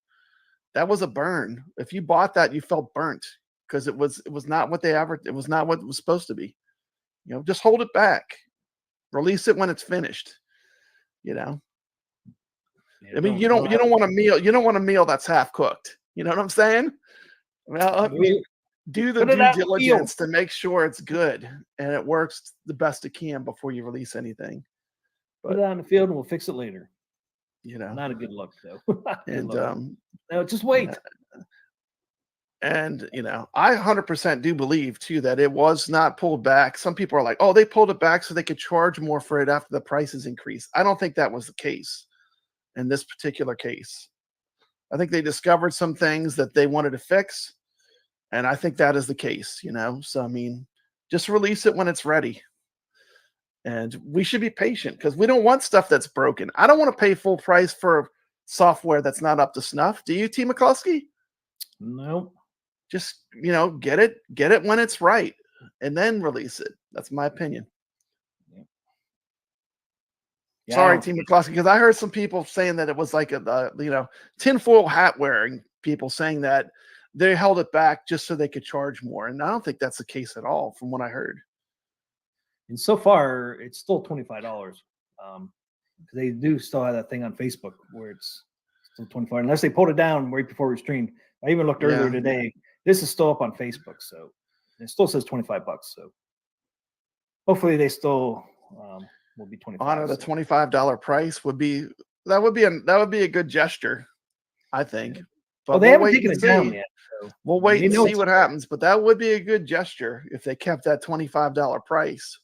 That was a burn. If you bought that, you felt burnt because it was not what it was not what it was supposed to be. Just hold it back. Release it when it's finished. I mean, you don't want a meal that's half cooked. You know what I'm saying? Well, do the due diligence to make sure it's good and it works the best it can before you release anything. Put it on the field and we'll fix it later. Not a good look though. And no, just wait. And I 100% do believe too that it was not pulled back. Some people are like, oh, they pulled it back so they could charge more for it after the prices increased. I don't think that was the case in this particular case. I think they discovered some things that they wanted to fix. And I think that is the case, So, I mean, just release it when it's ready. And we should be patient because we don't want stuff that's broken. I don't want to pay full price for software that's not up to snuff. Do you, T. McCloskey? No. Just, get it when it's right and then release it. That's my opinion. Yeah, sorry, T. McCloskey, because I heard some people saying that it was like a tinfoil hat wearing people saying that they held it back just so they could charge more. And I don't think that's the case at all from what I heard. And so far, it's still $25. They do still have that thing on Facebook where it's still $25, unless they pulled it down right before we streamed. I even looked earlier today. This is still up on Facebook, so it still says $25. So hopefully they still will be 25. Honor the $25 price would be that would be a good gesture, I think. But Well, they we'll haven't wait taken and it down see. yet. So We'll wait they and know see it's what happens. But that would be a good gesture if they kept that $25 price.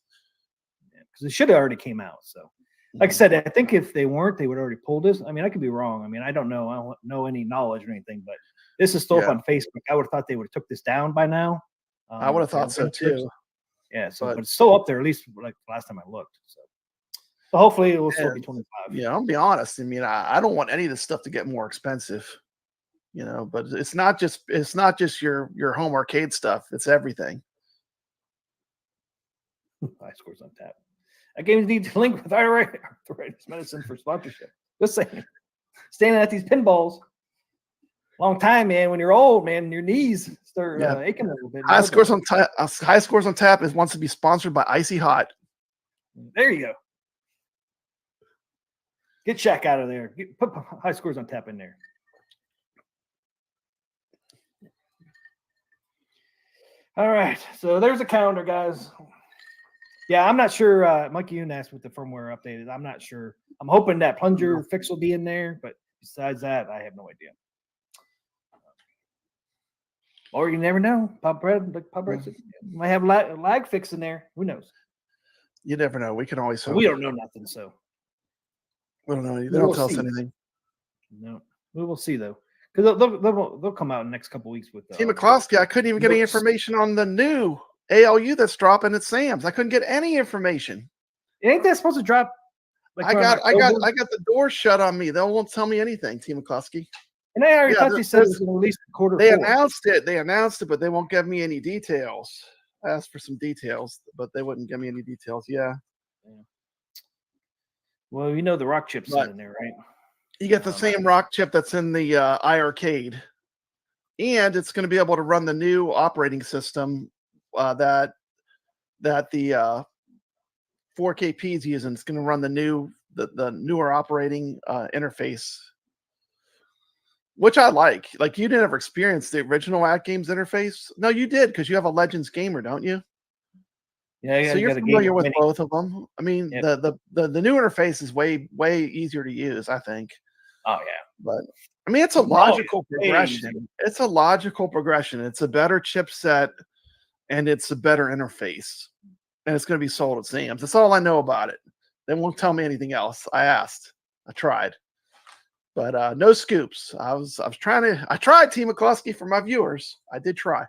because it should have already came out. So, like I said, I think if they weren't, they would already pull this. I mean, I could be wrong. I mean, I don't know. I don't know any knowledge or anything, but this is still up Yeah. on Facebook. I would have thought they would have took this down by now. I would have thought so too. Yeah. So, but- but it's still up there, at least like last time I looked. So hopefully it will still be 25. Yeah, I'll be honest. I mean, I don't want any of this stuff to get more expensive, but it's not just your home arcade stuff. It's everything. High scores on tap. AtGames need to link with arthritis medicine for sponsorship. Just saying. Standing at these pinballs, long time, man. When you're old, man, your knees start aching a little bit. High scores on tap wants to be sponsored by Icy Hot. There you go. Get Shaq out of there. Put high scores on tap in there. All right. So there's a calendar, guys. Yeah, I'm not sure. Mikey Yoon asked with the firmware updated. I'm not sure. I'm hoping that plunger fix will be in there, but besides that, I have no idea. Or you never know. Pop Bread might have lag fix in there. Who knows? You never know. We can always hope. We don't know nothing, so We don't know. They don't tell us anything. no. We will see though, because they'll come out in the next couple weeks with. Team McCloskey, I couldn't even get any information on the new ALU that's dropping at Sam's. I couldn't get any information. Ain't that supposed to drop? Like I got the door shut on me. They won't tell me anything, Team McCloskey. And I already thought they said it was going to release quarter. They 4. announced it, but they won't give me any details. I asked for some details, but they wouldn't give me any details. Yeah. Well, you know the rock chip's in there, right? You get the same rock chip that's in the iArcade, and it's going to be able to run the new operating system that the 4KP is using. It's going to run the newer operating interface, which I like. Like, you never experienced the original AtGames interface. No, you did, because you have a Legends gamer, don't you? Yeah. So you're familiar with both of them. I mean, the new interface is way easier to use, I think. Oh yeah, but I mean, it's a logical progression. It's a logical progression. It's a better chipset, and it's a better interface, and it's going to be sold at Sam's. That's all I know about it. They won't tell me anything else. I asked. I tried. But no scoops. I tried, Team McCluskey, for my viewers. I did try,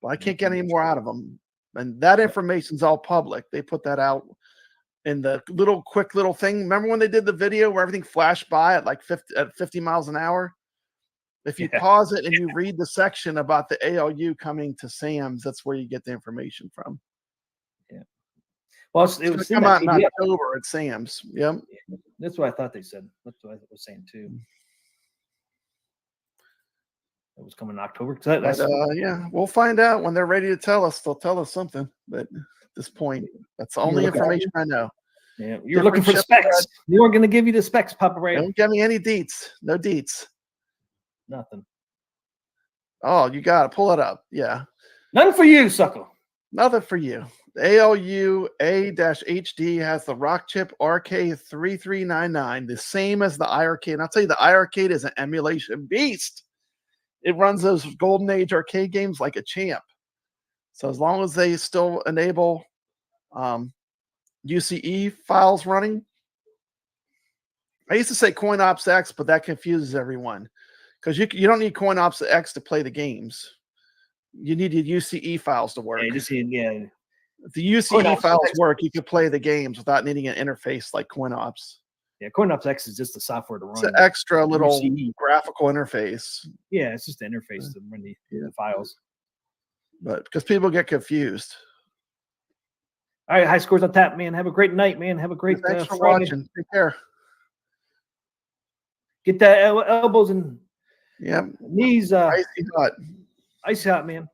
but I can't get any more out of them. And that information's all public. They put that out in the quick little thing. Remember when they did the video where everything flashed by at like 50 miles an hour? If you pause it and you read the section about the ALU coming to Sam's, that's where you get the information from. Yeah. Well, it was come out in October at Sam's. Yep. Yeah, that's what I thought they said. That's what I was saying too. It was coming in October. Yeah, we'll find out when they're ready to tell us. They'll tell us something. But at this point, that's the only information I know. Yeah, you're looking for the specs. You weren't going to give you the specs, Papa Ray. Don't give me any deets. No deets. Nothing. Oh, you got to pull it up. Yeah. None for you, sucker. Nothing for you. The ALU A-HD has the rock chip RK3399, the same as the iArcade. And I'll tell you, the iArcade is an emulation beast. It runs those golden age arcade games like a champ. So as long as they still enable UCE files running, I used to say CoinOps X, but that confuses everyone because you don't need CoinOps X to play the games. You need the UCE files to work. Yeah, if the UCE files work, you can play the games without needing an interface like CoinOps. Yeah, CoinOps X is just the software to run. It's an extra little graphical interface. Yeah, it's just the interface to run the files. But because people get confused. All right, high scores on tap, man. Have a great night, man. Have a great Thanks for Friday. watching. Take care. Get that elbows and knees. Icy hot. Icy hot, man.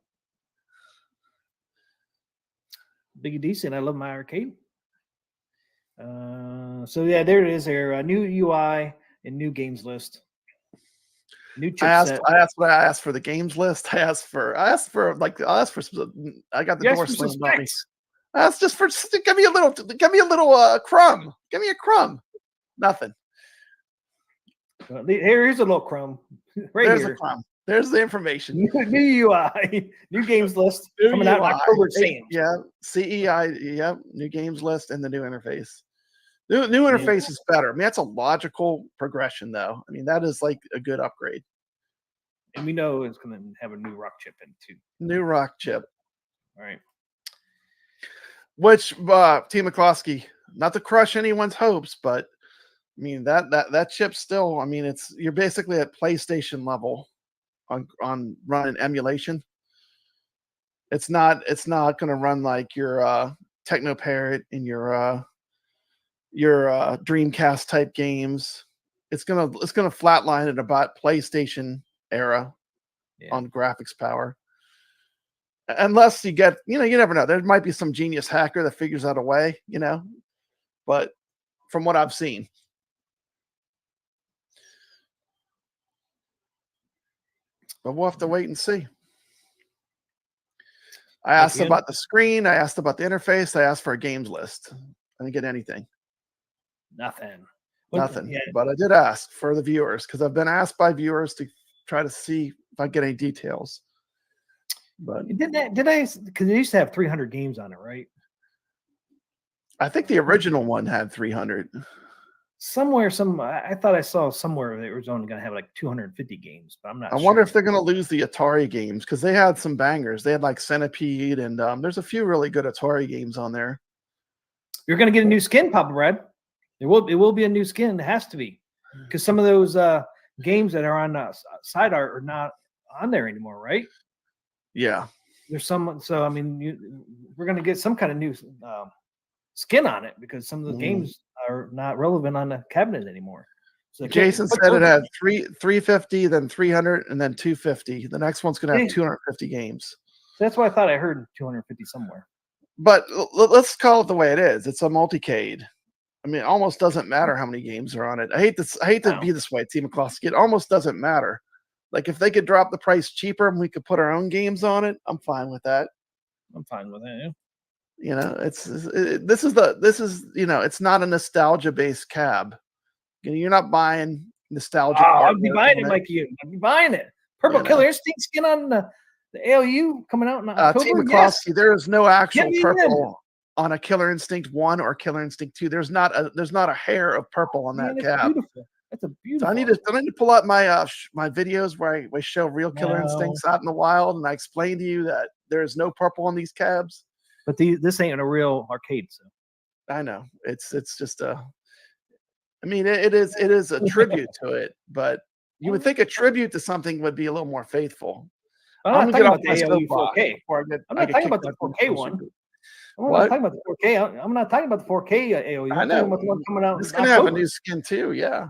Biggie decent. I love my arcade. So yeah, there it is. There, new UI and new games list. New I asked, chipset. I asked for the games list. I asked for I got the You asked door for some slammed on me. specs. I asked just give me a little crumb. Give me a crumb. Nothing. Here's a little crumb. Right There's here. a crumb. There's the information. New UI, new games list New coming out in UI. October. Same. Yeah, CEI. Yep, new games list and the new interface. New interface is better. I mean, that's a logical progression, though. I mean, that is like a good upgrade. And we know it's going to have a new rock chip in too. New rock chip. All right. Which Team McCloskey, not to crush anyone's hopes, but I mean that chip still. I mean, you're basically at PlayStation level on running emulation. It's not going to run like your Technoparrot and your Dreamcast type games. It's gonna flatline at about PlayStation era on graphics power. Unless you get, you never know. There might be some genius hacker that figures out a way, but from what I've seen. But we'll have to wait and see. I asked about the screen. I asked about the interface. I asked for a games list. I didn't get anything. Nothing. Nothing. Yeah. But I did ask for the viewers because I've been asked by viewers to try to see if I get any details. But did I? Because they used to have 300 games on it, right? I think the original one had 300. Somewhere, I thought I saw somewhere it was only going to have like 250 games, but I'm not. I wonder if they're going to lose the Atari games because they had some bangers. They had like Centipede, and there's a few really good Atari games on there. You're going to get a new skin, Papa Brad. It will be a new skin. It has to be because some of those games that are on side art are not on there anymore, right? Yeah, there's some. So I mean, we're going to get some kind of new skin on it because some of the games are not relevant on the cabinet anymore. So Jason said it had 350, then 300, and then 250. The next one's going to have 250 games. That's what I thought I heard 250 somewhere. But let's call it the way it is. It's a multicade. I mean, it almost doesn't matter how many games are on it. I hate to be this way, Team McCloskey. It almost doesn't matter. Like if they could drop the price cheaper and we could put our own games on it, I'm fine with that. I'm fine with that. Yeah. It's not a nostalgia based cab. You're not buying nostalgia. I'd be buying it like you. I'd be buying it. Purple Killer Instinct skin on the ALU coming out in October. Team McCloskey, there is no actual purple on a Killer Instinct 1 or Killer Instinct 2. There's not a hair of purple on that cab. Beautiful. That's a beautiful. So I need to pull out my my videos where I show real Killer Instincts out in the wild, and I explain to you that there is no purple on these cabs. But this ain't a real arcade. So I know it's just a. I mean, it is a tribute to it, but you would think a tribute to something would be a little more faithful. I'm not talking about the ALU 4K. I'm not talking about the 4K one. I'm not talking about the 4K. I'm not talking about the 4K AOE. I'm talking about the one coming out. It's going to have a new skin too. Yeah.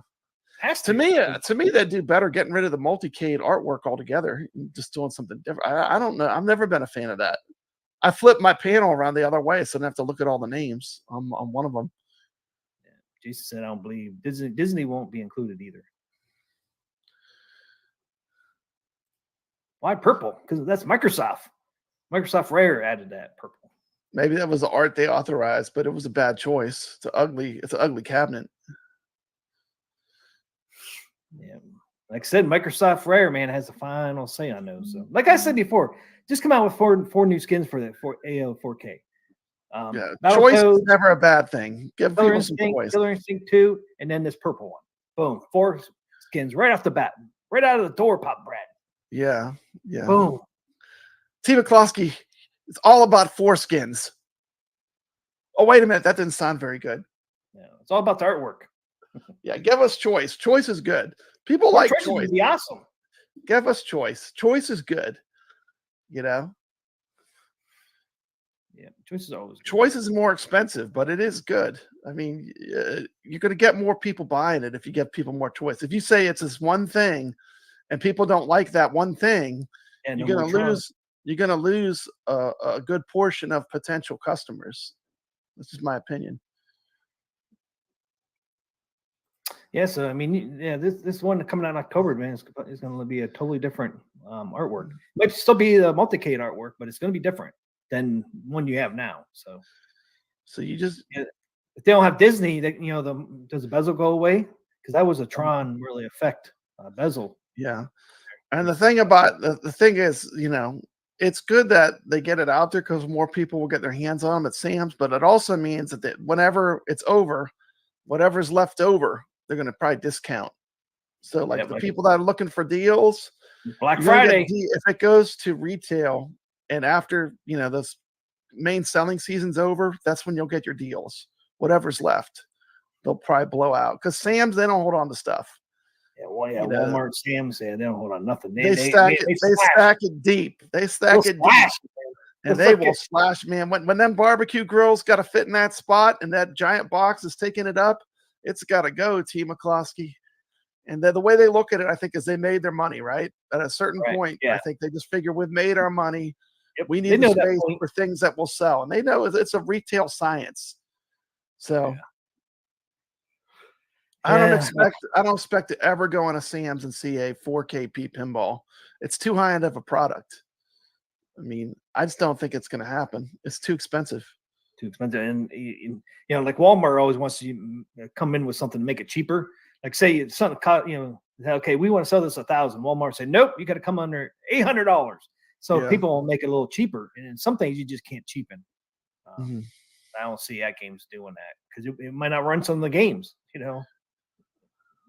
To me, they'd do better getting rid of the multicade artwork altogether, just doing something different. I don't know. I've never been a fan of that. I flipped my panel around the other way, so I don't have to look at all the names on one of them. Yeah. Jason said, "I don't believe Disney won't be included either." Why purple? Because that's Microsoft. Microsoft Rare added that purple. Maybe that was the art they authorized, but it was a bad choice. It's an ugly cabinet. Yeah. Like I said, Microsoft Rare, man, has the final say on those. So, like I said before, just come out with four new skins for AO 4K. Choice is never a bad thing. Give people some choice. Killer Instinct 2, and then this purple one. Boom. 4 skins right off the bat. Right out of the door, Pop Brad. Yeah. Yeah. Boom. Team McCloskey, it's all about 4 skins. Oh, wait a minute. That didn't sound very good. Yeah, it's all about the artwork. Yeah, give us choice. Choice is good. People like choice. Would be awesome. Give us choice. Choice is good. Yeah, choice is always good. Choice is more expensive, but it is good. I mean, you're going to get more people buying it if you give people more choice. If you say it's this one thing, and people don't like that one thing, you're going to lose a good portion of potential customers. This is my opinion. Yeah, so I mean, yeah, this one coming out in October, man, is going to be a totally different artwork. Might still be the multicade artwork, but it's going to be different than one you have now. So you just if they don't have Disney, that does the bezel go away? Because that was a Tron really effect bezel. yeah. And the thing about the thing is, it's good that they get it out there because more people will get their hands on them at Sam's. But it also means that whenever it's over, whatever's left over, they're going to probably discount. So like the people that are looking for deals, Black Friday, if it goes to retail and after this main selling season's over, that's when you'll get your deals. Whatever's left, they'll probably blow out because Sam's, they don't hold on to stuff. Yeah, well, yeah, Walmart, Sam's, they don't hold on nothing. They stack it deep. They stack it deep. And they will slash, man. When them barbecue grills got to fit in that spot and that giant box is taking it up, it's got to go, T. McCloskey. And the way they look at it, I think, is they made their money, right? At a certain point, I think they just figure we've made our money. Yep. We need the space for things that will sell. And they know it's a retail science. So I don't expect to ever go on a Sam's and see a 4KP pinball. It's too high end of a product. I mean, I just don't think it's going to happen. It's too expensive. Too expensive. And, like Walmart always wants to come in with something to make it cheaper. Like say something, okay, we want to sell this $1,000. Walmart say, nope, you got to come under $800. So people will make it a little cheaper. And in some things you just can't cheapen. I don't see AtGames doing that because it might not run some of the games, at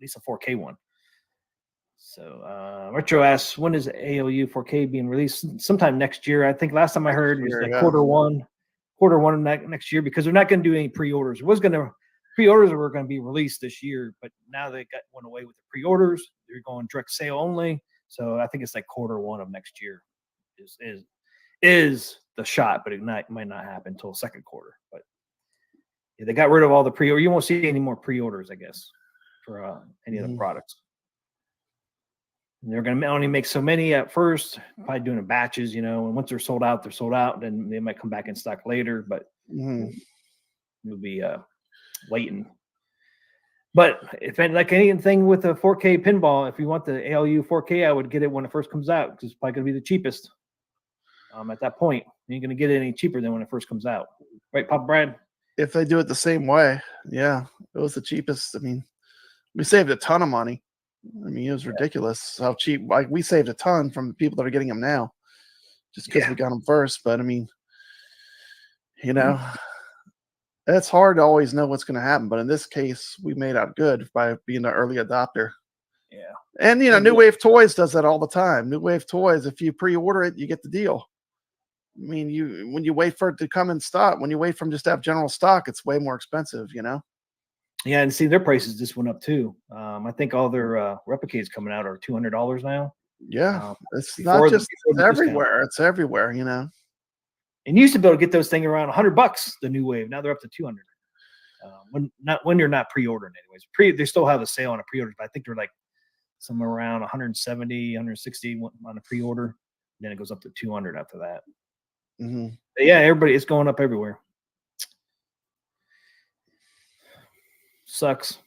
least a 4K one. So Retro asks, when is ALU 4K being released? Sometime next year. I think last time I heard was like quarter one of next year because they're not going to do any pre-orders. Pre-orders were going to be released this year, but now they went away with the pre-orders. They're going direct sale only. So I think it's like quarter one of next year is the shot, but it might not happen until second quarter. But they got rid of all the pre-order. You won't see any more pre-orders, I guess, for any of the products. And they're going to only make so many at first, probably doing it batches, and once they're sold out, then they might come back in stock later, but you'll be waiting. But if like anything with a 4K pinball, if you want the ALU 4K, I would get it when it first comes out because it's probably going to be the cheapest. At that point, you ain't going to get it any cheaper than when it first comes out. Right, Papa Brad? If they do it the same way, it was the cheapest. I mean, we saved a ton of money. I mean, it was ridiculous how cheap. Like we saved a ton from the people that are getting them now, just because we got them first. But I mean, it's hard to always know what's going to happen. But in this case, we made out good by being the early adopter. Yeah, and New Wave Toys does that all the time. New Wave Toys, if you pre-order it, you get the deal. I mean, when you wait for it to come in stock, when you wait for them just to have general stock, it's way more expensive. Yeah, and see their prices just went up too. I think all their replicas coming out are $200 now. Yeah, it's not just everywhere. It's everywhere, And you used to be able to get those things around $100. The New Wave now they're up to $200. When you're not pre-ordering, anyways. They still have a sale on a pre-order, but I think they're like somewhere around 170, 160 on a pre-order. Then it goes up to 200 after that. But yeah, it's going up everywhere. Sucks.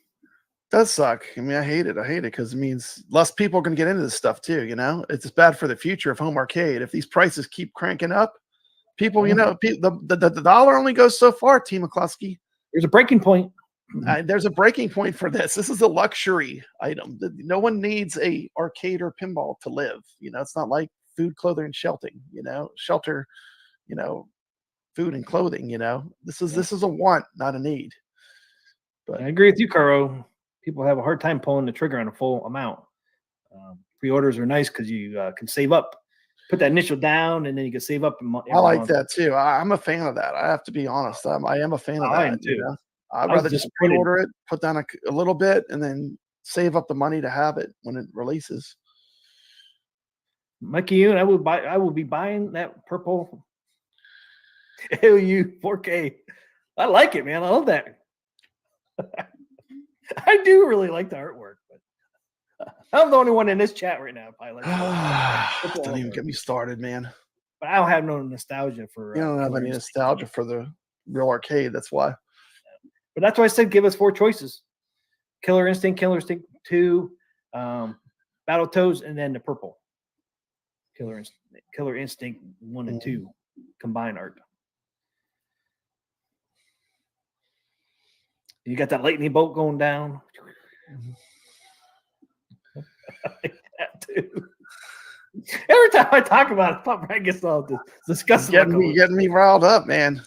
Does suck. I mean, I hate it because it means less people are going to get into this stuff too. It's bad for the future of home arcade. If these prices keep cranking up, people, the dollar only goes so far. T. McCluskey. There's a breaking point. There's a breaking point for this. This is a luxury item. No one needs a arcade or pinball to live. It's not like food, clothing, and shelter. Food and clothing. This is a want, not a need. But I agree with you, Caro. People have a hard time pulling the trigger on a full amount. Pre-orders are nice because you can save up, put that initial down, and then you can save up. I like that too. I'm a fan of that. I have to be honest. I am a fan of that too. I'd rather just pre-order it, put down a little bit, and then save up the money to have it when it releases. Mikey, I will be buying that purple ALU 4K. I like it, man. I love that. I do really like the artwork, but I'm the only one in this chat right now. Don't even get me started, man. But I don't have no nostalgia for. You don't have any nostalgia for the real arcade. That's why. But that's why I said give us 4 choices. Killer Instinct 2, Battletoads, and then the purple. Killer Instinct 1 and 2 combined art. You got that lightning bolt going down. That too. Every time I talk about it, Pop Brad gets all this disgusting. Getting me riled up, man.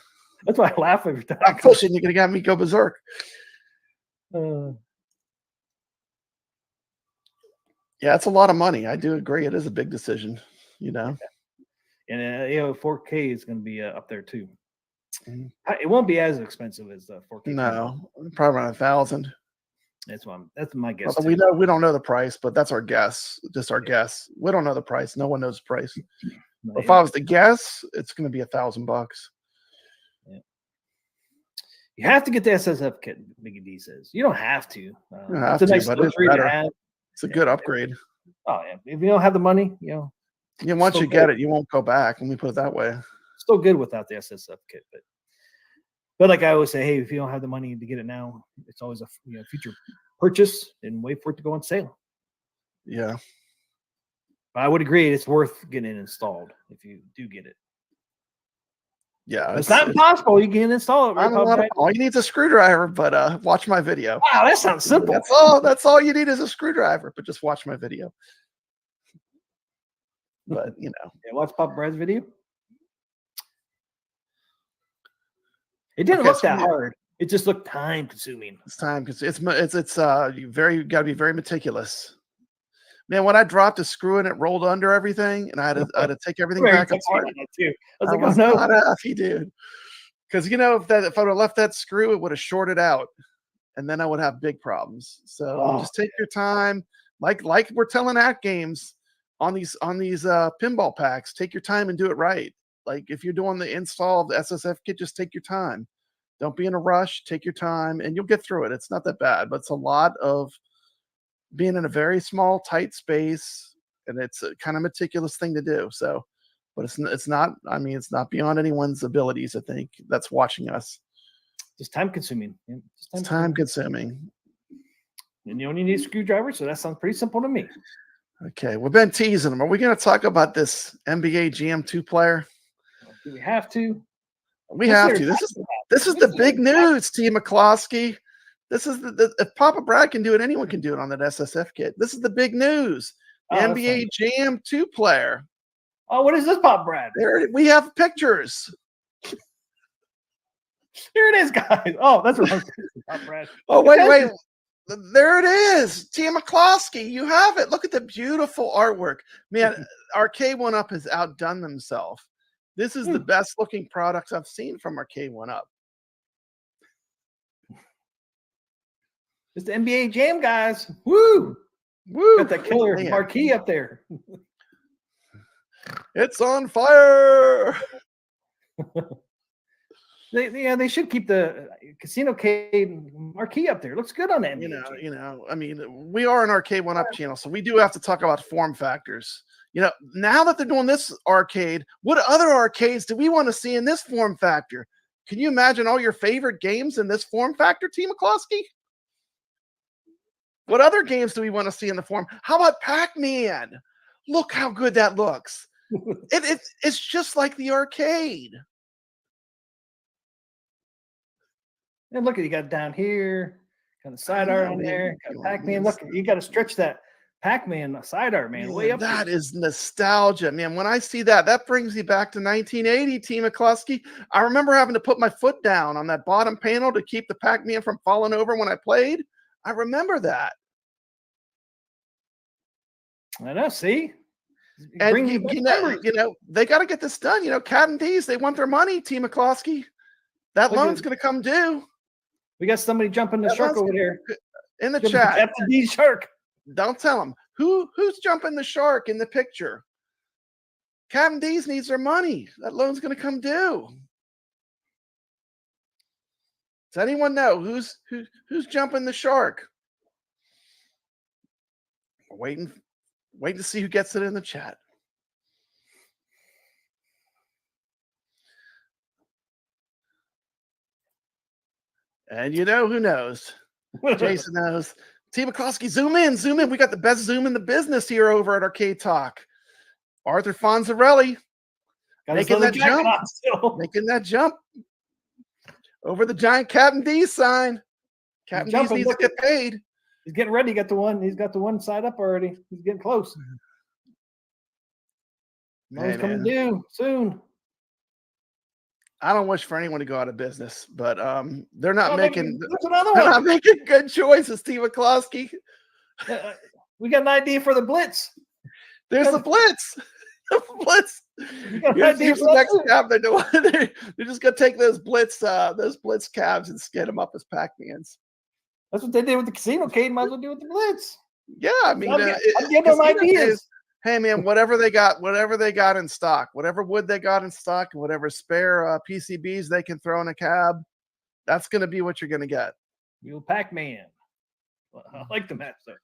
That's why I laugh every time. I'm pushing. You're gonna get me go berserk. Uh, Yeah, it's a lot of money. I do agree. It is a big decision, you know. and 4K is going to be up there too. Mhm. It won't be as expensive as 4K. No, probably around 1,000. That's my guess. We don't know the price, but that's our guess. Just our guess. We don't know the price. No one knows the price. If I was to guess, it's going to be $1,000. Yeah. You have to get the SSF kit. Biggie D says you don't have to. You don't have it's a to, nice but it's luxury to better. have. It's a good upgrade. Oh yeah, if you don't have the money, Yeah, once still you get good. it, you won't go back. Let me put it that way. Still good without the SSF kit, but like I always say, hey, if you don't have the money to get it now, it's always a future purchase and wait for it to go on sale. Yeah. But I would agree, it's worth getting it installed if you do get it. Yeah. It's not impossible. You can install it. Right, all you need is a screwdriver, but watch my video. Wow, that sounds simple. That's all you need is a screwdriver, but just watch my video. But Yeah, watch Pop Brad's video. It didn't look that hard. It just looked time consuming. It's time because you got to be very meticulous. Man, when I dropped a screw in, it rolled under everything, and I had to take everything back apart. Too. I was I like, was oh no, not happy, dude. Because if I would have left that screw, it would have shorted out, and then I would have big problems. So just take your time, like we're telling AtGames on these pinball packs. Take your time and do it right. Like if you're doing the install of the SSF kit, just take your time. Don't be in a rush. Take your time, and you'll get through it. It's not that bad, but it's a lot of being in a very small, tight space, and it's a kind of meticulous thing to do. So, but it's not. I mean, it's not beyond anyone's abilities. I think that's watching us. just time consuming. It's time consuming. And you only need a screwdriver, so that sounds pretty simple to me. Okay, we've been teasing them. Are we going to talk about this NBA GM2 player? Do we have to? We have to. This is the big news, T. McCloskey. This is if Papa Brad can do it, anyone can do it on that SSF kit. This is the big news. The NBA Jam 2 player. Oh, what is this, Pop Brad? There we have pictures. Here it is, guys. Oh, that's what I was thinking, Pop Brad. Oh, wait. There it is. T. McCloskey. You have it. Look at the beautiful artwork. Man, Arcade1Up has outdone themselves. This is the best looking products I've seen from Arcade1Up. It's the NBA Jam, guys. Woo! Woo! Got that killer marquee up there. It's on fire. They should keep the Casino Cade marquee up there. It looks good on that. I mean, we are an Arcade1Up channel, so we do have to talk about form factors. Now that they're doing this arcade, what other arcades do we want to see in this form factor? Can you imagine all your favorite games in this form factor, T. McCloskey? What other games do we want to see in the form? How about Pac-Man? Look how good that looks. It's just like the arcade. And look, you got down here, got the side art on there, got Pac-Man. Look, you got to stretch that Pac-Man side art, man, way up. That is nostalgia, man. When I see that brings me back to 1980, T. McCluskey. I remember having to put my foot down on that bottom panel to keep the Pac-Man from falling over when I played. I remember that. I know, see? And they got to get this done. Cat and D's, they want their money, T. McCloskey. That loan's going to come due. We got somebody jumping the shark over here. In the chat. Captain D shark. Don't tell them. Who's jumping the shark in the picture? Cat and D's needs their money. That loan's going to come due. Does anyone know who's jumping the shark? We're waiting to see who gets it in the chat. And who knows? Jason knows. T. McCloskey, zoom in, zoom in. We got the best zoom in the business here over at Arcade Talk. Arthur Fonzarelli making that jump. Making that jump over the giant Captain D sign. Captain D needs to get paid. He's getting ready. He's got the one side up already. He's getting close. He's coming due soon. I don't wish for anyone to go out of business, but they're not making good choices, T. McCloskey. We got an idea for the Blitz. There's the Blitz. The Blitz. Here's the next cab they're doing. They're just gonna take those Blitz cabs and skid them up as Pac-Mans. That's what they did with the casino cade. Might as well do with the Blitz. Yeah, I mean, I'm giving them ideas. Hey man, whatever they got in stock, whatever wood they got in stock, whatever spare PCBs they can throw in a cab, that's going to be what you're going to get. You're Pac-Man. I like the match there.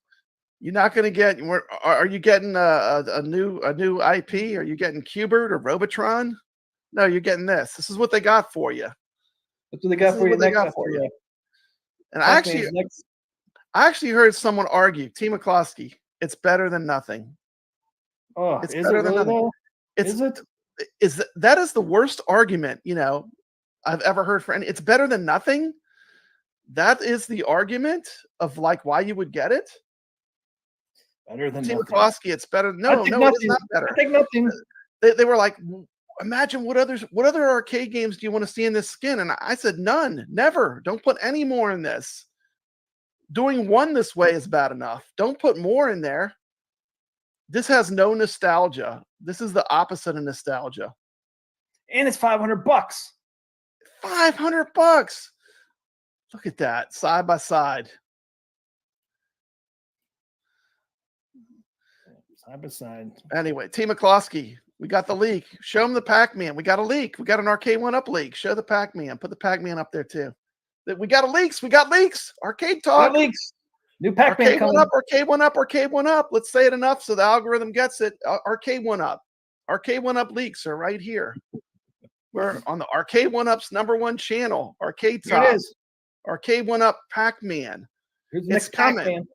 You're not going to get. Are you getting a new IP? Are you getting Qbert or Robotron? No, you're getting this. This is what they got for you. That's what they got for you. They got for you. And I actually heard someone argue, T. McCloskey, it's better than nothing. Oh, it's better than nothing. That is the worst argument, I've ever heard for any. It's better than nothing. That is the argument of like why you would get it. Better than T. McCloskey, it's better. No, it's not better. I think nothing. They were like, imagine what other arcade games do you want to see in this skin? And I said, none, never. Don't put any more in this. Doing one this way is bad enough. Don't put more in there. This has no nostalgia. This is the opposite of nostalgia. And it's $500. $500. Look at that, side by side. Side by side. Anyway, T. McCloskey, we got the leak. Show them the Pac-Man. We got a leak. We got an Arcade1Up leak. Show the Pac-Man. Put the Pac-Man up there too. We got leaks. We got leaks. Arcade Talk. Leaks. New Pac-Man coming. Arcade1Up. Let's say it enough so the algorithm gets it. Arcade1Up. Arcade1Up leaks are right here. We're on the Arcade1Up's #1 channel. Arcade Talk. Here it is. Arcade1Up Pac-Man. Here's the next coming. Pac-Man.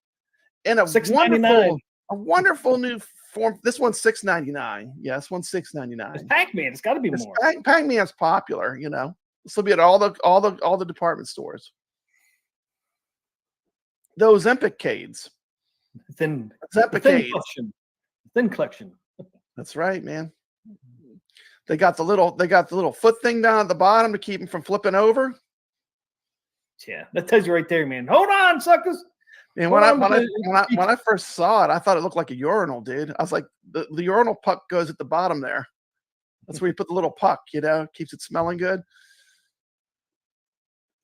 And a wonderful new form. This one's $6.99. Yeah, this one's $6.99. It's Pac-Man. It's got to be more. Pac-Man's popular, This will be at all the department stores. Those Ozempic-cades. Thin collection. That's right, man. They got the little foot thing down at the bottom to keep them from flipping over. Yeah, that tells you right there, man. Hold on, suckers. And when I first saw it, I thought it looked like a urinal, dude. I was like, the urinal puck goes at the bottom there. That's where you put the little puck, keeps it smelling good.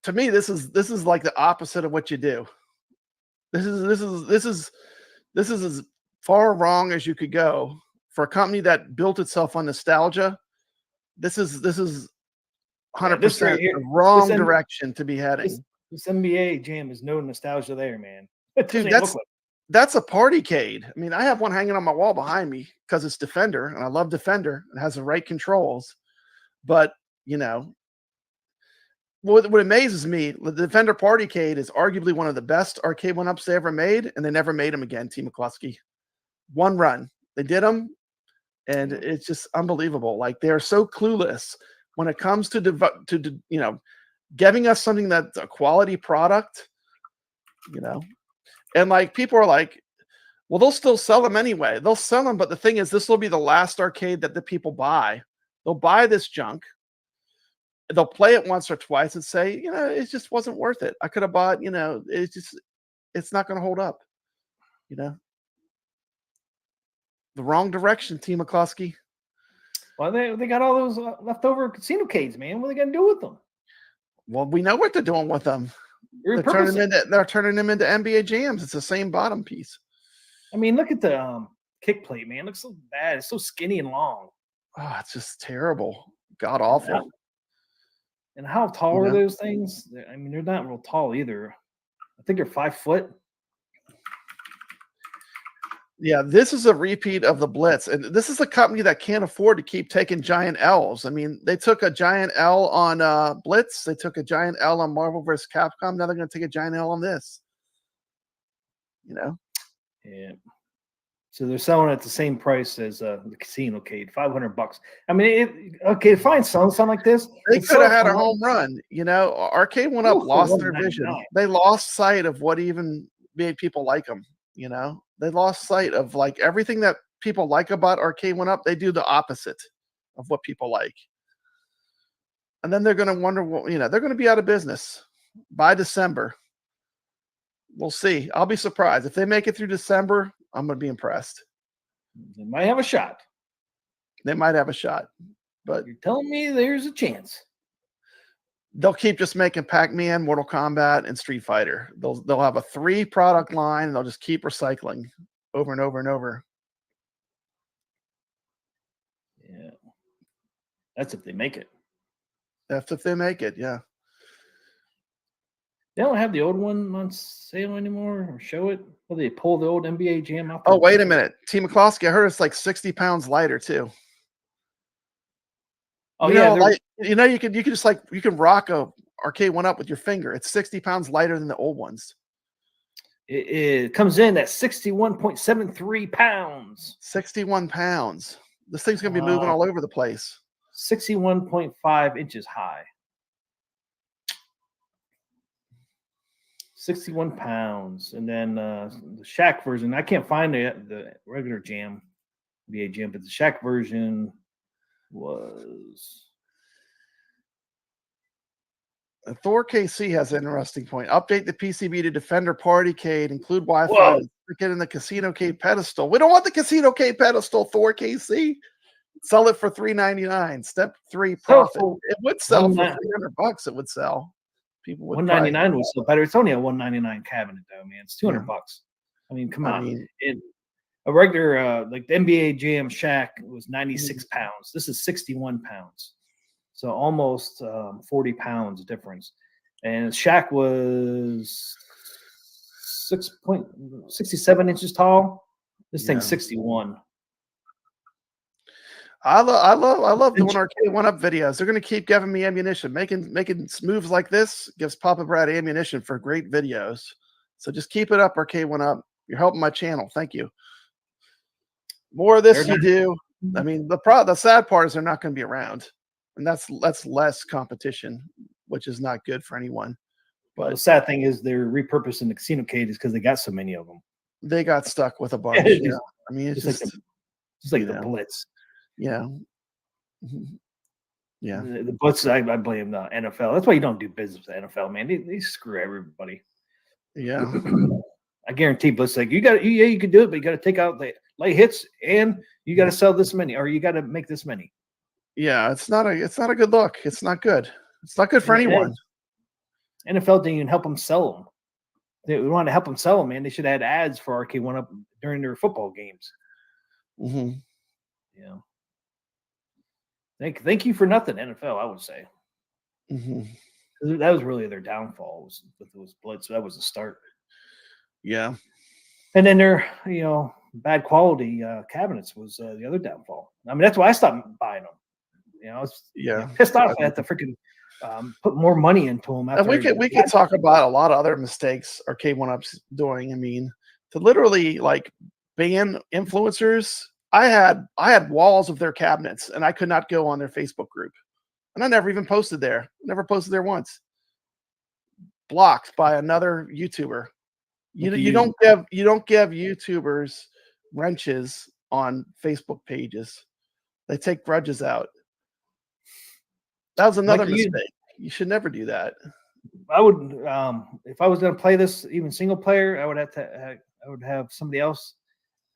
To me, this is like the opposite of what you do. This is as far wrong as you could go for a company that built itself on nostalgia. This is 100% the wrong direction to be heading. This NBA Jam is no nostalgia there, man. Dude, that's a partycade. I mean, I have one hanging on my wall behind me because it's Defender, and I love Defender. It has the right controls. But, what amazes me, the Defender Partycade is arguably one of the best Arcade1Ups they ever made, and they never made them again, T. McCloskey. One run. They did them, and it's just unbelievable. Like, they're so clueless when it comes to giving us something that's a quality product, And, like, people are like, well, they'll still sell them anyway. They'll sell them, but the thing is, this will be the last arcade that the people buy. They'll buy this junk. They'll play it once or twice and say, it just wasn't worth it. I could have bought, it's not going to hold up, The wrong direction, T. McCloskey. Well, they got all those leftover casino cades, man. What are they going to do with them? Well, we know what they're doing with them. They're turning them into NBA jams. It's the same bottom piece. I mean, look at the kick plate, man. It looks so bad. It's so skinny and long. Oh, it's just terrible. God awful. Yeah. And how tall are those things? I mean, they're not real tall either. I think they're 5 foot. Yeah, this is a repeat of the Blitz, and this is a company that can't afford to keep taking giant L's. I mean, they took a giant L on Blitz, they took a giant L on Marvel vs. Capcom. Now they're going to take a giant L on this. You know? Yeah. So they're selling at the same price as the Casino Cade, $500. I mean, okay, fine, selling something like this. They could have had a home run. You know, Arcade1Up lost their vision. They lost sight of what even made people like them. You know, they lost sight of like everything that people like about Arcade1Up. They do the opposite of what people like. And then they're going to wonder, what, you know, they're going to be out of business by December. We'll see. I'll be surprised. If they make it through December, I'm going to be impressed. They might have a shot. They might have a shot. But you're telling me there's a chance. They'll keep just making Pac-Man, Mortal Kombat, and Street Fighter. They'll have a 3-product line, and they'll just keep recycling over and over and over. Yeah. That's if they make it. That's if they make it, yeah. They don't have the old one on sale anymore or show it. Or they pull the old NBA Jam out. Oh, wait a minute. T. McCloskey, I heard it's like 60 pounds lighter, too. Oh, you yeah. know, like, you know, you can just like, you can rock a Arcade1Up with your finger. It's 60 pounds lighter than the old ones. It comes in at 61.73 pounds. 61 pounds. This thing's going to be moving all over the place. 61.5 inches high. 61 pounds. And then the Shaq version, I can't find the regular Jam, NBA Jam, but the Shaq version was... Thor KC has an interesting point. Update the PCB to Defender Partycade, include Wi-Fi, get in the Casino Cade pedestal. We don't want the Casino Cade pedestal, Thor KC. Sell it for $3.99. Step 3, profit. It would sell for $300. It would sell. People would $199 was still better. It's only a $199 cabinet though, man. It's $200. I mean, come on. A regular like the NBA Jam Shaq was 96 pounds. This is 61 pounds. So almost 40 pounds difference. And Shaq was 6.67 inches tall. This thing's 61. I love doing Arcade1Up videos. They're going to keep giving me ammunition. Making moves like this gives Papa Brad ammunition for great videos. So just keep it up, Arcade1Up. You're helping my channel. Thank you. More of this you do. I mean, the sad part is they're not going to be around. And that's less competition, which is not good for anyone. But the sad thing is they're repurposing the Casino Cade because they got so many of them. They got stuck with a bunch. Yeah. I mean, it's just like the Blitz. Yeah. Yeah. The Blitz, I blame the NFL. That's why you don't do business with the NFL, man. They screw everybody. Yeah. I guarantee Blitz like you can do it, but you got to take out the late hits and you got to sell this many or you got to make this many. Yeah, it's not a good look. It's not good. It's not good for anyone. NFL didn't even help them sell them. They wanted to help them sell them, man. They should have had ads for Arcade1Up during their football games. Mm-hmm. Yeah. Thank you for nothing, NFL, I would say. Mm-hmm. That was really their downfall with those Blitz. So that was the start. Yeah. And then their, bad quality cabinets was the other downfall. I mean, that's why I stopped buying them. I was pissed off at the freaking put more money into them. And we could talk about a lot of other mistakes Arcade1Up's doing. I mean, to literally like ban influencers. I had walls of their cabinets, and I could not go on their Facebook group, and I never even posted there. Never posted there once. Blocked by another YouTuber. You don't give YouTubers wrenches on Facebook pages. They take grudges out. That was another mistake. You should never do that. I would, if I was going to play this even single player, I would have somebody else.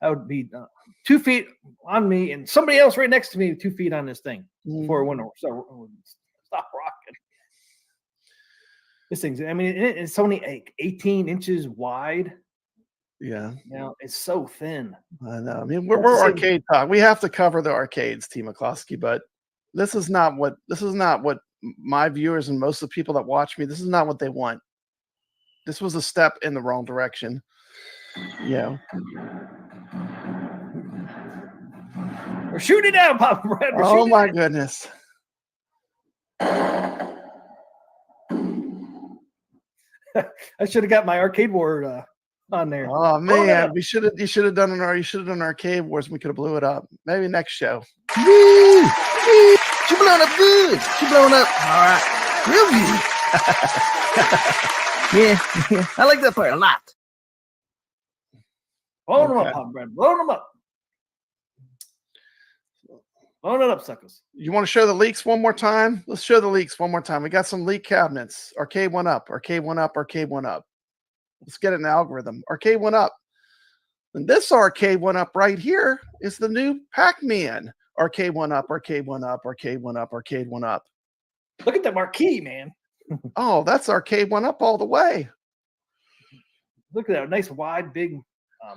I would be 2 feet on me and somebody else right next to me, 2 feet on this thing before it went over. So stop rocking. This thing's, I mean, it's only like 18 inches wide. Yeah. Now it's so thin. I know. I mean, we're arcade talk. We have to cover the arcades, T. McCloskey, but this is not what my viewers and most of the people that watch me, this is not what they want. This was a step in the wrong direction. Yeah. We're shooting down, Papa Brad. We're Oh shooting my down. goodness. I should have got my arcade war on there. Oh Blow that man, up. you should have done Arcade Wars. And we could have blew it up. Maybe next show. Woo! Woo! She blowing up good. She blowing up. All right. Real good. yeah, I like that part a lot. Blowing them Okay. up, Papa Brad. Blowing them up. Blowing it up, suckers. You want to show the leaks one more time? Let's show the leaks one more time. We got some leak cabinets. Arcade1Up, Arcade1Up, Arcade1Up. Let's get an algorithm. Arcade1Up. And this Arcade1Up right here is the new Pac-Man. Arcade1Up, Arcade1Up, Arcade1Up, Arcade1Up. Look at that marquee, man. Oh, that's Arcade1Up all the way. Look at that nice, wide, big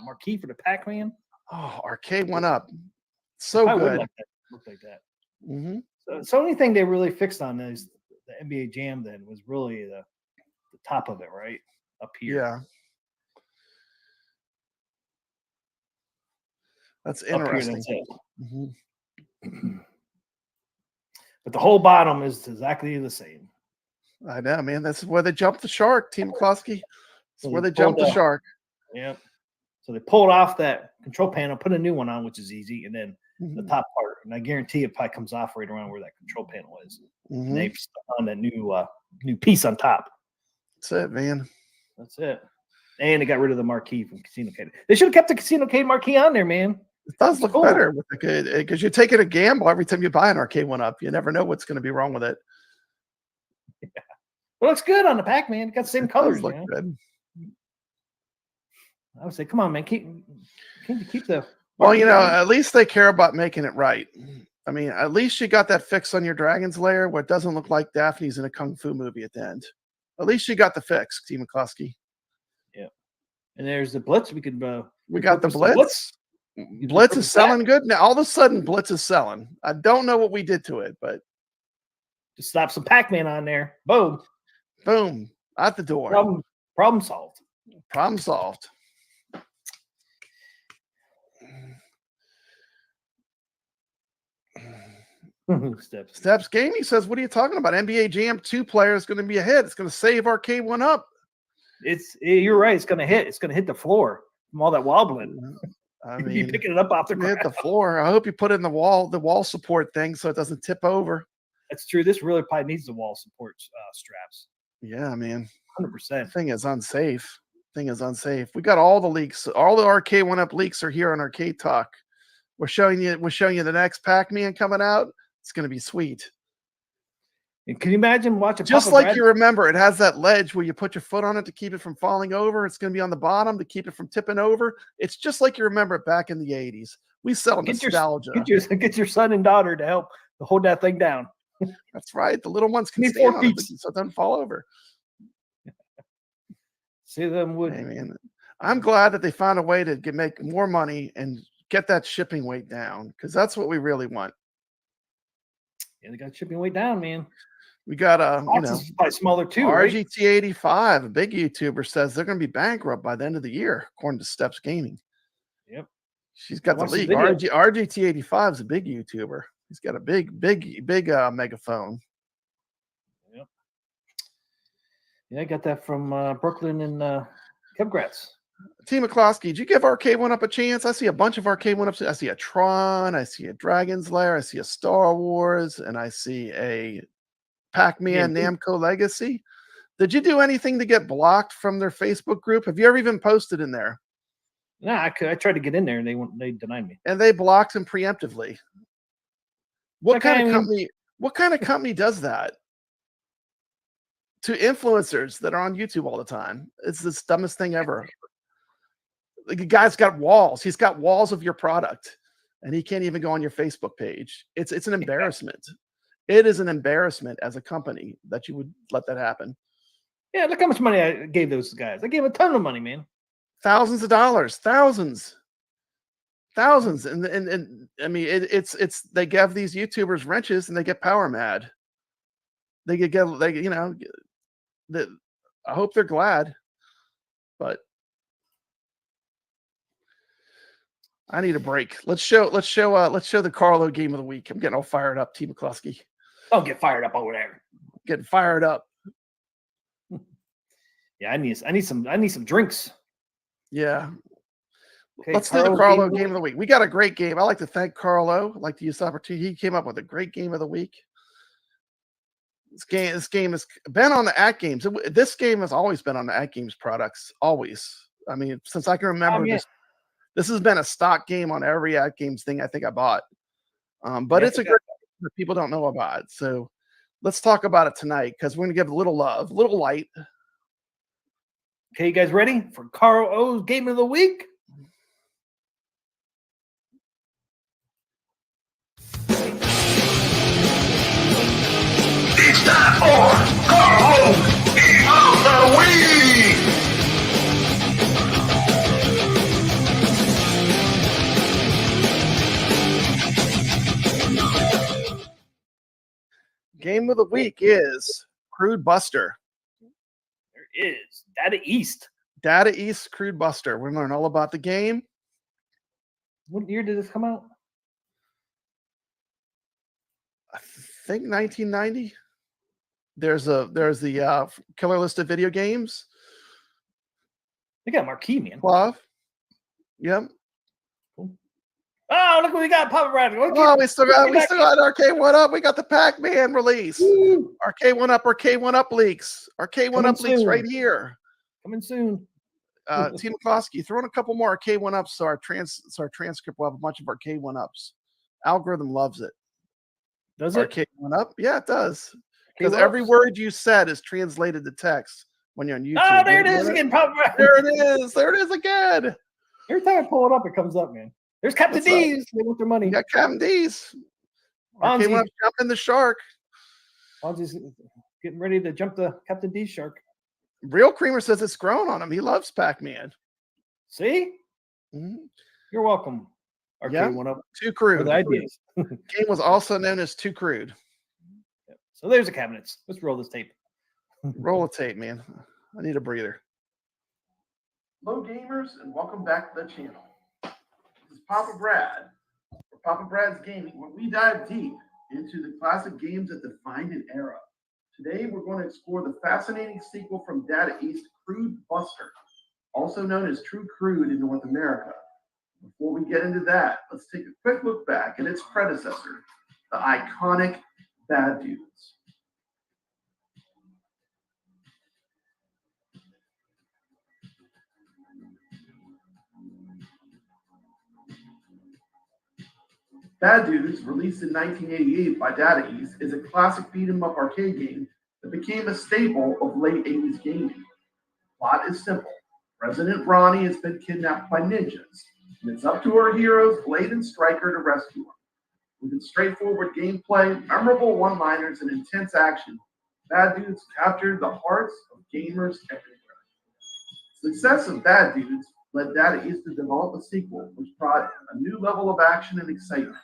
marquee for the Pac-Man. Oh, Arcade1Up. So I would good. like that. Look like that. Mm-hmm. So only thing they really fixed on is the NBA Jam then was really the top of it, right? Up here. Yeah. That's Up here, interesting. that's it. Mhm. But the whole bottom is exactly the same. I know, man. That's where they jumped the shark, Team McCloskey. That's So where they pulled jumped the shark. Yep. So they pulled off that control panel, put a new one on, which is easy, and then the Mhm. top part. And I guarantee it probably comes off right around where that control panel is. Mhm. And they've stuck on that new piece on top. That's it, man. That's it. And they got rid of the marquee from Casino Cade. They should have kept the Casino Cade marquee on there, man. It does It's look cool. better with the good because you're taking a gamble every time you buy an Arcade1Up. You never know what's going to be wrong with it. It looks good on the Pac-Man. It got the same It colors. does look You know? good. I would say, come on, man, keep the. Well, you know, at least they care about making it right. I mean, at least you got that fix on your Dragon's Lair where it doesn't look like Daphne's in a kung fu movie at the end. At least you got the fix, Team McCloskey. And there's the Blitz. We could. We got the repurpose Blitz. You Blitz repurpose is selling good now. All of a sudden, Blitz is selling. I don't know what we did to it, but Just slap some Pac-Man on there. Boom. boom, out the door. Problem solved. Problem solved. Steps. Steps Gaming says, "What are you talking about? NBA Jam 2 player is going to be a hit. It's going to save Arcade1Up." You're right. It's gonna hit. It's gonna hit the floor from all that wobbling. I You'd mean, be picking it up off the hit ground. the floor. I hope you put it in the wall support thing so it doesn't tip over. That's true. This really probably needs the wall support straps. Yeah, man. 100%. Thing is unsafe. We got all the leaks. All the Arcade1Up leaks are here on Arcade Talk. We're showing you the next Pac-Man coming out. It's going to be sweet. And can you imagine watching? Just Papa like Brad? you remember, it has that ledge where you put your foot on it to keep it from falling over. It's going to be on the bottom to keep it from tipping over. It's just like you remember it back in the 80s. We sell nostalgia. Get your son and daughter to help to hold that thing down. That's right. The little ones can Need stand 4 on it feet. so it doesn't fall over. See them wood. Hey, man, I'm glad that they found a way to make more money and get that shipping weight down because that's what we really want. Yeah, they got shipping weight down, man. We got Box is probably smaller too, right? RGT85, a big YouTuber, says they're going to be bankrupt by the end of the year, according to Steps Gaming. Yep. She's got the watched the league. video. RGT85 is a big YouTuber. He's got a big megaphone. Yep. Yeah, I got that from Brooklyn and Kevgrats. Team McCloskey, did you give Arcade1Up a chance? I see a bunch of Arcade1Ups. I see a Tron, I see a Dragon's Lair, I see a Star Wars, and I see a Pac-Man Namco Legacy. Did you do anything to get blocked from their Facebook group? Have you ever even posted in there? No, I tried to get in there and they denied me. And they blocked him preemptively. What Okay, kind of company? What kind of company does that to influencers that are on YouTube all the time? It's the dumbest thing ever. Like, the guy's got walls. He's got walls of your product, and he can't even go on your Facebook page. It's an embarrassment. It is an embarrassment as a company that you would let that happen. Yeah, look how much money I gave those guys. I gave a ton of money, man. Thousands of dollars, thousands. And I mean, it's they give these YouTubers wrenches and they get power mad. I hope they're glad, but I need a break. Let's show the Carlo game of the week. I'm getting all fired up, T. McCluskey. Don't get fired up over there. Getting fired up. Yeah, I need some drinks. Yeah. Okay, Let's do the Carlo game of the week. We got a great game. I like to thank Carlo. I like to use the opportunity. He came up with a great game of the week. This game has been on the AtGames. This game has always been on the AtGames products. Always. I mean, since I can remember, this has been a stock game on every AtGames thing I think I bought. But it's a great game that people don't know about. So let's talk about it tonight because we're going to give it a little love, a little light. Okay, you guys ready for Carl O's game of the week? It's time for Carl of the Week. Game of the week is Crude Buster. There is Data East. Data East Crude Buster. We're going to learn all about the game. What year did this come out? I think 1990. There's the killer list of video games. They got marquee, man. Love. Yep. Oh, look what we got, Papa Brad. Oh, we still got Arcade1Up. We got the Pac-Man release. Arcade1Up leaks. Arcade1Up leaks right here. Coming soon. T. McCloskey, throw in a couple more Arcade1Ups so our transcript will have a bunch of Arcade1Ups. Algorithm loves it. Does it? Arcade1Up? Yeah, it does. Because every word you said is translated to text when you're on YouTube. Oh, there it is again, Papa Brad. There it is. There it is again. Every time I pull it up, it comes up, man. There's Captain D's. They want their money. You got Captain D's. Arcade1Up jumping the shark. Fonzie's getting ready to jump the Captain D's shark. Real Creamer says it's grown on him. He loves Pac-Man. See? Mm-hmm. You're welcome. Arcade1Up. Too crude. For the ideas. Game was also known as Too Crude. So there's the cabinets. Let's roll this tape. Roll a tape, man. I need a breather. Hello, gamers, and welcome back to the channel. This is Papa Brad for Papa Brad's Gaming, where we dive deep into the classic games that defined an era. Today, we're going to explore the fascinating sequel from Data East, Crude Buster, also known as True Crude in North America. Before we get into that, let's take a quick look back at its predecessor, the iconic Bad Dudes. Bad Dudes, released in 1988 by Data East, is a classic beat-em-up arcade game that became a staple of late 80s gaming. Plot is simple. President Ronnie has been kidnapped by ninjas, and it's up to our heroes, Blade and Striker, to rescue him. With its straightforward gameplay, memorable one-liners, and intense action, Bad Dudes captured the hearts of gamers everywhere. The success of Bad Dudes led Data East to develop a sequel, which brought a new level of action and excitement.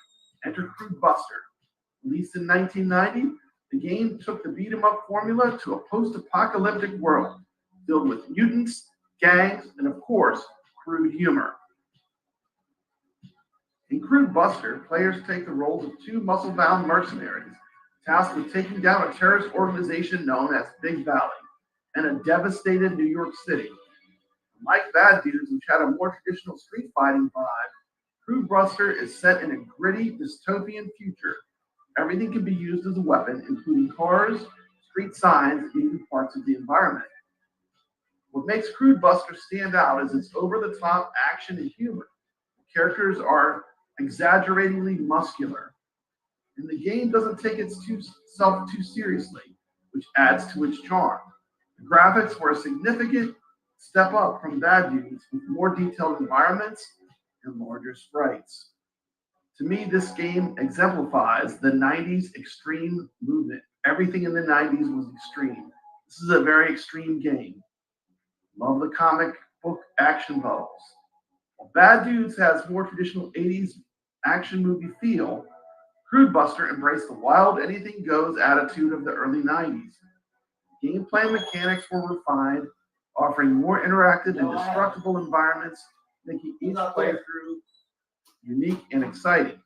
Enter Crude Buster. Released in 1990, the game took the beat-em-up formula to a post-apocalyptic world filled with mutants, gangs, and of course, crude humor. In Crude Buster, players take the roles of two muscle-bound mercenaries tasked with taking down a terrorist organization known as Big Valley and a devastated New York City. Like Bad Dudes, which had a more traditional street fighting vibe, Crude Buster is set in a gritty, dystopian future. Everything can be used as a weapon, including cars, street signs, and even parts of the environment. What makes Crude Buster stand out is its over-the-top action and humor. The characters are exaggeratingly muscular, and the game doesn't take itself too seriously, which adds to its charm. The graphics were a significant step up from Bad Dudes with more detailed environments and larger sprites. To me, this game exemplifies the 90s extreme movement. Everything in the 90s was extreme. This is a very extreme game. Love the comic book action bubbles. While Bad Dudes has more traditional 80s action movie feel, Crude Buster embraced the wild anything goes attitude of the early 90s. Gameplay mechanics were refined, offering more interactive and destructible environments, making each playthrough unique and exciting.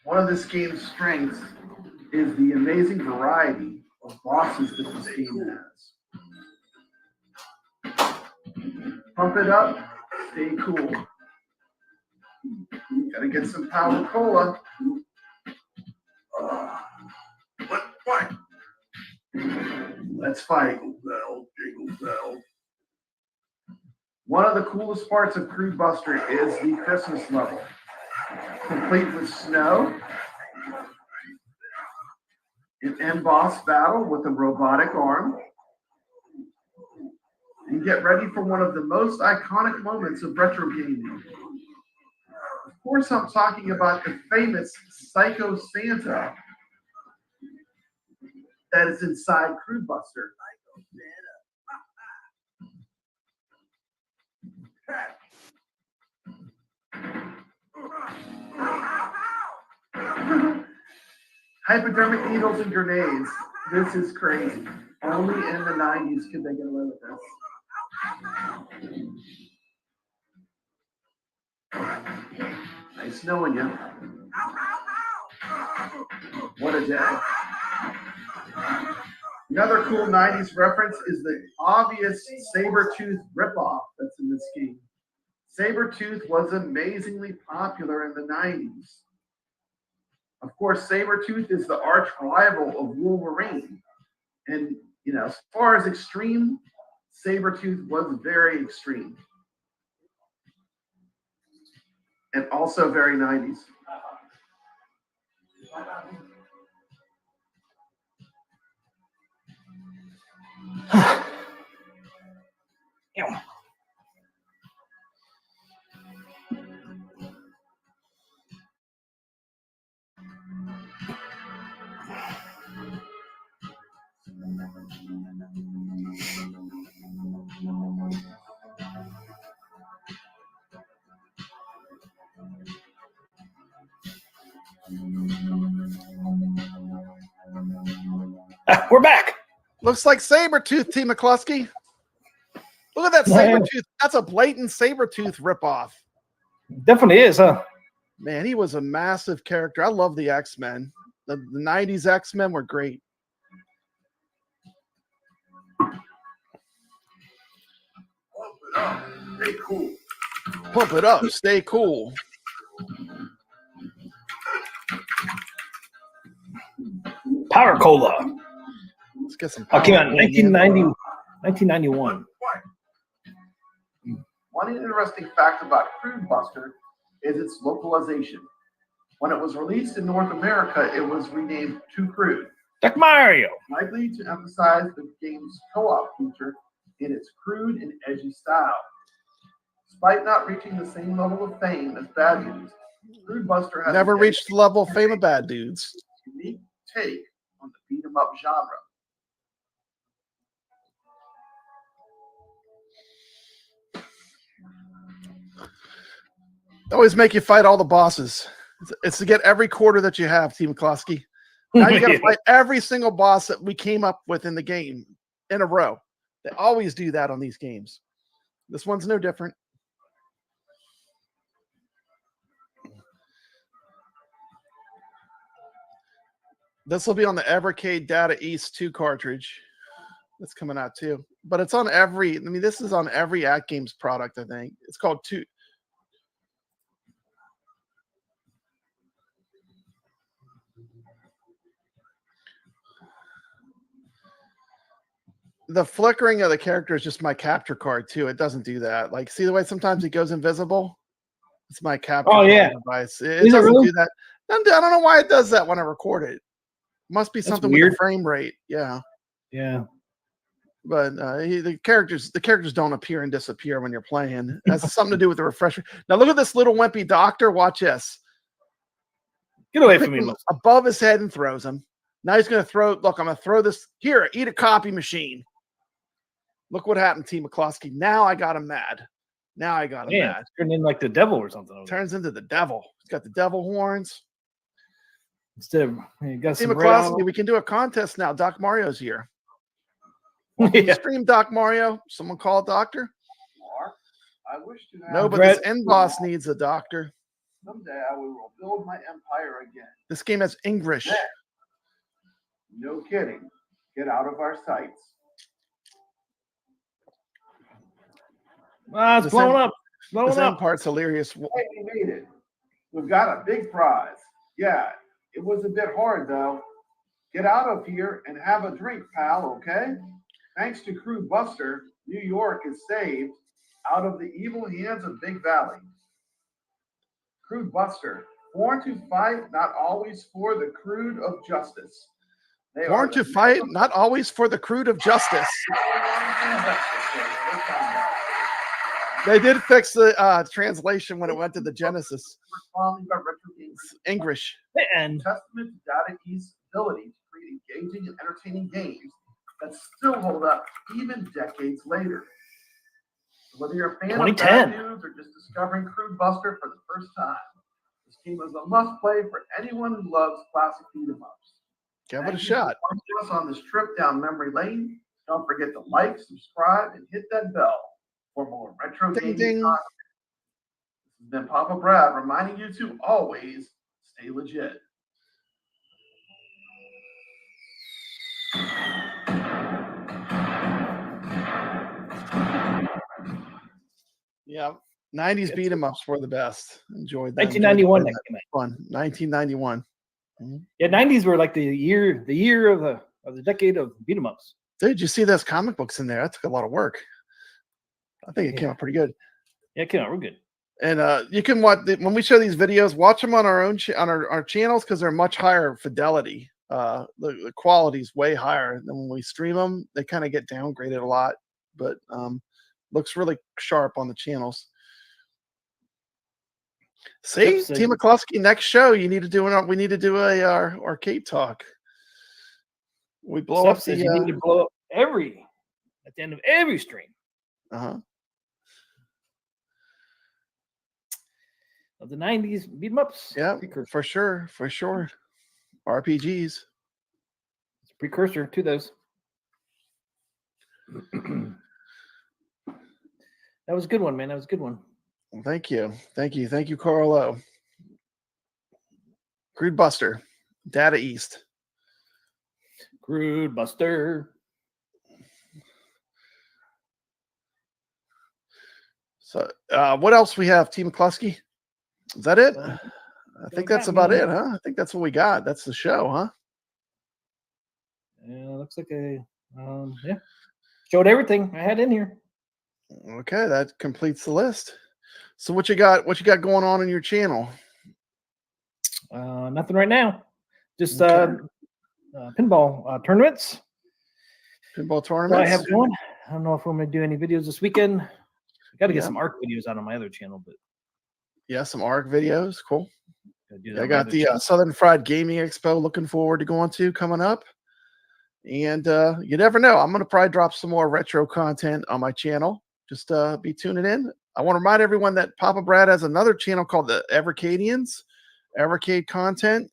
One of this game's strengths is the amazing variety of bosses that this game has. Pump it up, stay cool. Gotta get some power cola. What? Let's fight. Jingle bell, jingle bell. One of the coolest parts of Crude Buster is the Christmas level, complete with snow, an end boss battle with a robotic arm, and get ready for one of the most iconic moments of retro gaming. Of course, I'm talking about the famous Psycho Santa that is inside Crude Buster. Hypodermic needles and grenades. This is crazy. Only in the 90s could they get away with this. Nice knowing you. What a day. Another cool 90s reference is the obvious Sabretooth ripoff that's in this game. Sabretooth was amazingly popular in the 90s. Of course, Sabretooth is the arch rival of Wolverine. And, you know, as far as extreme, Sabretooth was very extreme. And also very 90s. We're back. Looks like Sabretooth, T. McCluskey. Look at that Sabretooth. That's a blatant Sabretooth ripoff. Definitely is, huh? Man, he was a massive character. I love the X-Men. The 90s X-Men were great. Stay cool. Pump it up. Stay cool. Power Cola. Let's get some Oh, came out in power. 1991. One interesting fact about Crude Buster is its localization. When it was released in North America, it was renamed Too Crude, Like Mario. likely to emphasize the game's co-op feature in its crude and edgy style. Despite not reaching the same level of fame as Bad Dudes, Crude Buster has Never reached the level of fame of Bad Dudes. a unique take on the beat 'em up genre. They always make you fight all the bosses. It's to get every quarter that you have, T. McCloskey. Now you got to fight every single boss that we came up with in the game in a row. They always do that on these games. This one's no different. This will be on the Arcade Data East 2 cartridge. That's coming out too. But it's on every, I mean, this is on every AtGames product, I think. It's called 2. The flickering of the character is just my capture card too. It doesn't do that. Like, see the way sometimes it goes invisible? It's my capture card device. It doesn't do that. I don't know why it does that when I record it. Must be something with the frame rate. Yeah. Yeah. But the characters don't appear and disappear when you're playing. It has something to do with the refresher. Now look at this little wimpy doctor. Watch this. Get away from me. Above his head and throws him. Now he's going to throw. Look, I'm going to throw this. Here, eat a copy machine. Look what happened, T. McCloskey. Now I got him mad. Now I got him mad. Turned in like the devil or something. Turns into the devil. He's got the devil horns. Instead of, you got T. some McCloskey, we can do a contest now. Doc Mario's here. Welcome Yeah. to stream, Doc Mario. Someone call a doctor? Mark, I wish to have No, but Brett. this end boss needs a doctor. someday I will build my empire again. This game has English. No kidding. Get out of our sights. Ah, it's This blowing end- up. Blowing This end up. part's hilarious. Hey, we made it. We've got a big prize. Yeah, it was a bit hard though. Get out of here and have a drink, pal, okay? Thanks to Crude Buster, New York is saved out of the evil hands of Big Valley. Crude Buster, born to fight, not always for the crude of justice. They are Born the to fight, not always for the crude of justice. They did fix the translation when it went to the Genesis. Responding by retro gamers. English. And Testament to Data East's ability to create engaging and entertaining games that still hold up even decades later. Whether you're a fan of 2010. bad news or just discovering Crude Buster for the first time, this game is a must-play for anyone who loves classic beat-em-ups. Give it a Thank you shot. for joining us on this trip down memory lane. Don't forget to like, subscribe, and hit that bell for more retro Ding, gaming ding. content. This has been Papa Brad reminding you to always stay legit. Yeah. 90s beat 'em ups were the best. Enjoyed that. 1991 Enjoyed that came out. Fun. 1991. Yeah, 90s were like the year of the decade of beat 'em ups. Dude, you see those comic books in there? That took a lot of work. I think it came Yeah. out pretty good. Yeah, it came out real good. And you can watch when we show these videos, watch them on our own on our channels because they're much higher fidelity. The quality's way higher than when we stream them. They kind of get downgraded a lot, but looks really sharp on the channels. See, Yep, so- Team McCluskey, next show we need to do a arcade talk. We blow Steph up says you need to blow up at the end of every stream uh-huh. of the 90s beat 'em ups. Yeah, for sure. RPGs. It's a precursor to those. That was a good one, man. That was a good one. Well, thank you, Carlo. Crude Buster, Data East. Crude Buster. So, what else we have, Team McCluskey? Is that it? Well, I think we that's got, about man. it, huh? I think that's what we got. That's the show, huh? Yeah, looks like yeah. Showed everything I had in here. Okay, that completes the list. So what you got? What you got going on in your channel? Nothing right now. Just Okay. pinball tournaments. Pinball What I tournaments. have going. I don't know if I'm going to do any videos this weekend. I got to get Yeah. some art videos out on my other channel, but Yeah, some ARC videos. Cool. gotta do that I on my got other the channel. Southern Fried Gaming Expo looking forward to going to coming up. And you never know. I'm going to probably drop some more retro content on my channel. Just be tuning in. I want to remind everyone that Papa Brad has another channel called the AtGames, Rcade content.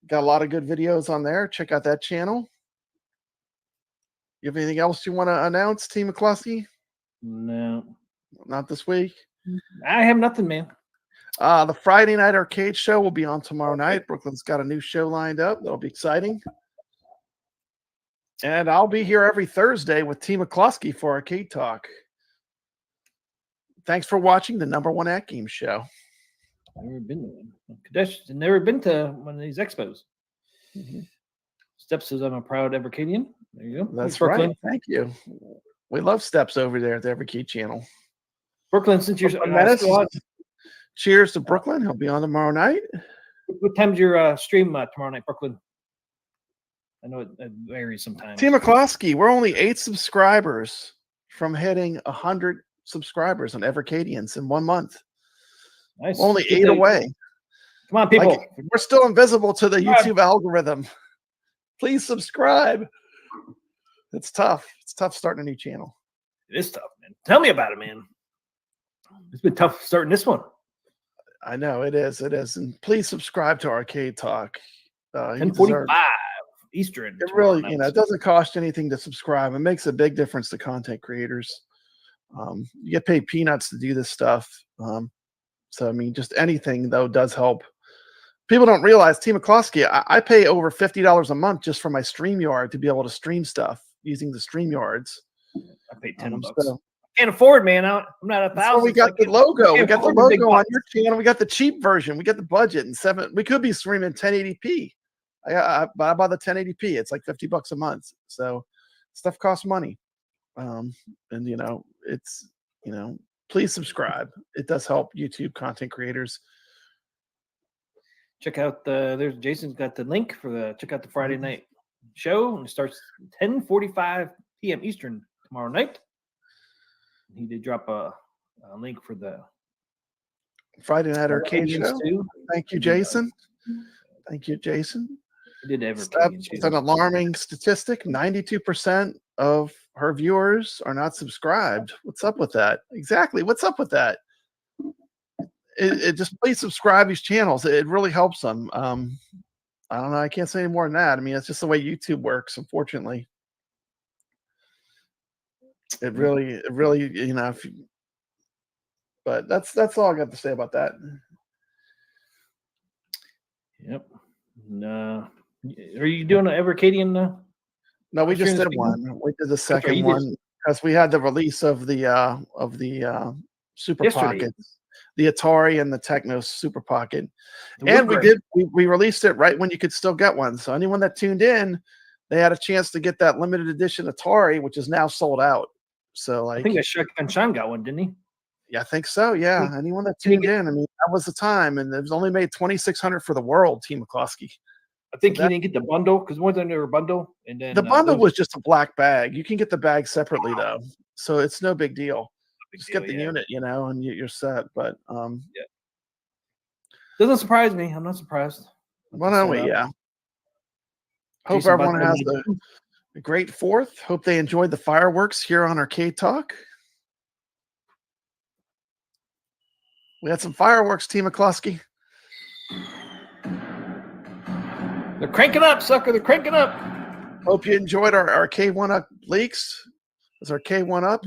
Got a lot of good videos on there. Check out that channel. You have anything else you want to announce, Team McCluskey? No, Not this week. I have nothing, man. The Friday night arcade show will be on tomorrow night. Brooklyn's got a new show lined up. That'll be exciting. And I'll be here every Thursday with Team McCluskey for Arcade Talk. Thanks for watching the #1 AtGames show. Never been to one. Kadesh never been to one of these expos. Step says I'm a proud Arcadian. There you go. That's Thanks, Brooklyn. right. Thank you. We love Steps over there at the Arcade channel. Brooklyn, since you're Menace. still on, Cheers to Brooklyn. He'll be on tomorrow night. what time's your stream tomorrow night, Brooklyn? I know it varies sometimes. Team McCluskey, we're only 8 subscribers from hitting 100 subscribers on Arcadians in 1 month. Nice. Only Good 8 to- away. Come on, people. Like, we're still invisible to the Subscribe. YouTube algorithm. Please subscribe. It's tough. It's tough starting a new channel. It is tough, man. Tell me about it, man. It's been tough starting this one. I know it is. It is. And please subscribe to Arcade Talk. He 10:45. deserves- Eastern. It really, tomorrow you night. know, it doesn't cost you anything to subscribe. It makes a big difference to content creators. You get paid peanuts to do this stuff. So I mean, just anything though does help. People don't realize, T. McCloskey, I pay over $50 a month just for my StreamYard to be able to stream stuff using the StreamYards. I paid $10. So Can't afford, man. I'm not a so thousand. we got so I the can't- logo. We can't got the afford the big logo on bucks. your channel. We got the cheap version. We got the budget and we could be streaming 1080p. I buy the 1080p. It's like $50 a month. So stuff costs money. And you know, it's, you know, please subscribe. It does help YouTube content creators. Check out there's Jason's got the link for check out the Friday night show, and it starts 10:45 p.m. Eastern tomorrow night. He did drop a link for the Friday Night Arcade Arcadians Show. too. Thank you, Jason. Thank you, Jason. He did That's Evercadians. an alarming statistic. 92% of her viewers are not subscribed. What's up with that? Exactly. What's up with that? It just please subscribe these channels. It really helps them. I don't know. I can't say any more than that. I mean, it's just the way YouTube works, unfortunately. It really, you know, but that's all I got to say about that. Yep. No. Are you doing an Evercadian? No, we just Stream did this one. We did the you second did. one because we had the release of the Super Yesterday. Pocket, the Atari and the Techno Super Pocket, The and wood we released it right when you could still get one. So anyone that tuned in, they had a chance to get that limited edition Atari, which is now sold out. So like, I think that Sean got one, didn't he? yeah, I think so. Yeah, anyone that tuned in, I mean, that was the time, and it was only made 2,600 for the world. T. McCloskey. I think So he didn't get the bundle because one time they were bundle, and then The bundle those- was just a black bag. You can get the bag separately though, so it's no big deal. big Just deal, get the yeah. unit, you know, and you're set. But Doesn't surprise me. I'm not surprised. why don't we? Yeah. Hope Jason everyone Butler has made- a great 4th. Hope they enjoyed the fireworks here on Arcade Talk. We had some fireworks, T. McCloskey. They're cranking up, sucker. They're cranking up. Hope you enjoyed our Arcade1Up leaks. This Arcade1Up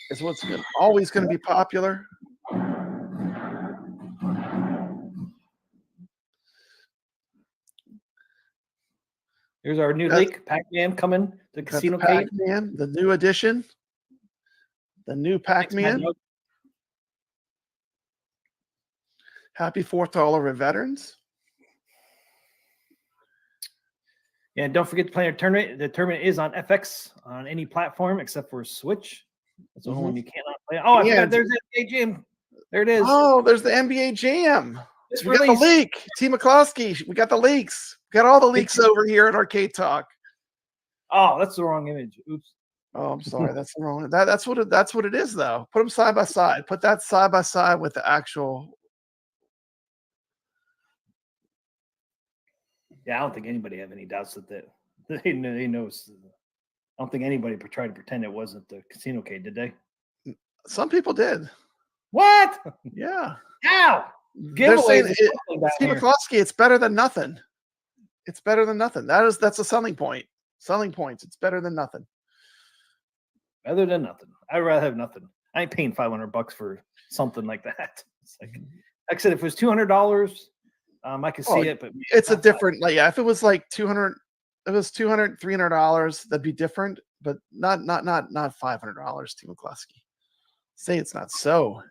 is what's always going to be popular. Here's our new That's- leak. Pac-Man coming to the That's Casino Cave. Pac-Man, the new edition, the new Pac-Man. Happy 4th to all of our veterans. Yeah, and don't forget to play our tournament. The tournament is on FX on any platform except for Switch. That's the only one you cannot play. Oh, I Yeah. forgot. There's NBA Jam. There it is. Oh, there's the NBA Jam. It's We got the released. leak. T. McCloskey, we got the leaks. We got all the leaks over here at Arcade Talk. Oh, that's the wrong image. Oops. Oh, I'm sorry. That's the wrong. That's what it is, though. Put them side by side. Put that side by side with the actual. Yeah, I don't think anybody have any doubts that they know. I don't think anybody tried to pretend it wasn't the Casino Cave, did they? Some people did. What? Yeah. How? They're saying Giveaways. it, or something down Steve here. McCloskey, it's better than nothing. It's better than nothing. That's a selling point. Selling points. It's better than nothing. Better than nothing. I'd rather have nothing. I ain't paying $500 for something like that. It's like I said, if it was $200, I could see Oh, it, but It's a different, like, yeah, if it was like 200, it was $200, $300, that'd be different, but not $500, Steve McCloskey. Say it's not so.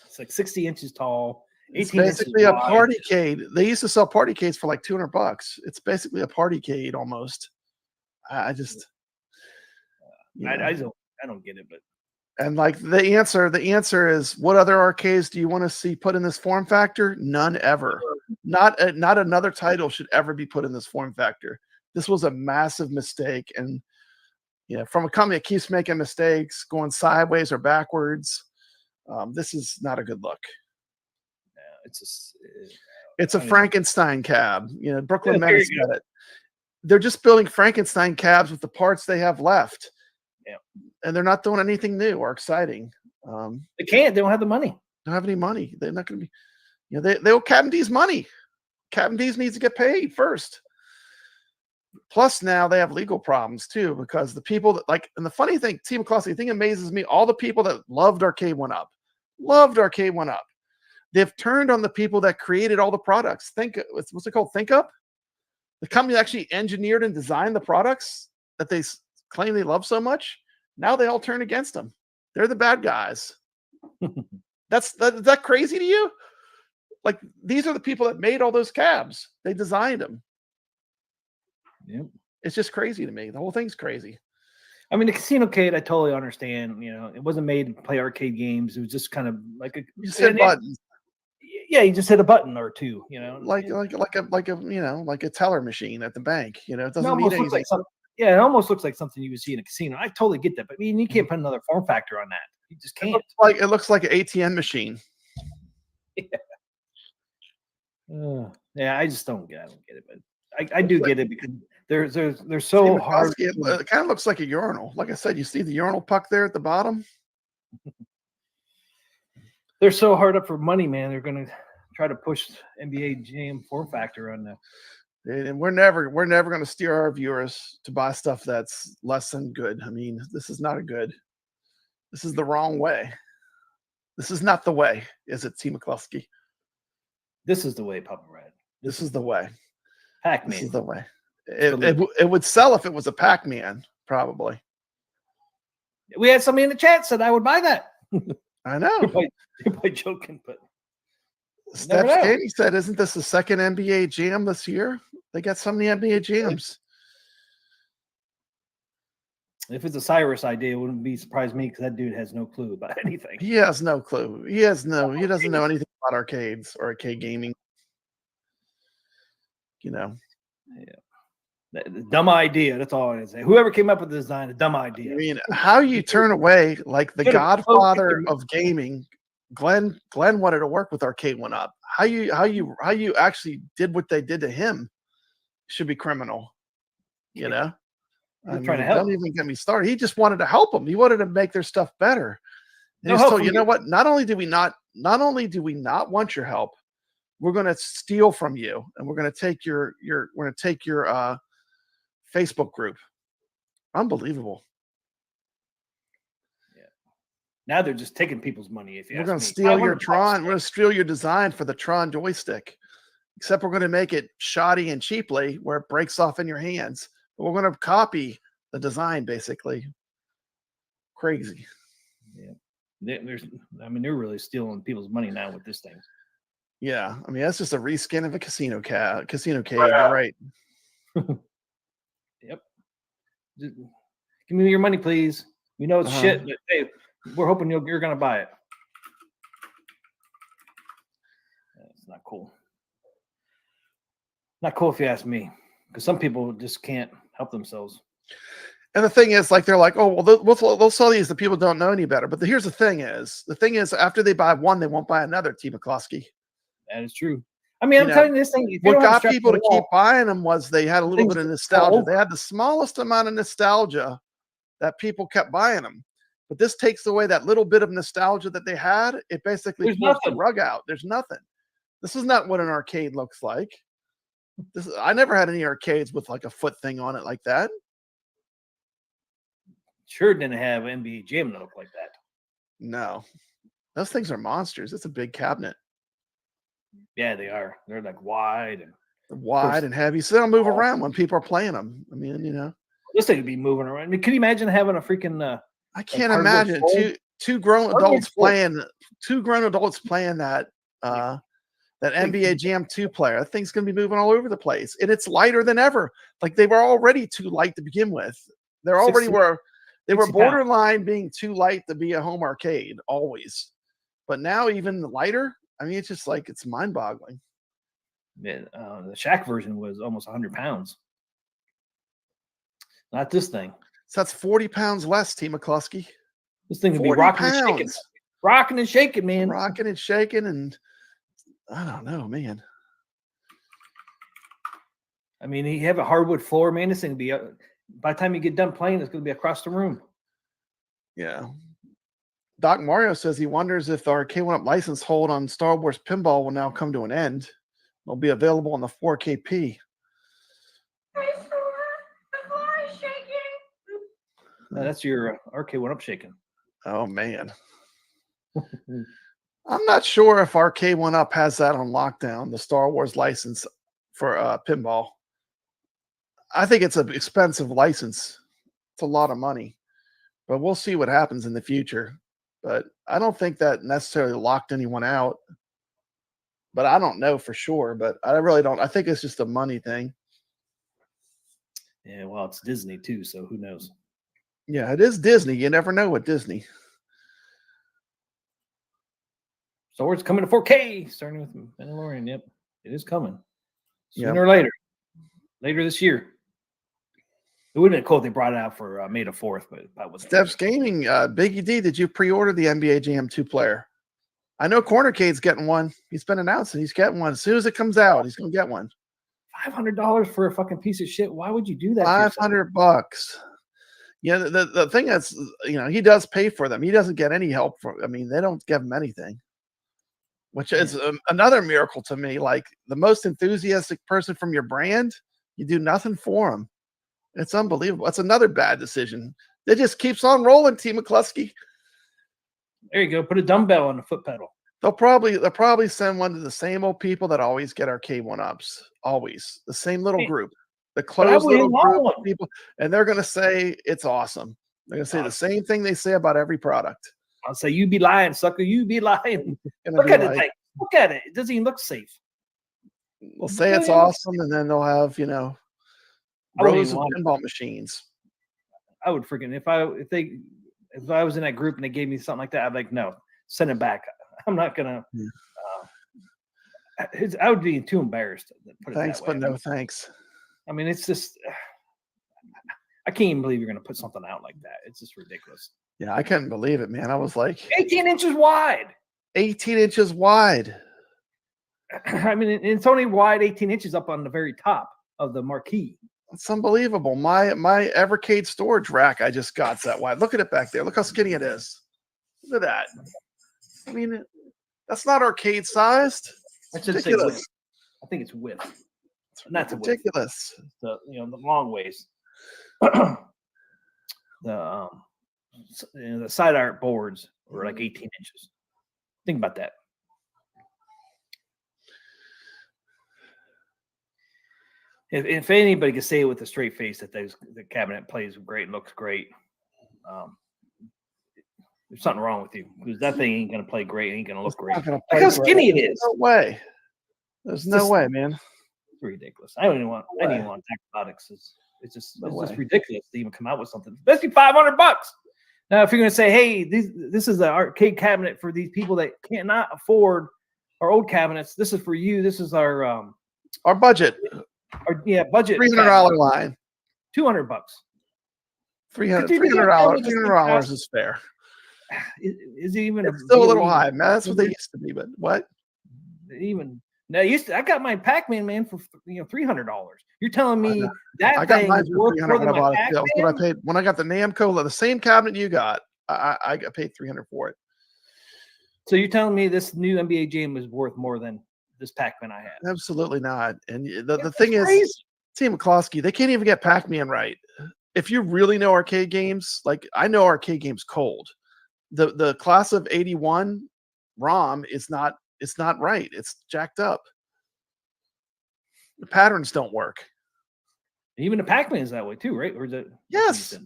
it's like 60 inches tall, 18 It's inches basically a wide. partycade. They used to sell partycades for like $200. It's basically a partycade almost. I just, you know. I don't get it, but And like the answer is, what other arcades do you want to see put in this form factor? None ever. Not another title should ever be put in this form factor. This was a massive mistake, and from a company that keeps making mistakes, going sideways or backwards, this is not a good look. It's a Frankenstein cab. Brooklyn there you Menace got it. They're just building Frankenstein cabs with the parts they have left. Yeah. And they're not doing anything new or exciting. they can't. They don't have the money. Don't have any money. They're not going to be, they owe Captain D's money. Captain D's needs to get paid first. Plus now they have legal problems too, because the people that like, and the funny thing, Team McCloskey, the thing amazes me, all the people that loved Arcade1Up, they've turned on the people that created all the products. What's it called? ThinkUp? The company that actually engineered and designed the products that they claim they love so much. Now they all turn against them. They're the bad guys. Is that crazy to you? Like, these are the people that made all those cabs. They designed them. Yep. It's just crazy to me. The whole thing's crazy. I mean, the Casino-cade, I totally understand. You know, it wasn't made to play arcade games. It was just kind of like You just hit buttons. Yeah, you just hit a button or two. You know, like a teller machine at the bank. You know, it it doesn't mean almost looks anything. like something. Yeah, it almost looks like something you would see in a casino. I totally get that, but I mean, you can't put another form factor on that. You just can't. It looks like an ATM machine. Yeah, I just don't get. I don't get it, but I do get it because they're so hard. It kind of looks like a urinal. Like I said, you see the urinal puck there at the bottom. They're so hard up for money, man. They're going to try to push NBA Jam form factor on that. And we're never going to steer our viewers to buy stuff that's less than good. I mean, this is not a good. This is the wrong way. This is not the way, is it, T. McCluskey? This is the way, Papa Red. This is the way. Pac-Man. This is the way. It would sell if it was a Pac-Man, probably. We had somebody in the chat said I would buy that. I know. You're probably joking, but Steph Katie said, "Isn't this the second NBA Jam this year? They got so many NBA Jams." If it's a Cyrus idea, it wouldn't be surprised me because that dude has no clue about anything. He has no clue. He doesn't know anything about arcades or arcade gaming. You know. Yeah. Dumb idea. That's all I can say. Whoever came up with the design, a dumb idea. I mean, how you turn away like the godfather of gaming, Glenn wanted to work with Arcade1Up. How you actually did what they did to him should be criminal. You know? Trying to help. Don't even get me started. He just wanted to help them. He wanted to make their stuff better. And he told, you know what? Not only do we not want your help, we're going to steal from you, and we're going to take your Facebook group. Unbelievable. Yeah. Now they're just taking people's money. If you we're going to steal your Tron. We're going to steal your design for the Tron joystick. Except we're going to make it shoddy and cheaply, where it breaks off in your hands. But we're going to copy the design, basically. Crazy. Yeah. They're really stealing people's money now with this thing. Yeah, I mean that's just a reskin of a casino cade. Right. Yep. Just give me your money, please. We know it's shit, but hey, we're hoping you're gonna buy it. It's not cool. Not cool if you ask me, because some people just can't help themselves. And the thing is, like, they're like, oh, well, they'll sell these. The people don't know any better. But here's the thing is, after they buy one, they won't buy another. T. McCluskey. That is true. I mean, I'm telling you this thing. What got people to keep buying them was they had a little bit of nostalgia. They had the smallest amount of nostalgia that people kept buying them. But this takes away that little bit of nostalgia that they had. It basically pulls the rug out. There's nothing. This is not what an arcade looks like. I never had any arcades with like a foot thing on it like that. Sure didn't have NBA Jam that looked like that. No. Those things are monsters. It's a big cabinet. Yeah, they are. They're like wide and heavy. So they don't move around when people are playing them. I mean, you know. This thing would be moving around. I mean, can you imagine having a freaking I can't imagine two grown adults playing that that NBA Jam 2 player. That thing's gonna be moving all over the place. And it's lighter than ever. Like they were already too light to begin with. They were borderline being too light to be a home arcade always. But now even lighter, I mean, it's just like, it's mind-boggling. Man, the Shaq version was almost 100 pounds. Not this thing. So that's 40 pounds less, T. McCluskey. This thing would be rocking and shaking. Rocking and shaking, man. Rocking and shaking, and I don't know, man. I mean, you have a hardwood floor, man. This thing would be, by the time you get done playing, it's going to be across the room. Yeah. Doc Mario says he wonders if the Arcade1Up license hold on Star Wars Pinball will now come to an end. It'll be available on the 4KP. That's your Arcade1Up shaking. Oh man. I'm not sure if Arcade1Up has that on lockdown, the Star Wars license for pinball. I think it's an expensive license. It's a lot of money, but we'll see what happens in the future. But I don't think that necessarily locked anyone out. But I don't know for sure. But I really don't. I think it's just a money thing. Yeah, well, it's Disney too, so who knows? Yeah, it is Disney. You never know with Disney. Star Wars coming to 4K, starting with Mandalorian. Yep, it is coming sooner Yep. or later. Later this year. It wouldn't have been cool if they brought it out for May the 4th, but that was Steps Gaming, Biggie D, did you pre-order the NBA Jam 2-player? I know Cornercade's getting one. He's been announcing he's getting one. As soon as it comes out, he's going to get one. $500 for a fucking piece of shit. Why would you do that? to yourself? $500. Yeah, the thing that's, he does pay for them. He doesn't get any help from. I mean, they don't give him anything, which is another miracle to me. Like the most enthusiastic person from your brand, you do nothing for them. It's unbelievable. It's another bad decision. It just keeps on rolling, T. McCluskey. There you go. Put a dumbbell on the foot pedal. They'll probably send one to the same old people that always get Arcade1Ups. Always the same little group, the closed little group of people, and they're going to say it's awesome. They're going to say the same thing they say about every product. I'll say, you be lying, sucker. You be lying. Look at it. Look at it. It doesn't even look safe. They'll say it's awesome, and then they'll have rows of want pinball machines. I would freaking if I was in that group and they gave me something like that, I'd be like, no, send it back. I'm not gonna. I would be too embarrassed. To put it Thanks, that way. but no thanks. I mean, it's just I can't even believe you're gonna put something out like that. It's just ridiculous. Yeah, I couldn't believe it, man. I was like, 18 inches wide. 18 inches wide. I mean, it's only wide 18 inches up on the very top of the marquee. It's unbelievable. My Evercade storage rack I just got's that wide. Look at it back there. Look how skinny it is. Look at that. I mean, that's not arcade sized. It's ridiculous. I think it's width. Not the width. Ridiculous. The long ways. The side art boards were like 18 inches. Think about that. If anybody can say it with a straight face that the cabinet plays great and looks great, there's something wrong with you, because that thing ain't gonna play great, ain't gonna look great. Look how skinny it is. No way. There's no way, man. It's ridiculous. I don't even want. I don't even want to talk about it. It's just ridiculous to even come out with something, especially $500. Now, if you're gonna say, hey, this is an arcade cabinet for these people that cannot afford our old cabinets, this is for you. This is our budget. Budget. $300 line. $200. $300 is fair. Is it even? It's still a little high, man. That's what they used to be, but what? Even now, I got my Pac-Man for $300. You're telling me I got thing mine is for worth $300 more than my Pac-Man? What I paid when I got the Namco, the same cabinet you got. I got paid $300 for it. So you're telling me this new NBA Jam is worth more than this Pac-Man I had? Absolutely not. And the thing is, Team McCloskey, they can't even get Pac-Man right. If you really know arcade games, like I know arcade games cold. The class of 81 ROM is not right. It's jacked up. The patterns don't work. Even the Pac-Man is that way too, right? Or is it? Yes.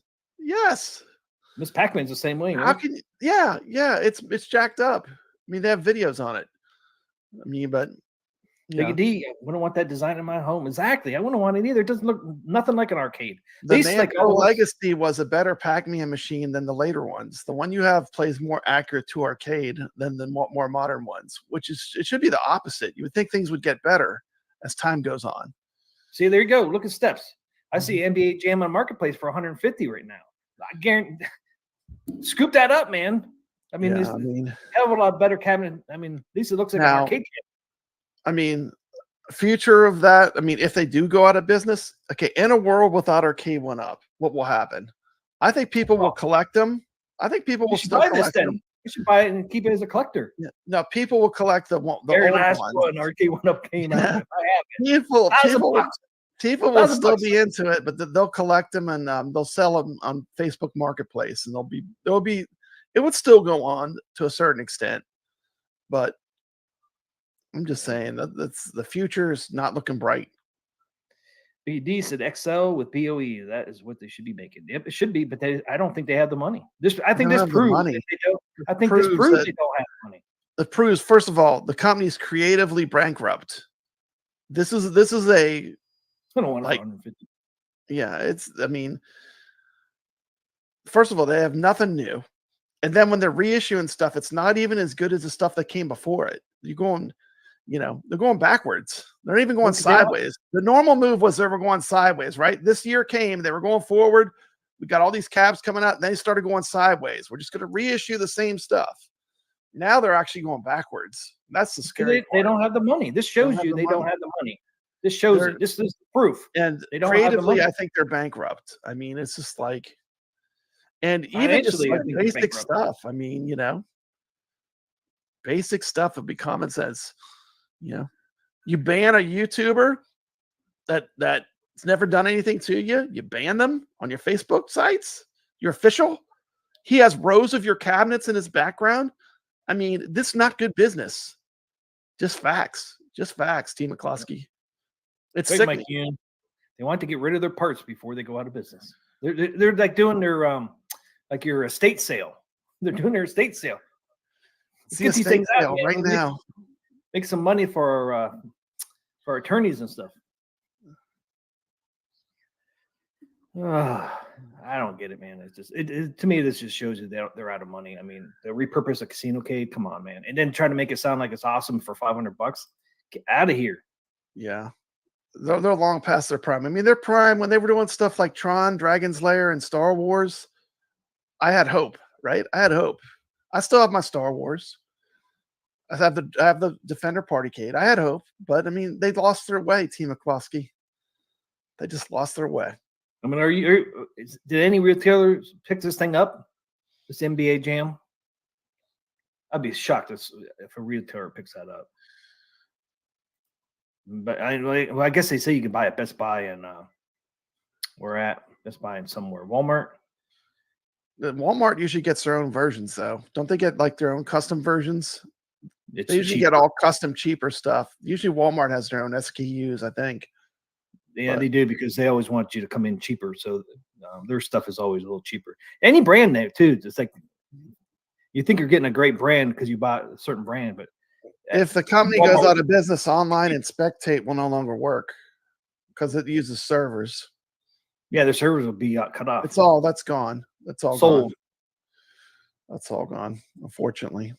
Miss Pac-Man's the same way. Right? How can you? Yeah. It's jacked up. I mean, they have videos on it. I mean, but Big D, I wouldn't want that design in my home. Exactly. I wouldn't want it either. It doesn't look nothing like an arcade. The Namco Legacy was a better Pac-Man machine than the later ones. The one you have plays more accurate to arcade than the more modern ones, it should be the opposite. You would think things would get better as time goes on. See, there you go. Look at Steps. I see NBA Jam on Marketplace for $150 right now. I guarantee. Scoop that up, man. I mean, hell of a lot better cabinet. I mean, at least it looks like an arcade cabinet. I mean, future of that. I mean, if they do go out of business, okay, in a world without Arcade1Up, what will happen? I think people will collect them. I think people will still collect them. You should buy it and keep it as a collector. Yeah. No, people will collect the very old last ones. one. Arcade1Up came out. People will $1,000 still be into it, but they'll collect them and they'll sell them on Facebook Marketplace, and it would still go on to a certain extent. But I'm just saying that's the future is not looking bright. BD said XL with BOE. That is what they should be making. Yep, it should be, but I don't think they have the money. I think They this don't have the proves money. that they don't. I think proves this proves that- they don't have money. It proves, first of all, the company's creatively bankrupt. This is a I don't want like- 150. yeah. I mean, first of all, they have nothing new, and then when they're reissuing stuff, it's not even as good as the stuff that came before it. They're going backwards. They're not even going Look at that. sideways. The normal move was they were going sideways, right? This year came, they were going forward. We got all these cabs coming out, and they started going sideways. We're just going to reissue the same stuff. Now they're actually going backwards. That's the scary They part. don't have the money. This shows have you the they don't money. have the money. This shows They're- it. This is proof. And They don't have the creatively, money. I think they're bankrupt. I mean, it's just like, and even just Financially, I like think they're basic bankrupt. stuff. I mean, basic stuff would be common sense. You ban a YouTuber that's never done anything to you. You ban them on your Facebook sites. Your official. He has rows of your cabinets in his background. I mean, this is not good business. Just facts. Just facts, T. McCloskey. It's Big sickening. Mike Yoon, they want to get rid of their parts before they go out of business. They're like doing their like your estate sale. They're doing their estate sale. See Get a these state things out, sale man. right now. Make some money for our attorneys and stuff. I don't get it, man. It's just to me, this just shows you they're out of money. I mean, they repurpose a casino-cade. Come on, man, and then try to make it sound like it's awesome for $500. Get out of here. Yeah. They're long past their prime. I mean, their prime when they were doing stuff like Tron, Dragon's Lair, and Star Wars. I had hope, right? I had hope. I still have my Star Wars. I have the Defender Partycade. I had hope, but I mean, they lost their way, Team McCloskey. They just lost their way. I mean, did any retailers pick this thing up? This NBA Jam? I'd be shocked if a retailer picks that up. But I guess they say you can buy at Best Buy and we're at Best Buy and somewhere. Walmart. Walmart usually gets their own versions, though. Don't they get like their own custom versions? It's They usually cheaper. get all custom, cheaper stuff. Usually, Walmart has their own SKUs, I think. Yeah, but- they do because they always want you to come in cheaper. So their stuff is always a little cheaper. Any brand there too. It's like you think you're getting a great brand because you bought a certain brand, but If the company Walmart- goes out of business, online and spectate will no longer work because it uses servers. yeah, their servers will be cut off. That's gone. That's all Sold. gone. That's all gone, unfortunately.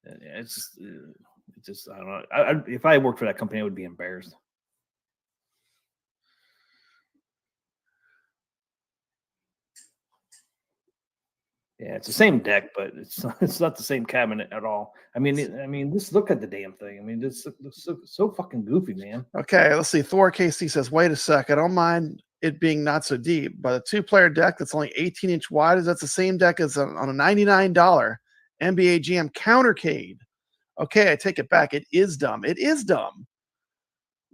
Yeah, it's just I don't know. If I worked for that company, I would be embarrassed. Yeah, it's the same deck, but it's not the same cabinet at all. I mean, just look at the damn thing. I mean, this looks so fucking goofy, man. Okay, let's see. Thor KC says, wait a sec. I don't mind it being not so deep, but a two-player deck that's only 18-inch wide, that's the same deck as on a $99 NBA Jam countercade. Okay, I take it back. It is dumb. It is dumb.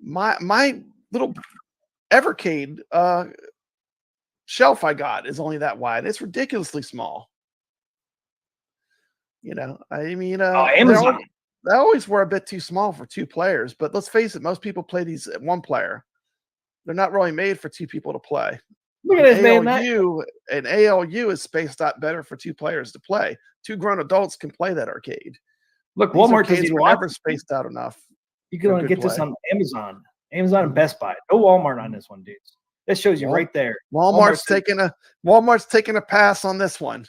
My little Evercade shelf I got is only that wide. It's ridiculously small. I mean, Amazon. they always were a bit too small for two players, but let's face it, most people play these at one player. They're not really made for two people to play. Look at this, man. An ALU is spaced out better for two players to play. Two grown adults can play that arcade. Look, These Walmart arcades doesn't were want never spaced out enough. You can for only good get this play. on Amazon and Best Buy. No Walmart on this one, dudes. That shows you Well, right there. Walmart's taking a pass on this one.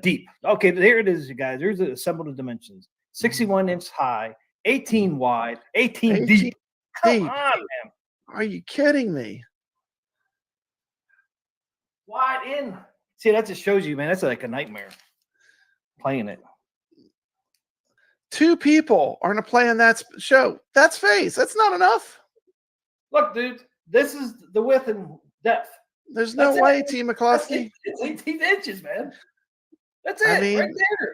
Deep. Okay, there it is, you guys. There's the assembled dimensions. 61-inch high, 18 wide, 18 deep. Come deep. on, man. Are you kidding me? Wide in. See, that just shows you, man. That's like a nightmare playing it. Two people are going to play in that show. That's face. That's not enough. Look, dude, this is the width and depth. There's no That's it. way, T. McCloskey. It's 18 inches, man. That's it, I mean- right there.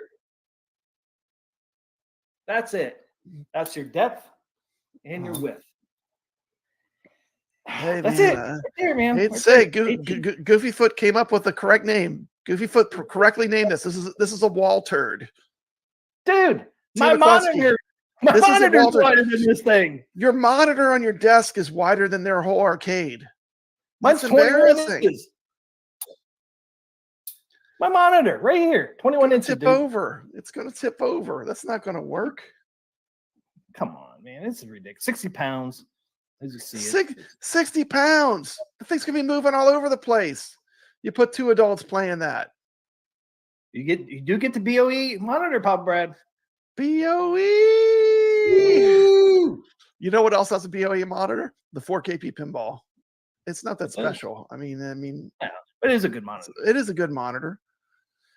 That's it. That's your depth. and your width. Hey, That's man, it. Right there, man. hate to Right say, there. 18. Goofy Foot came up with the correct name. Goofy Foot correctly named this. This is a wall turd. Dude, my Tim McCluskey, monitor. My this is a monitor's Walter. wider than this thing. Your monitor on your desk is wider than their whole arcade. Mine's That's 21 embarrassing. inches. My monitor right here, 21 inches. Tip Dude. over. It's going to tip over. That's not going to work. Come on, man. This is ridiculous. 60 pounds. As you see it. 60 pounds. The thing's going to be moving all over the place. You put two adults playing that. You do get the BOE monitor, Pop Brad. BOE. You know what else has a BOE monitor? The 4KP pinball. It's not that special. I mean, Yeah, but it is a good monitor. it is a good monitor.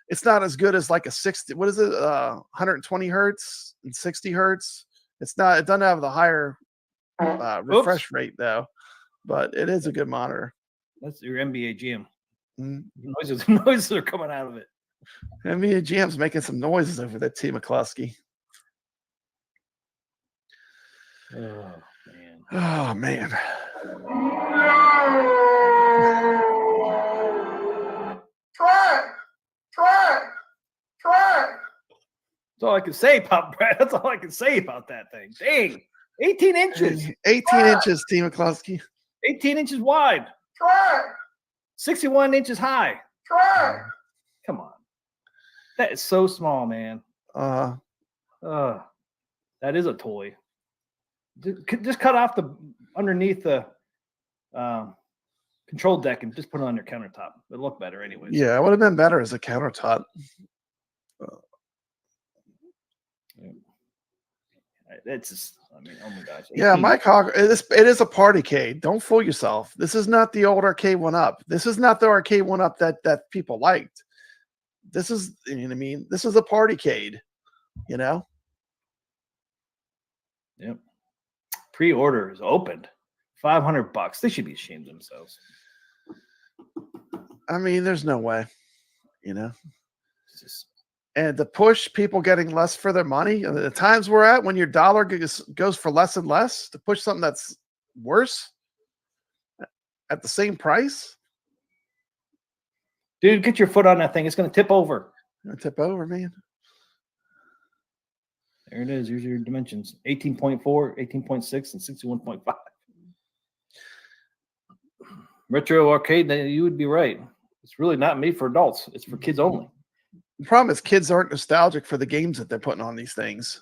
It's not as good as like a 60. What is it? 120 hertz and 60 hertz. It's not. It doesn't have the higher refresh rate though, but it is a good monitor. That's your NBA GM. Mm-hmm. Noises are coming out of it. NBA GM's making some noises over that T. McCluskey. Oh man. Oh man. Try. That's all I can say, Pop Brad. That's all I can say about that thing. Dang. 18 inches. 18 inches, T. McCluskey. 18 inches wide. Try. 61 inches high. Try. Come on. That is so small, man. Uh, That is a toy. Just cut off the underneath the control deck and just put it on your countertop. It'll look better anyway. yeah, it would have been better as a countertop. It's just, I mean, oh my gosh. Yeah, 18. Mike Hawk, it is a partycade. Don't fool yourself. This is not the old Arcade1Up. This is not the Arcade1Up that people liked. This is, you know what I mean? This is a partycade, you know? Yep. Pre-order is opened. $500. They should be ashamed of themselves. I mean, there's no way, you know? It's just, And to push people getting less for their money, the times we're at when your dollar goes for less and less, to push something that's worse at the same price, dude, get your foot on that thing. It's going to tip over. gonna tip over, man. There it is. Here's your dimensions. 18.4, 18.6, and 61.5. Retro arcade, you would be right. It's really not made for adults. It's for kids only. The problem is kids aren't nostalgic for the games that they're putting on these things.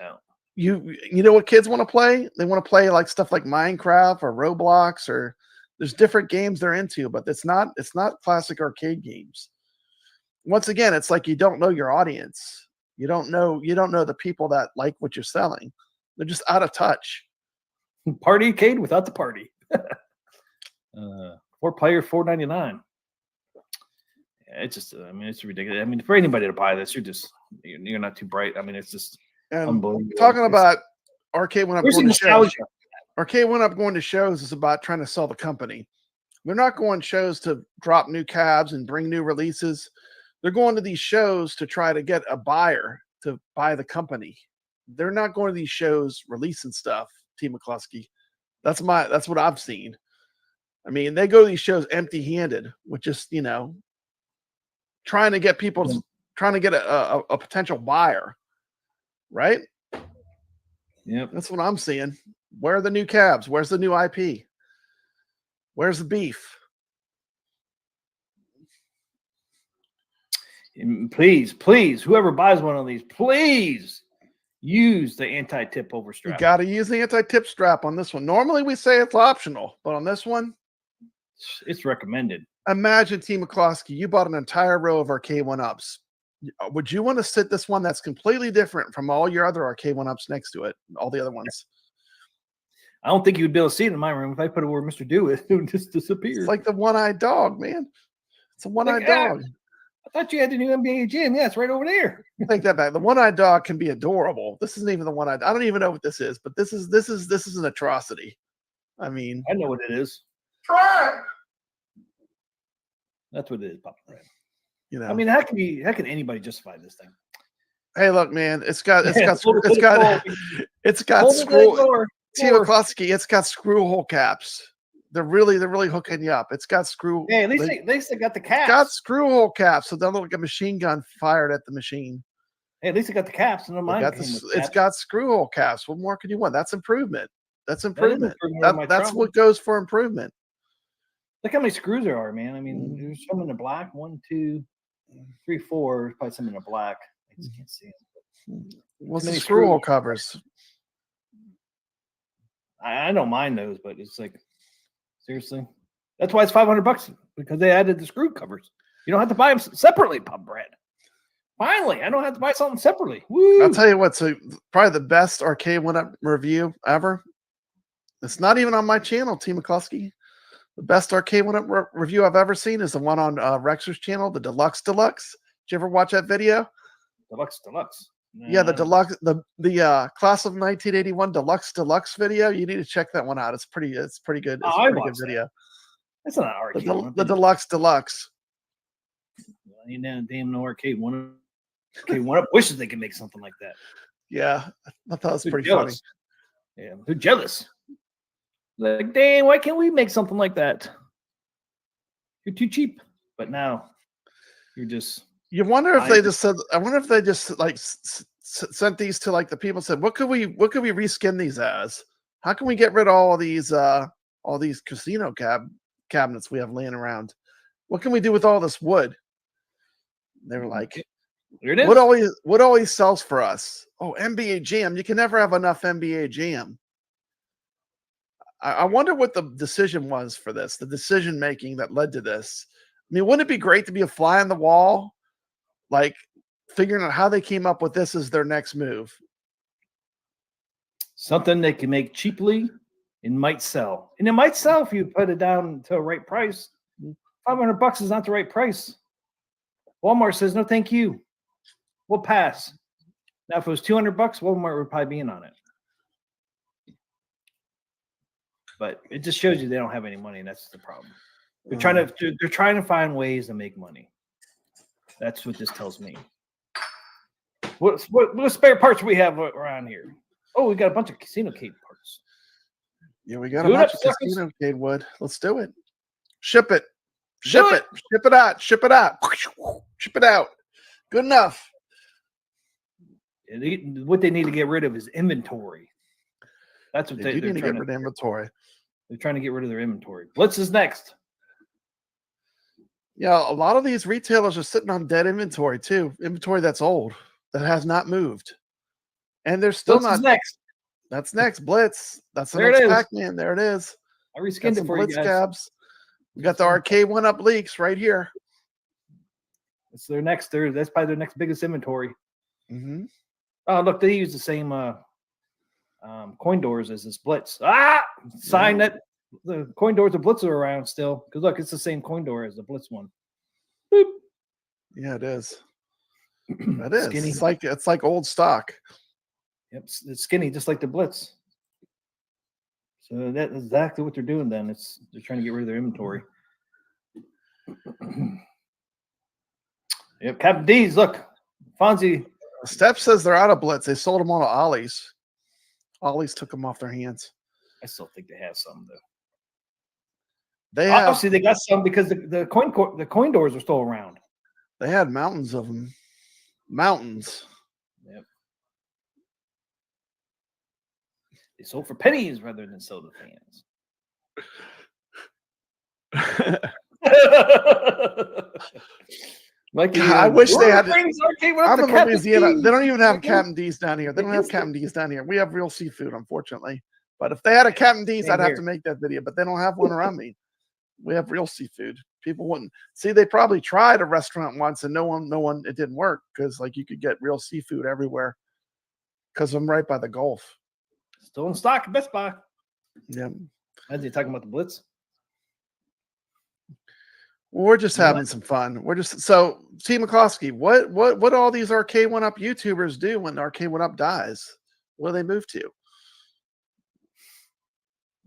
No. You know what kids want to play? They want to play like stuff like Minecraft or Roblox, or there's different games they're into, but it's not classic arcade games. Once again, it's like you don't know your audience. You don't know the people that like what you're selling. They're just out of touch. Party arcade without the party. 4-player, $4.99. It's just, I mean, it's ridiculous. I mean, for anybody to buy this, you're not too bright. I mean, it's just unbelievable. Talking about Arcade1Up going to shows. Nostalgia. Arcade1Up going to shows is about trying to sell the company. They're not going shows to drop new cabs and bring new releases. They're going to these shows to try to get a buyer to buy the company. They're not going to these shows releasing stuff, T. McCluskey. That's what I've seen. I mean, they go to these shows empty-handed, with just, you know, trying to get people, trying to get a potential buyer, right? Yep. That's what I'm seeing. Where are the new cabs? Where's the new IP? Where's the beef? And please, whoever buys one of these, please use the anti-tip over You strap. got to use the anti-tip strap on this one. Normally we say it's optional, but on this one, It's recommended. imagine, T. McCluskey, you bought an entire row of Arcade1Ups. Would you want to sit this one that's completely different from all your other Arcade1Ups next to it, all the other ones? I don't think you would be able to see it in my room. If I put it where Mr. Do is, it would just disappear. It's like the one-eyed dog, man. It's a one-eyed dog. I thought you had the new NBA gym. Yeah, it's right over there. Take that back. The one-eyed dog can be adorable. This isn't even the one-eyed. I don't even know what this is, but this is an atrocity. I mean, I know what it is. Try. That's what it is, Papa. you know. I mean, how can anybody justify this thing? Hey, look, man. It's got Hold it scroll. Team McCluskey, it's got screw hole caps. They're really hooking you up. It's got screw. Hey, at least they got the caps. It's got screw hole caps, so they look like a machine gun fired at the machine. Hey, at least they got the caps. And It's got screw hole caps. What more could you want? That's improvement. That's That is improvement. improvement on my That's Trump. what goes for improvement. Look how many screws there are, man. I mean, there's some in the black. 1, 2, 3, 4. There's probably some in the black. I just can't see them. What's Too the many screw hole screws. covers? I don't mind those, but it's like, seriously. That's why it's $500 because they added the screw covers. You don't have to buy them separately, Pub Brad. Finally, I don't have to buy something separately. Woo! I'll tell you what's probably the best Arcade1Up review ever. It's not even on my channel, Team McCluskey. The best Arcade1Up review I've ever seen is the one on Rexer's channel, the Deluxe. Did you ever watch that video? Deluxe. Yeah, the Deluxe, the class of 1981 Deluxe video. You need to check that one out. It's pretty good. It's a pretty good video. That's not arcade. The Deluxe. You know, damn no Arcade1Up wishes they could make something like that. Yeah, I thought that was They're pretty jealous. funny. Yeah, they're jealous. Like, dang, why can't we make something like that? You're too cheap. But now you're just. You wonder if they just said. I wonder if they just like sent these to like the people and said, what could we reskin these as? How can we get rid of all these casino cabinets we have laying around? What can we do with all this wood? They were like, Here it is. what always sells for us? Oh, NBA Jam. You can never have enough NBA Jam. I wonder what the decision was for this, the decision making that led to this. I mean, wouldn't it be great to be a fly on the wall, like figuring out how they came up with this as their next move? Something they can make cheaply and might sell. And it might sell if you put it down to a right price. $500 is not the right price. Walmart says, no, thank you. We'll pass. Now, if it was $200, Walmart would probably be in on it. But it just shows you they don't have any money, and that's the problem. They're trying to find ways to make money. That's what this tells me. What spare parts we have around here? Oh, we got a bunch of casino cade parts. Yeah, we got a bunch of casino cade wood. Let's do it. Ship it. Ship it out. Ship it out. Good enough. What they need to get rid of is inventory. That's what they're need to trying get rid of inventory. They're trying to get rid of their inventory. Blitz is next. Yeah, a lot of these retailers are sitting on dead inventory too. Inventory that's old, that has not moved. And they're still Blitz not is next. That's next. Blitz. That's the There next it is. Pac-Man. There it is. I reskinned it for Blitz you guys. cabs. We got the Arcade1Up leaks right here. It's their next. That's probably their next biggest inventory. Mm-hmm. Oh, look, they use the same coin doors as this Blitz. Sign that the coin doors of Blitz are around still. Because look, it's the same coin door as the Blitz one. Boop. Yeah, it is. It is. Skinny. It's like old stock. Yep, it's skinny, just like the Blitz. So that's exactly what they're doing. Then they're trying to get rid of their inventory. Yep, Captain D's. Look, Fonzie. Steph says they're out of Blitz. They sold them all to Ollie's. Ollie's took them off their hands. I still think they have some though. They have. Obviously, they got some because the coin doors are still around. They had mountains of them. Mountains. Yep. They sold for pennies rather than sold to fans. Like I wish they had. I'm in Louisiana. They don't even have Captain D's down here. They don't have Captain D's down here. We have real seafood, unfortunately. But if they had a Captain D's, I'd have to make that video. But they don't have one around me. We have real seafood. People wouldn't see. They probably tried a restaurant once, and no one. It didn't work because like you could get real seafood everywhere. Because I'm right by the Gulf. Still in stock at Best Buy. Yeah. As you talking about the Blitz? We're just having some fun. We're just so T. McCloskey, what all these Arcade1Up YouTubers do when Arcade1Up dies? What do they move to?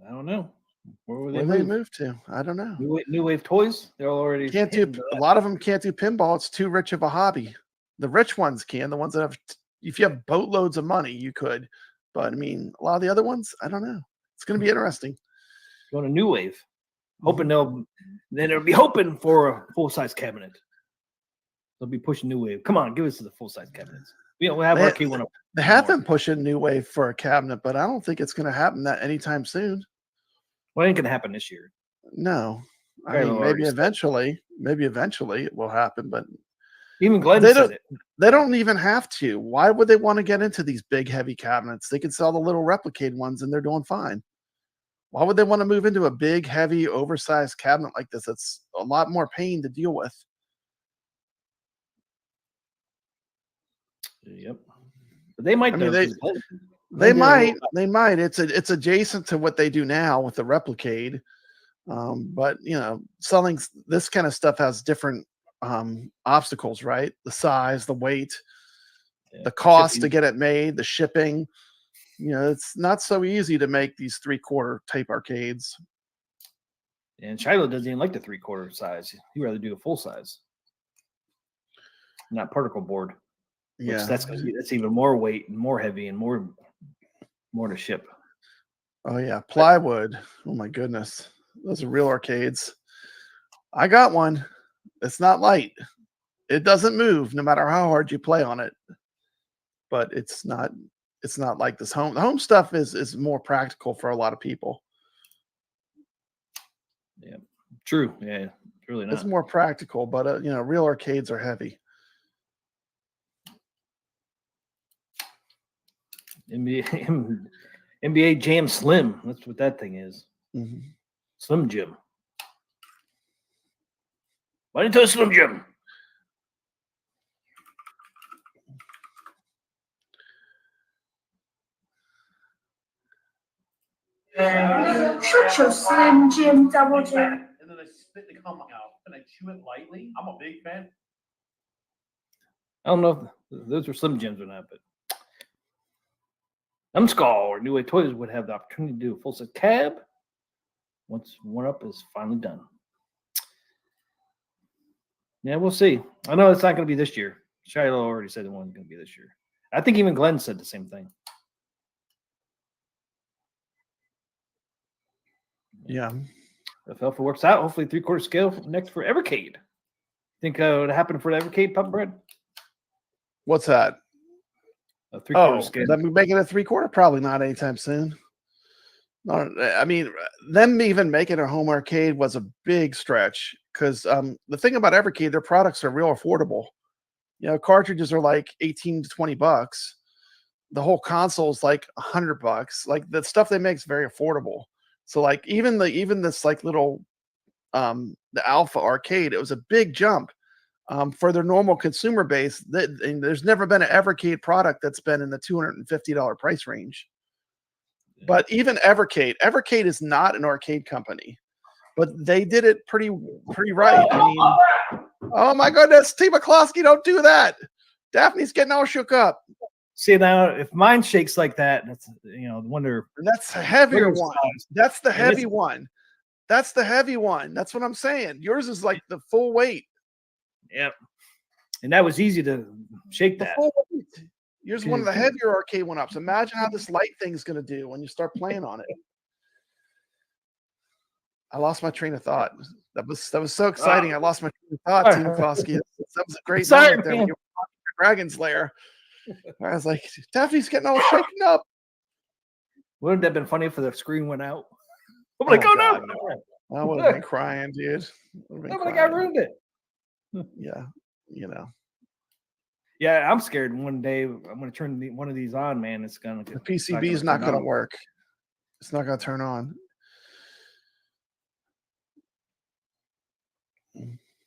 I don't know. Where Where do they move to? I don't know. New Wave Toys. They're already Can't do a lot of them can't do pinball. It's too rich of a hobby. The rich ones can. The ones that have, if you have boatloads of money, you could. But I mean, a lot of the other ones, I don't know. It's going to be interesting. Going to New Wave, hoping they'll be hoping for a full size cabinet. They'll be pushing New Wave. Come on, give us the full size cabinets. We'll have Arcade1Up. They have been pushing New Wave for a cabinet, but I don't think it's going to happen that anytime soon. Well, it ain't gonna happen this year. No, I Very mean low maybe already eventually it will happen, but Even Glenn they said it. They don't even have to. Why would they want to get into these big, heavy cabinets? They can sell the little Rcade ones and they're doing fine. Why would they want to move into a big, heavy, oversized cabinet like this? It's a lot more pain to deal with. Yep. But they might. I mean, though, they might. It's adjacent to what they do now with the Rcade. But you know, selling this kind of stuff has different obstacles, right? The size, the weight, the cost to get it made, the shipping. You know, it's not so easy to make these 3/4 type arcades. And Shiloh doesn't even like the 3/4 size. He'd rather do a full size. Not particle board. Yeah, That's even more weight and more heavy and more to ship. Oh yeah, plywood. Oh my goodness, those are real arcades. I got one. It's not light. It doesn't move no matter how hard you play on it. But it's not like this home. The home stuff is more practical for a lot of people. Yeah, true. Yeah, it's really not. It's more practical, but you know, real arcades are heavy. NBA Jam Slim. That's what that thing is. Mm-hmm. Slim Jim. Why didn't you tell Slim Jim? Shut your Slim Jim, Double Jim. And then I spit the cum out and I chew it lightly. I'm a big fan. I don't know if those are Slim Jims or not, but Numbskull or New Way Toys would have the opportunity to do a full set cab once AtGames is finally done. Yeah, we'll see. I know it's not going to be this year. Shiloh already said it wasn't going to be this year. I think even Glenn said the same thing. Yeah. If it works out, hopefully 3/4 scale next for Evercade. Think it would happen for the Evercade Pump Bread? What's that? A 3/4 Oh, scale. let me make it a 3/4. Probably not anytime soon. No, I mean, them even making a home arcade was a big stretch because the thing about Evercade, their products are real affordable. You know, cartridges are like $18 to $20. The whole console is like $100. Like the stuff they make is very affordable. So like even this like little the Alpha arcade, it was a big jump for their normal consumer base. There's never been an Evercade product that's been in the $250 price range. But even Evercade is not an arcade company, but they did it pretty right. I mean, oh my goodness, T. McCloskey, don't do that. Daphne's getting all shook up. See, now if mine shakes like that, that's wonder. And that's a heavier one. That's the heavy is. one. That's the heavy one. That's what I'm saying. Yours is like the full weight. Yep. And that was easy to shake that. Yours is one of the heavier Arcade1Ups. Imagine how this light thing is going to do when you start playing on it. I lost my train of thought. That was so exciting. I lost my train of thought, Team McCloskey. That was a great moment there when you were talking to Dragon's Lair. I was like, Daphne's getting all shaken up. Wouldn't that have been funny if the screen went out? I'm like, oh God, no. I would have been crying, dude. I ruined it. Yeah, you know. Yeah, I'm scared one day I'm going to turn one of these on, man. It's going to. The PCB is not going to work. It's not going to turn on.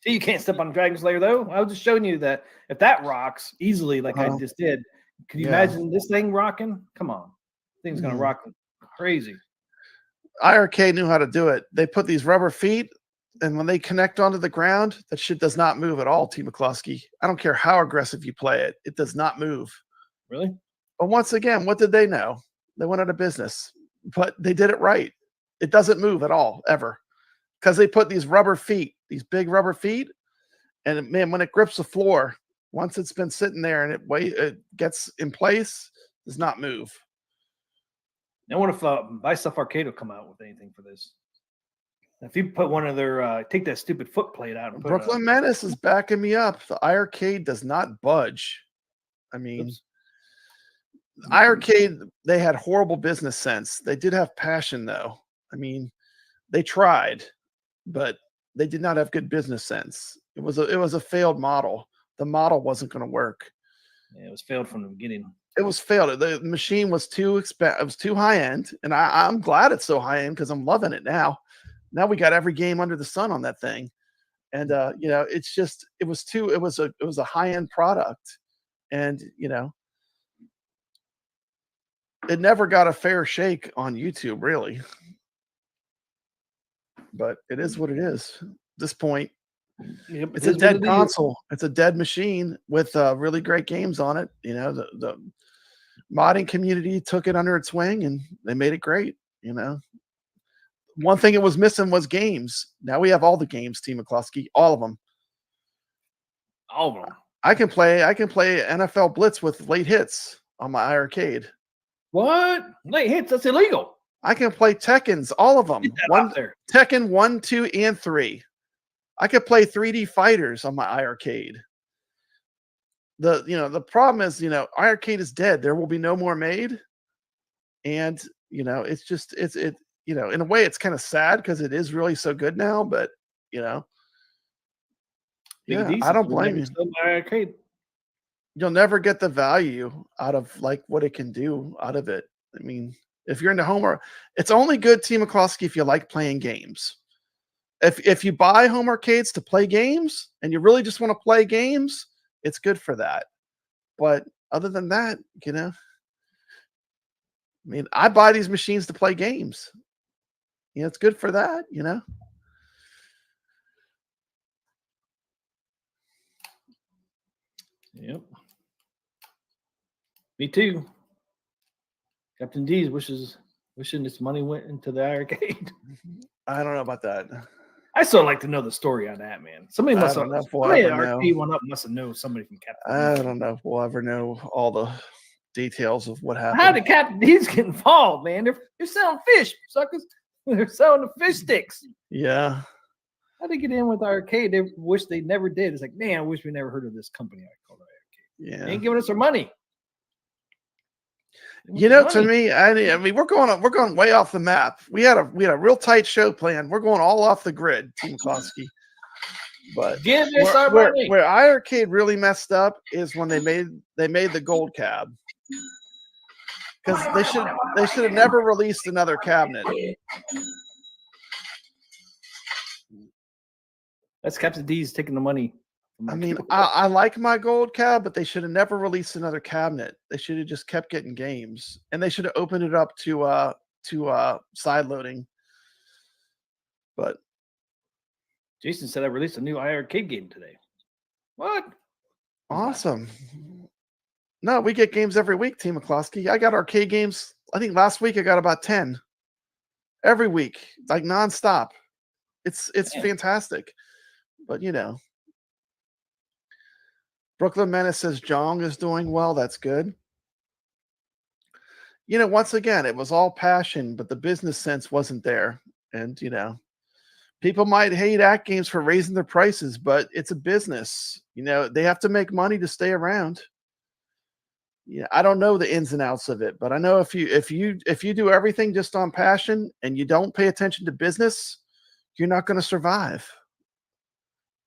See, you can't step on Dragon's Lair, though. I was just showing you that if that rocks easily, like I just did, can you imagine this thing rocking? Come on. This thing's going to rock crazy. iiRcade knew how to do it. They put these rubber feet, and when they connect onto the ground, that shit does not move at all, T. McCloskey. I don't care how aggressive you play it. It does not move. Really? But once again, what did they know? They went out of business. But they did it right. It doesn't move at all, ever. Because they put these rubber feet, these big rubber feet, and man, when it grips the floor, once it's been sitting there and it gets in place, does not move. I wonder if Buy Stuff Arcade will come out with anything for this. If you put one of their take that stupid foot plate out and put Brooklyn Menace is backing me up. The iArcade does not budge. I mean, Oops. iArcade, they had horrible business sense. They did have passion, though. I mean, they tried, but they did not have good business sense. It was a failed model. The model wasn't going to work. Yeah, it was failed from the beginning. It was failed. The machine was too expensive. It was too high end, and I'm glad it's so high end because I'm loving it now. Now we got every game under the sun on that thing, and you know, it's just it was a high end product, and you know, it never got a fair shake on YouTube, really. But it is what it is. At this point, Yep, it's a dead console. It's a dead machine with really great games on it. You know, the modding community took it under its wing and they made it great. You know, one thing it was missing was games. Now we have all the games, Team McCluskey, all of them. All of them. I can play NFL Blitz with late hits on my iArcade. What? Late hits? That's illegal. I can play Tekkens, all of them. Get that out there. Tekken 1, 2, and 3. I could play 3D fighters on my iArcade. The problem is, iArcade is dead. There will be no more made. And, it's just in a way it's kind of sad because it is really so good now, but yeah, I don't blame you. Arcade. You'll never get the value out of like what it can do out of it. I mean, if you're into home, it's only good, Team McCluskey, if you like playing games. If you buy home arcades to play games and you really just want to play games, it's good for that. But other than that, I mean, I buy these machines to play games. It's good for that, Yep. Me too. Captain D's wishing this money went into the arcade. I don't know about that. I still like to know the story on that, man. Somebody must have Arcade1Up must have known somebody from Captain. I don't know if we'll ever know all the details of what happened. How did Captain D's get involved, man? They're selling fish, suckers. They're selling the fish sticks. Yeah. How'd they get in with arcade? They wish they never did. It's like, man, I wish we never heard of this company called Arcade. Yeah. They ain't giving us our money. To me, I mean, we're going way off the map. We had a real tight show planned. We're going all off the grid, Team McCluskey. But give us our money. Where iArcade really messed up is when they made the gold cab. Because they should have never released another cabinet. That's Captain D's taking the money. I mean, I like my gold cab, but they should have never released another cabinet. They should have just kept getting games, and they should have opened it up to side loading. But Jason said I released a new iArcade game today. What? Awesome. No, we get games every week, Team McCluskey. I got arcade games. I think last week I got about 10. Every week, like nonstop. It's fantastic. But Brooklyn Menace says Jong is doing well. That's good. Once again, it was all passion, but the business sense wasn't there. And, people might hate AtGames for raising their prices, but it's a business. They have to make money to stay around. Yeah, I don't know the ins and outs of it, but I know if you do everything just on passion and you don't pay attention to business, you're not going to survive.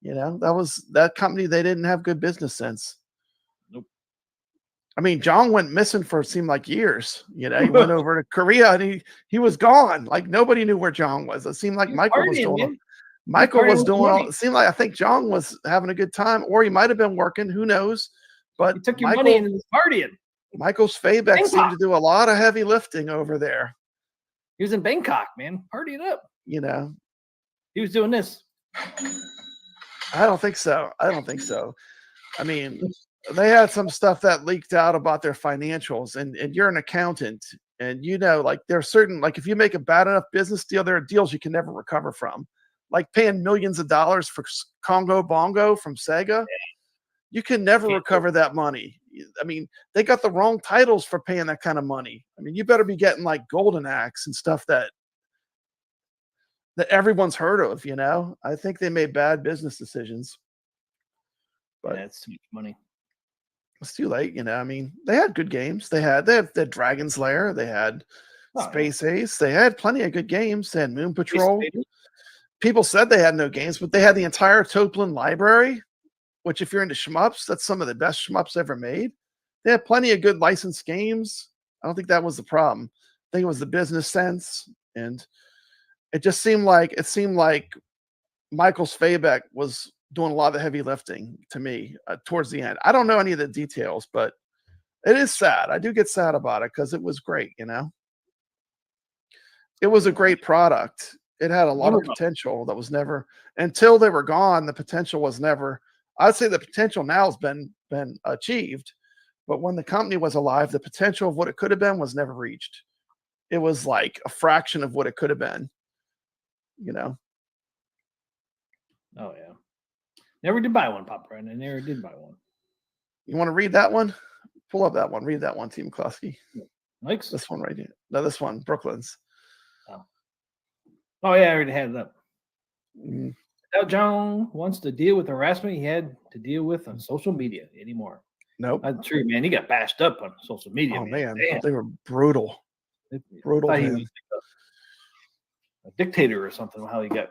That company, they didn't have good business sense. Nope. I mean, Jong went missing for it seemed like years. He went over to Korea and he was gone. Like nobody knew where Jong was. It seemed like Michael was doing. Michael was doing all. It seemed like I think Jong was having a good time, or he might have been working. Who knows? But he took your money and was partying. Michael Svabeck seemed to do a lot of heavy lifting over there. He was in Bangkok, man, partying up. He was doing this. I don't think so. I mean, they had some stuff that leaked out about their financials, and you're an accountant, and like there's certain, like if you make a bad enough business deal, there are deals you can never recover from, like paying millions of dollars for Congo Bongo from Sega. You can never recover that money. I mean, they got the wrong titles for paying that kind of money. I mean, you better be getting like Golden Axe and stuff that everyone's heard of, you know? I think they made bad business decisions. But That's too much money. it's too late, you know. I mean, they had good games. They had Dragon's Lair, they had Space Ace, they had plenty of good games. They had Moon Patrol. People said they had no games, but they had the entire Toplin library, which if you're into shmups, that's some of the best shmups ever made. They had plenty of good licensed games. I don't think that was the problem. I think it was the business sense, and it seemed like Michael Svabeck was doing a lot of the heavy lifting to me towards the end. I don't know any of the details, but it is sad. I do get sad about it because it was great, you know. It was a great product. It had a lot of potential that was never, until they were gone, the potential was never, I'd say the potential now has been achieved, but when the company was alive, the potential of what it could have been was never reached. It was like a fraction of what it could have been, you know. Oh yeah. Never did buy one, Pop Brand. I never did buy one. You want to read that one? Pull up that one. Read that one, Team McCluskey. Mike's? This one right here. No, this one, Brooklyn's. Oh yeah, I already had it up. Mm. Now John wants to deal with harassment he had to deal with on social media anymore. Nope. That's true, man. He got bashed up on social media. Oh man, Damn. they were brutal. Brutal. Thought he was like a dictator or something. How he got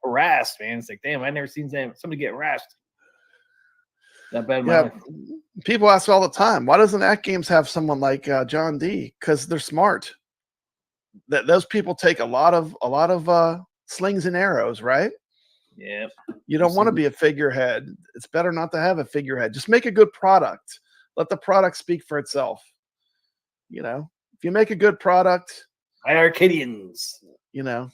harassed, man. It's like, damn, I never seen somebody get harassed that bad in my life. People ask all the time, why doesn't AtGames have someone like John D? Because they're smart. That those people take a lot of slings and arrows, right? Yeah. You don't want to be a figurehead. It's better not to have a figurehead. Just make a good product. Let the product speak for itself. You know, if you make a good product, iiRcadians. You know.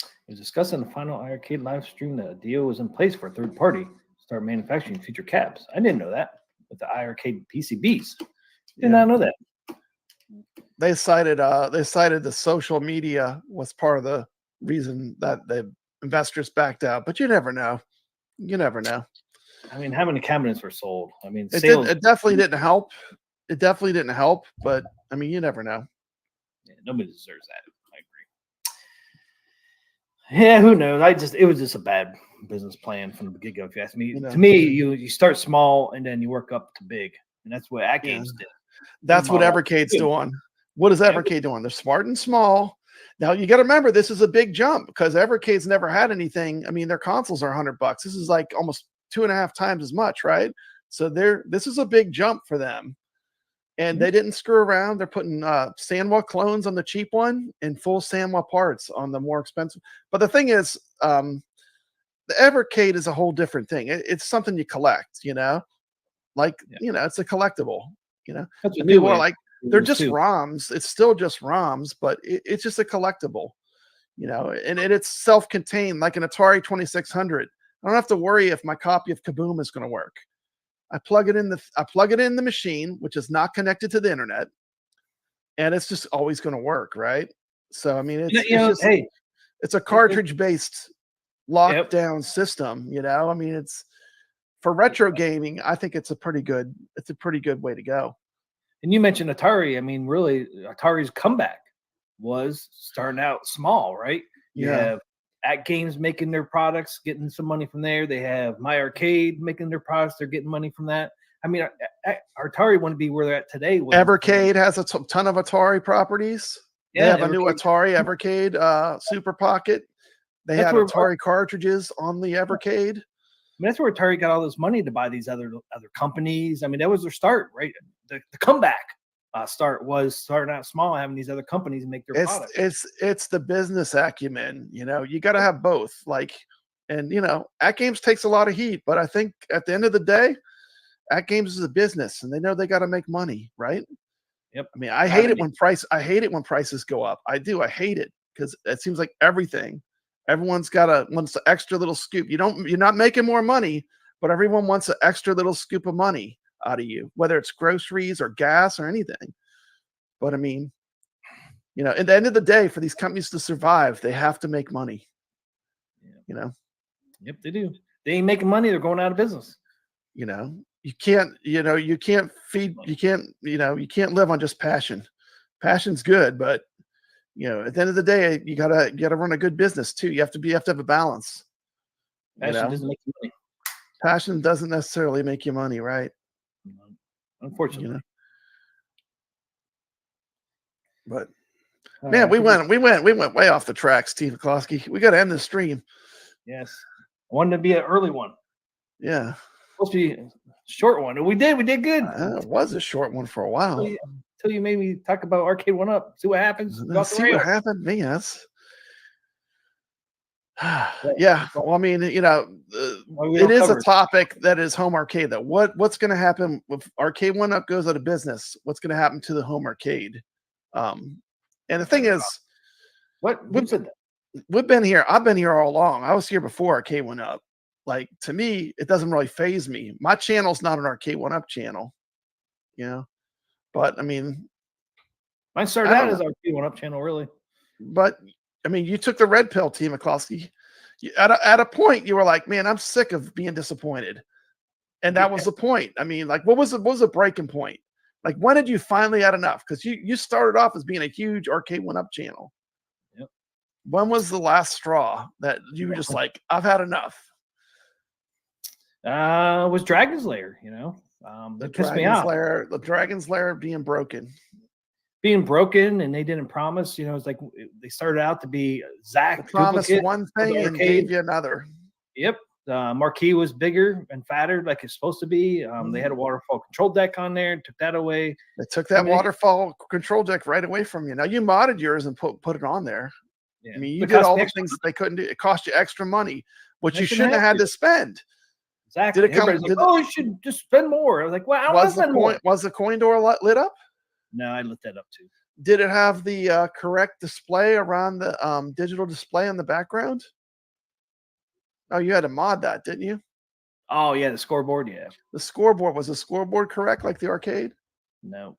It was discussed in the final iArcade live stream that a deal was in place for a third party to start manufacturing future caps. I didn't know that with the iArcade PCBs. Did not know that. They cited the social media was part of the reason that the investors backed out, but you never know. You never know. I mean, how many cabinets were sold? I mean, it sales. It definitely didn't help. It definitely didn't help, but I mean, you never know. Yeah, nobody deserves that. I agree. Yeah, who knows? It was just a bad business plan from the get-go. If you ask me, to me, you start small and then you work up to big, and that's what AtGames did. That's what Evercade's doing. What is Evercade doing? They're smart and small. Now you got to remember, this is a big jump because Evercade's never had anything. I mean, their consoles are $100. This is like almost 2.5 times as much, right? So this is a big jump for them. And they didn't screw around. They're putting Sanwa clones on the cheap one and full Sanwa parts on the more expensive. But the thing is, the Evercade is a whole different thing. It's something you collect, you know? Like, you know, it's a collectible, you know? People are like, they're just ROMs. It's still just ROMs, but it's just a collectible, you know? And it's self-contained, like an Atari 2600. I don't have to worry if my copy of Kaboom is going to work. I plug it in the machine, which is not connected to the internet, and it's just always going to work, right? So I mean, it's a cartridge-based lockdown system, you know. I mean, it's for retro gaming. I think it's a pretty good way to go. And you mentioned Atari. I mean, really, Atari's comeback was starting out small, right? You have AtGames making their products, getting some money from there. They have MyArcade making their products. They're getting money from that. I mean, Atari wouldn't be where they're at today. Evercade has a ton of Atari properties. They have a new Atari Evercade Super Pocket. They had Atari cartridges on the Evercade. I mean, that's where Atari got all this money to buy these other companies. I mean, that was their start, right? The comeback start was starting out small, having these other companies make their products. It's the business acumen, you know. You got to have both. Like, and you know, AtGames takes a lot of heat, but I think at the end of the day, AtGames is a business, and they know they got to make money, right? Yep. I mean, I hate it when prices go up. I do. I hate it because it seems like everyone's got wants an extra little scoop. You're not making more money, but everyone wants an extra little scoop of money out of you, whether it's groceries or gas or anything. But I mean, you know, at the end of the day, for these companies to survive, they have to make money. You know, Yep, they do. They ain't making money. They're going out of business. You know, you can't feed, you can't live on just passion. Passion's good, but at the end of the day, you gotta run a good business too. You have to have a balance. Passion doesn't make you money. Passion doesn't necessarily make you money, right? Unfortunately. But man, we went way off the track, Steve McCloskey. We got to end the stream. Yes, I wanted to be an early one. Yeah, supposed to be a short one. We did good. It was a short one for a while. Until you made me talk about Arcade1Up. See what happens. See what happened. Me, yes. Yeah. Well, I mean, it is a topic that is home arcade. That what's going to happen if Arcade1Up goes out of business? What's going to happen to the home arcade? And the thing is, we've been here. I've been here all along. I was here before Arcade1Up. Like, to me, it doesn't really phase me. My channel's not an Arcade1Up channel, but I mean, mine started out as Arcade1Up channel, really. But I mean, you took the red pill, T. McCloskey. At a point, you were like, "Man, I'm sick of being disappointed," and that was the point. I mean, like, what was a breaking point? Like, when did you finally had enough? Because you started off as being a huge Arcade1Up channel. Yep. When was the last straw that you were just like, "I've had enough"? Was Dragon's Lair. That pissed me off. The Dragon's Lair being broken. And they didn't promise. It's like they started out to be Zach. Promised one thing and gave you another. Yep. Marquee was bigger and fatter, like it's supposed to be. They had a waterfall control deck on there. Took that away. They took that waterfall control deck right away from you. Now you modded yours and put it on there. Yeah. I mean, you did all the things that they couldn't do. It cost you extra money, which you shouldn't have had to spend. Exactly. Did it come? You should just spend more. I was like, well, I want to spend more. Was the coin door lit up? No, I lit that up too. Did it have the correct display around the digital display in the background? Oh, you had to mod that, didn't you? Oh, yeah, the scoreboard, yeah. The scoreboard. Was the scoreboard correct like the arcade? No.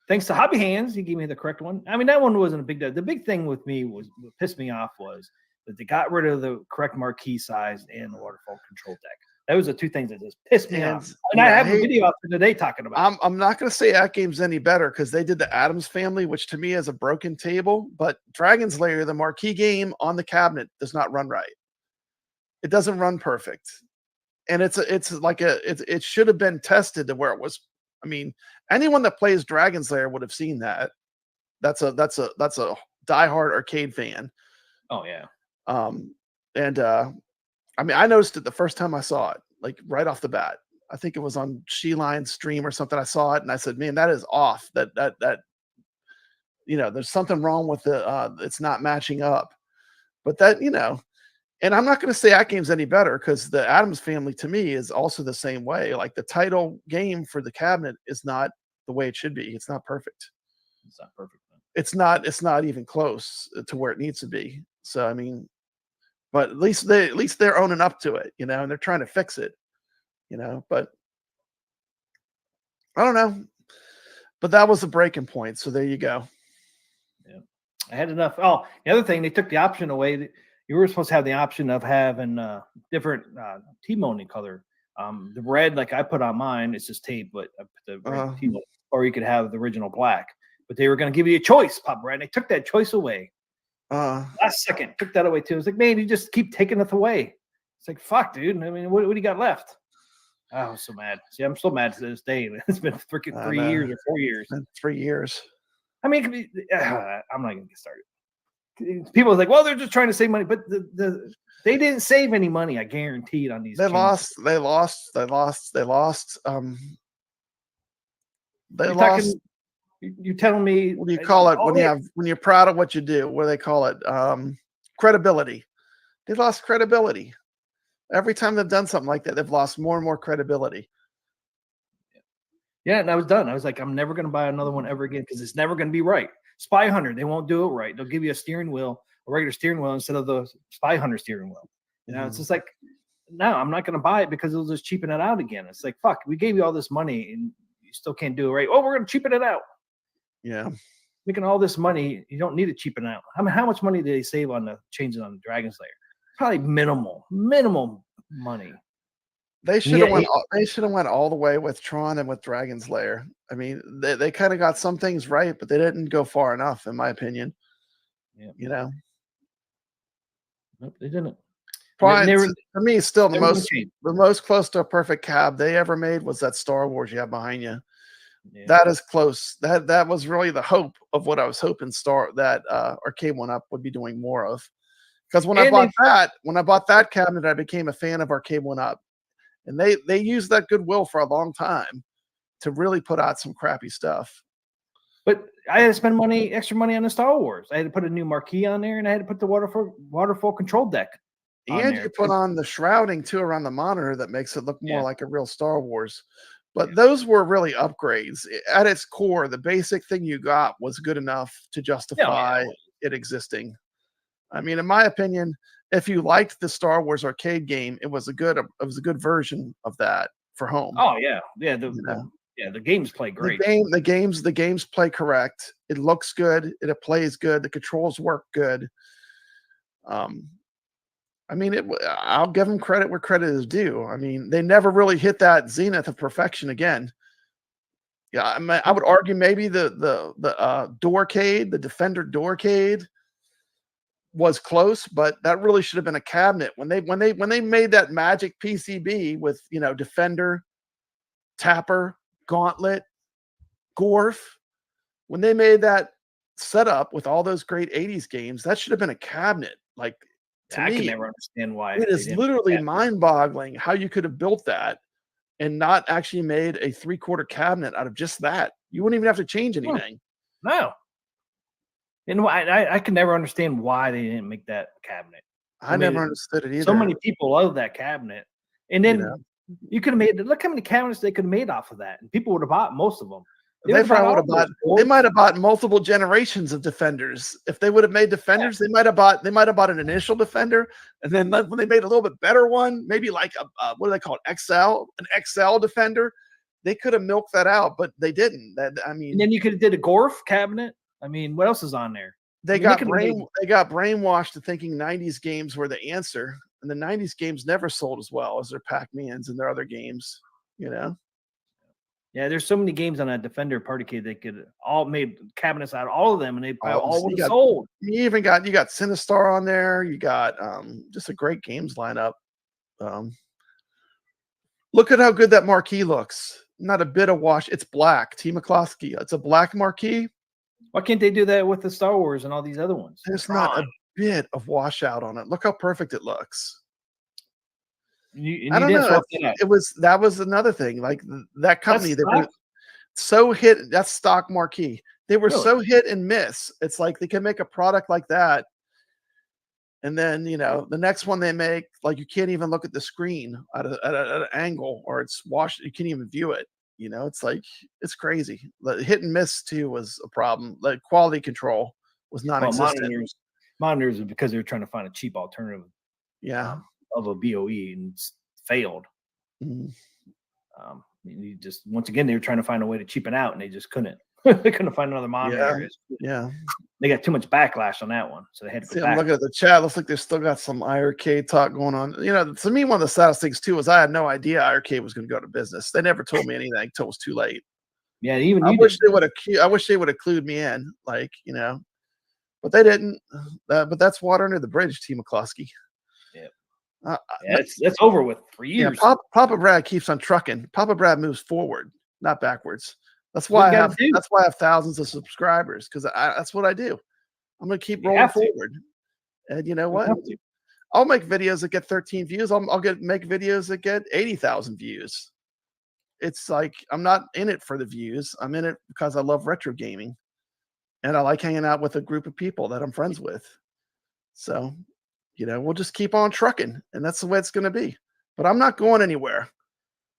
Thanks to Hobby Hands, he gave me the correct one. I mean, that one wasn't a big deal. The big thing with me was what pissed me off was that they got rid of the correct marquee size and the waterfall control deck. That was the two things that just pissed me off. And I have a video out there today talking about it. I'm not going to say AtGames any better because they did the Addams Family, which to me is a broken table. But Dragon's Lair, the marquee game on the cabinet, does not run right. It doesn't run perfect, and it should have been tested to where it was. I mean, anyone that plays Dragon's Lair would have seen that. That's a diehard arcade fan. Oh yeah. I mean, I noticed it the first time I saw it, like right off the bat. I think it was on She-Line's stream or something. I saw it and I said, "Man, that is off. That there's something wrong with it's not matching up." But that, and I'm not going to say AtGames any better because the Addams Family to me is also the same way. Like the title game for the cabinet is not the way it should be. It's not perfect. It's not perfect. It's not even close to where it needs to be. So I mean. But at least they're owning up to it, and they're trying to fix it, but I don't know. But that was the breaking point. So there you go. Yeah. I had enough. Oh, the other thing, they took the option away. You were supposed to have the option of having different T-moning color. The red, like I put on mine, it's just tape, but I put the red T-moning, or you could have the original black. But they were going to give you a choice, Pop Red. They took that choice away. Last second, took that away too. It's like, man, you just keep taking it away. It's like, fuck, dude. I mean, what do you got left? Oh, I'm so mad. See, I'm so mad to this day. It's been freaking 3 years or 4 years. 3 years. I mean, it could be, I'm not gonna get started. People are like, well, they're just trying to save money, but they didn't save any money. I guarantee it on these. They lost. You telling me? What do you call it when you're proud of what you do? What do they call it? Credibility. They lost credibility. Every time they've done something like that, they've lost more and more credibility. Yeah, and I was done. I was like, I'm never going to buy another one ever again because it's never going to be right. Spy Hunter, they won't do it right. They'll give you a regular steering wheel instead of the Spy Hunter steering wheel. It's just like, no, I'm not going to buy it because it'll just cheapen it out again. It's like, fuck, we gave you all this money and you still can't do it right. Oh, we're going to cheapen it out. Yeah, making all this money, you don't need to cheapen out. I mean, how much money did they save on the changes on Dragon's Lair? probably minimal money. They should Yeah, have went. They should have went all the way with Tron and with Dragon's Lair. I mean, they kind of got some things right, but they didn't go far enough, in my opinion. Yeah. You know, Nope, they didn't. probably Never, for me, still the never gonna most change. close to a perfect cab they ever made was that Star Wars you have behind you. Yeah. That is close. That was really the hope of what I was hoping Arcade1Up would be doing more of. Because when I bought that cabinet, I became a fan of Arcade1Up. And they used that goodwill for a long time to really put out some crappy stuff. But I had to spend extra money on the Star Wars. I had to put a new marquee on there, and I had to put the waterfall control deck on And there. you put on the shrouding too around the monitor that makes it look more Yeah. like a real Star Wars. But Yeah. those were really upgrades. At its core, the basic thing you got was good enough to justify it existing. I mean, in my opinion, if you liked the Star Wars arcade game, it was a good version of that for home. Oh yeah, yeah. The games play great. The games play correct. It looks good. It plays good. The controls work good. I mean, I'll give them credit where credit is due. I mean, they never really hit that zenith of perfection again. Yeah, I would argue maybe the Doorcade, the Defender Doorcade, was close, but that really should have been a cabinet when they made that magic PCB with Defender, Tapper, Gauntlet, Gorf. When they made that setup with all those great 80s games, that should have been a cabinet. Like, to I me, can never understand why it is literally mind-boggling how you could have built that and not actually made a 3/4 cabinet out of just that. You wouldn't even have to change anything. No. And I can never understand why they didn't make that cabinet. I never understood it either. So many people love that cabinet. And then you could have made, look how many cabinets they could have made off of that. And people would have bought most of them. They might have bought multiple generations of Defenders. If they would have made Defenders, they might have bought an initial Defender, and then when they made a little bit better one, maybe like a what do they call it, an XL Defender, they could have milked that out, but they didn't. And then you could have did a Gorf cabinet. I mean, what else is on there? They got brainwashed to thinking 90s games were the answer, and the 90s games never sold as well as their Pac-Mans and their other games. Yeah, there's so many games on that Defender Partycade they could all made cabinets out of all of them, and they probably all would have sold. You got Sinistar on there. You got just a great games lineup. Look at how good that marquee looks. Not a bit of wash. It's black. T. McCloskey. It's a black marquee. Why can't they do that with the Star Wars and all these other ones? There's not a bit of washout on it. Look how perfect it looks. I don't know. That was another thing. Like that company, they were so hit. That's stock marquee. They were so hit and miss. It's like they can make a product like that, and then the next one they make, like you can't even look at the screen at an angle, or it's washed. You can't even view it. It's like it's crazy. The hit and miss too was a problem. Like quality control was non-existent. Monitors because they were trying to find a cheap alternative. Yeah. Of a BOE and failed. You just once again they were trying to find a way to cheapen out and they just couldn't. They couldn't find another monitor. Yeah. They got too much backlash on that one, so they had to. I'm looking at the chat. Looks like they still got some iArcade talk going on. To me, one of the saddest things too was I had no idea iArcade was going to go to business. They never told me anything until it was too late. Yeah, even I wish they would have clued me in, but they didn't. But that's water under the bridge, T. McCloskey. That's over with for years. Yeah, Papa Brad keeps on trucking. Papa Brad moves forward, not backwards. That's why I have thousands of subscribers, because that's what I do. I'm gonna keep rolling forward. And you know what? I'll make videos that get 13 views. I'll make videos that get 80,000 views. It's like I'm not in it for the views. I'm in it because I love retro gaming, and I like hanging out with a group of people that I'm friends with. So. We'll just keep on trucking, and that's the way it's going to be. But I'm not going anywhere.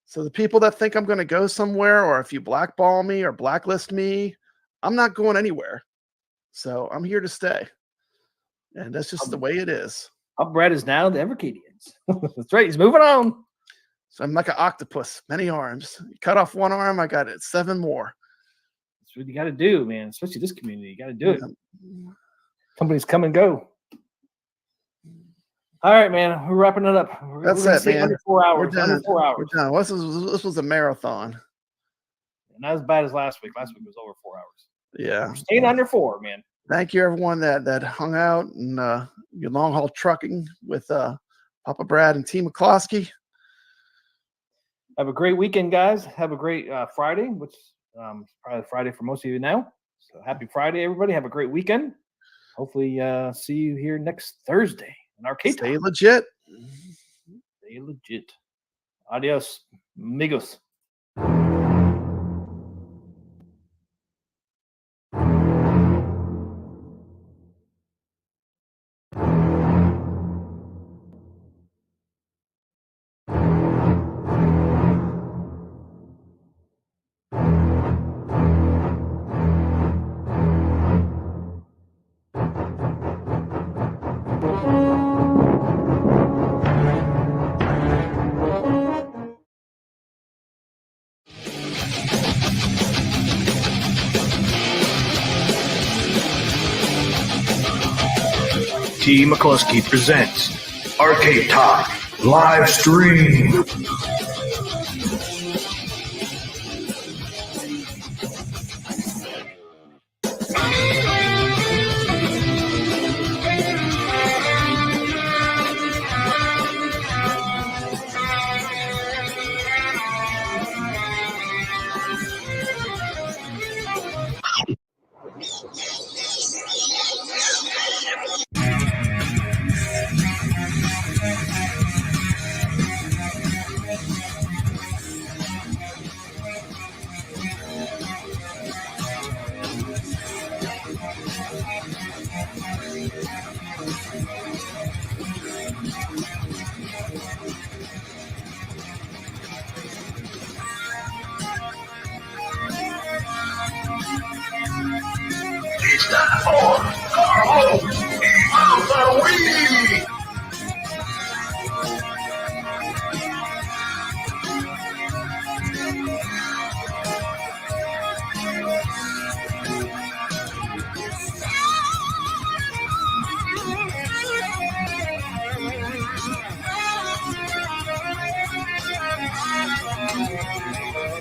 So the people that think I'm going to go somewhere, or if you blackball me or blacklist me, I'm not going anywhere. So I'm here to stay. And that's just the way it is. Brad is now the AtGames. That's right. He's moving on. So I'm like an octopus, many arms. You cut off one arm, I got it. 7 more. That's what you got to do, man. Especially this community. You got to do it. Companies come and go. All right, man. We're wrapping it up. That's gonna it, say man. Under 4 hours. We're done. Under 4 hours. We're done. This was a marathon. Not as bad as last week. Last week was over 4 hours. Yeah. We're staying under 4, man. Thank you, everyone that hung out and your long haul trucking with Papa Brad and T. McCloskey. Have a great weekend, guys. Have a great Friday, which is probably Friday for most of you now. So happy Friday, everybody. Have a great weekend. Hopefully see you here next Thursday in Arcade Stay Talk. legit. Stay legit. Adios, amigos. T. McCluskey presents Arcade Talk live stream. It's time for Carlos of the Week.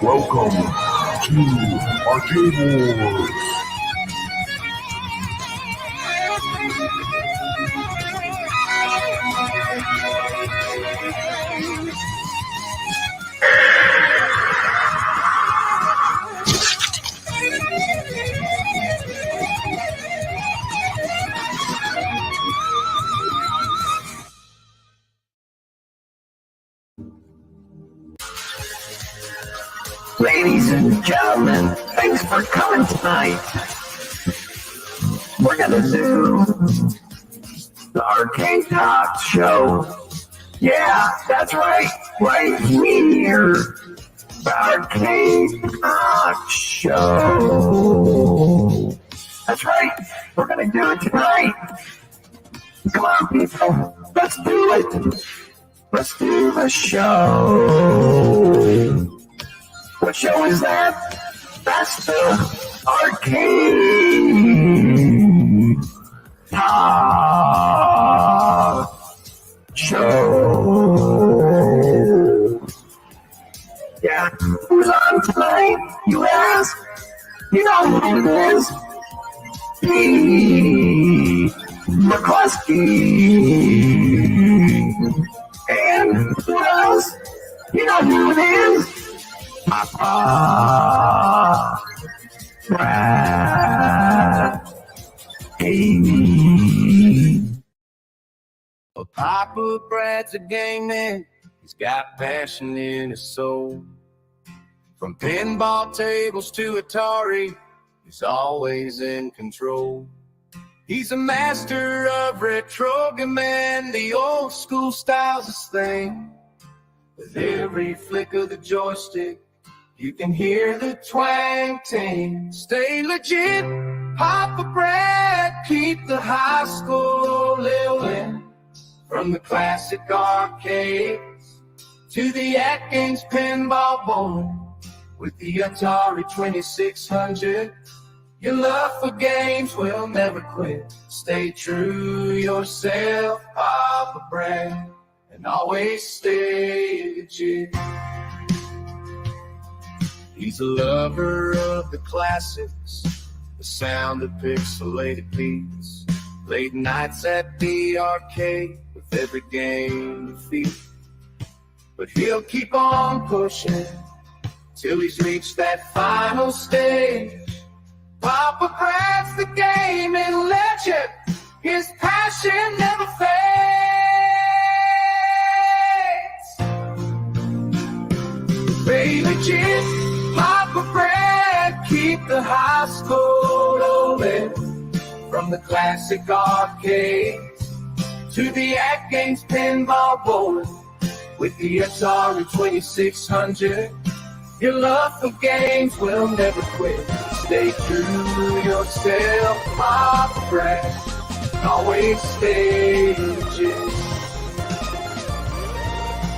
Welcome to Arcade Wars. Ladies and gentlemen, thanks for coming tonight. We're gonna do the Arcade Talk show. Yeah, that's right here. The Arcade Talk show. That's right, we're gonna do it tonight. Come on, people, let's do it. Let's do the show. What show is that? That's the Arcade Talk show. Yeah, who's on tonight, you ask? You know who it is. P. McCluskey. And who else? You know who it is. Papa Brad. Well, Papa Brad's a game man. He's got passion in his soul. From pinball tables to Atari, he's always in control. He's a master of retro man. The old school style's his thing. With every flick of the joystick, you can hear the twang ting. Stay legit, Papa Brad, keep the high school living. From the classic arcades to the AtGames pinball board. With the Atari 2600, Your love for games will never quit. Stay true yourself, Papa Brad, and always stay legit. He's a lover of the classics, the sound of pixelated beats, late nights at the arcade with every game defeat. But he'll keep on pushing till he's reached that final stage. Papa Brad's the gaming legend, his passion never fades. Play legit, Papa Brad, keep the high school rolling. From the classic arcades to the AtGames pinball bowling, with the Atari 2600, your love for games will never quit. Stay true to yourself, Papa Brad, always stay legit.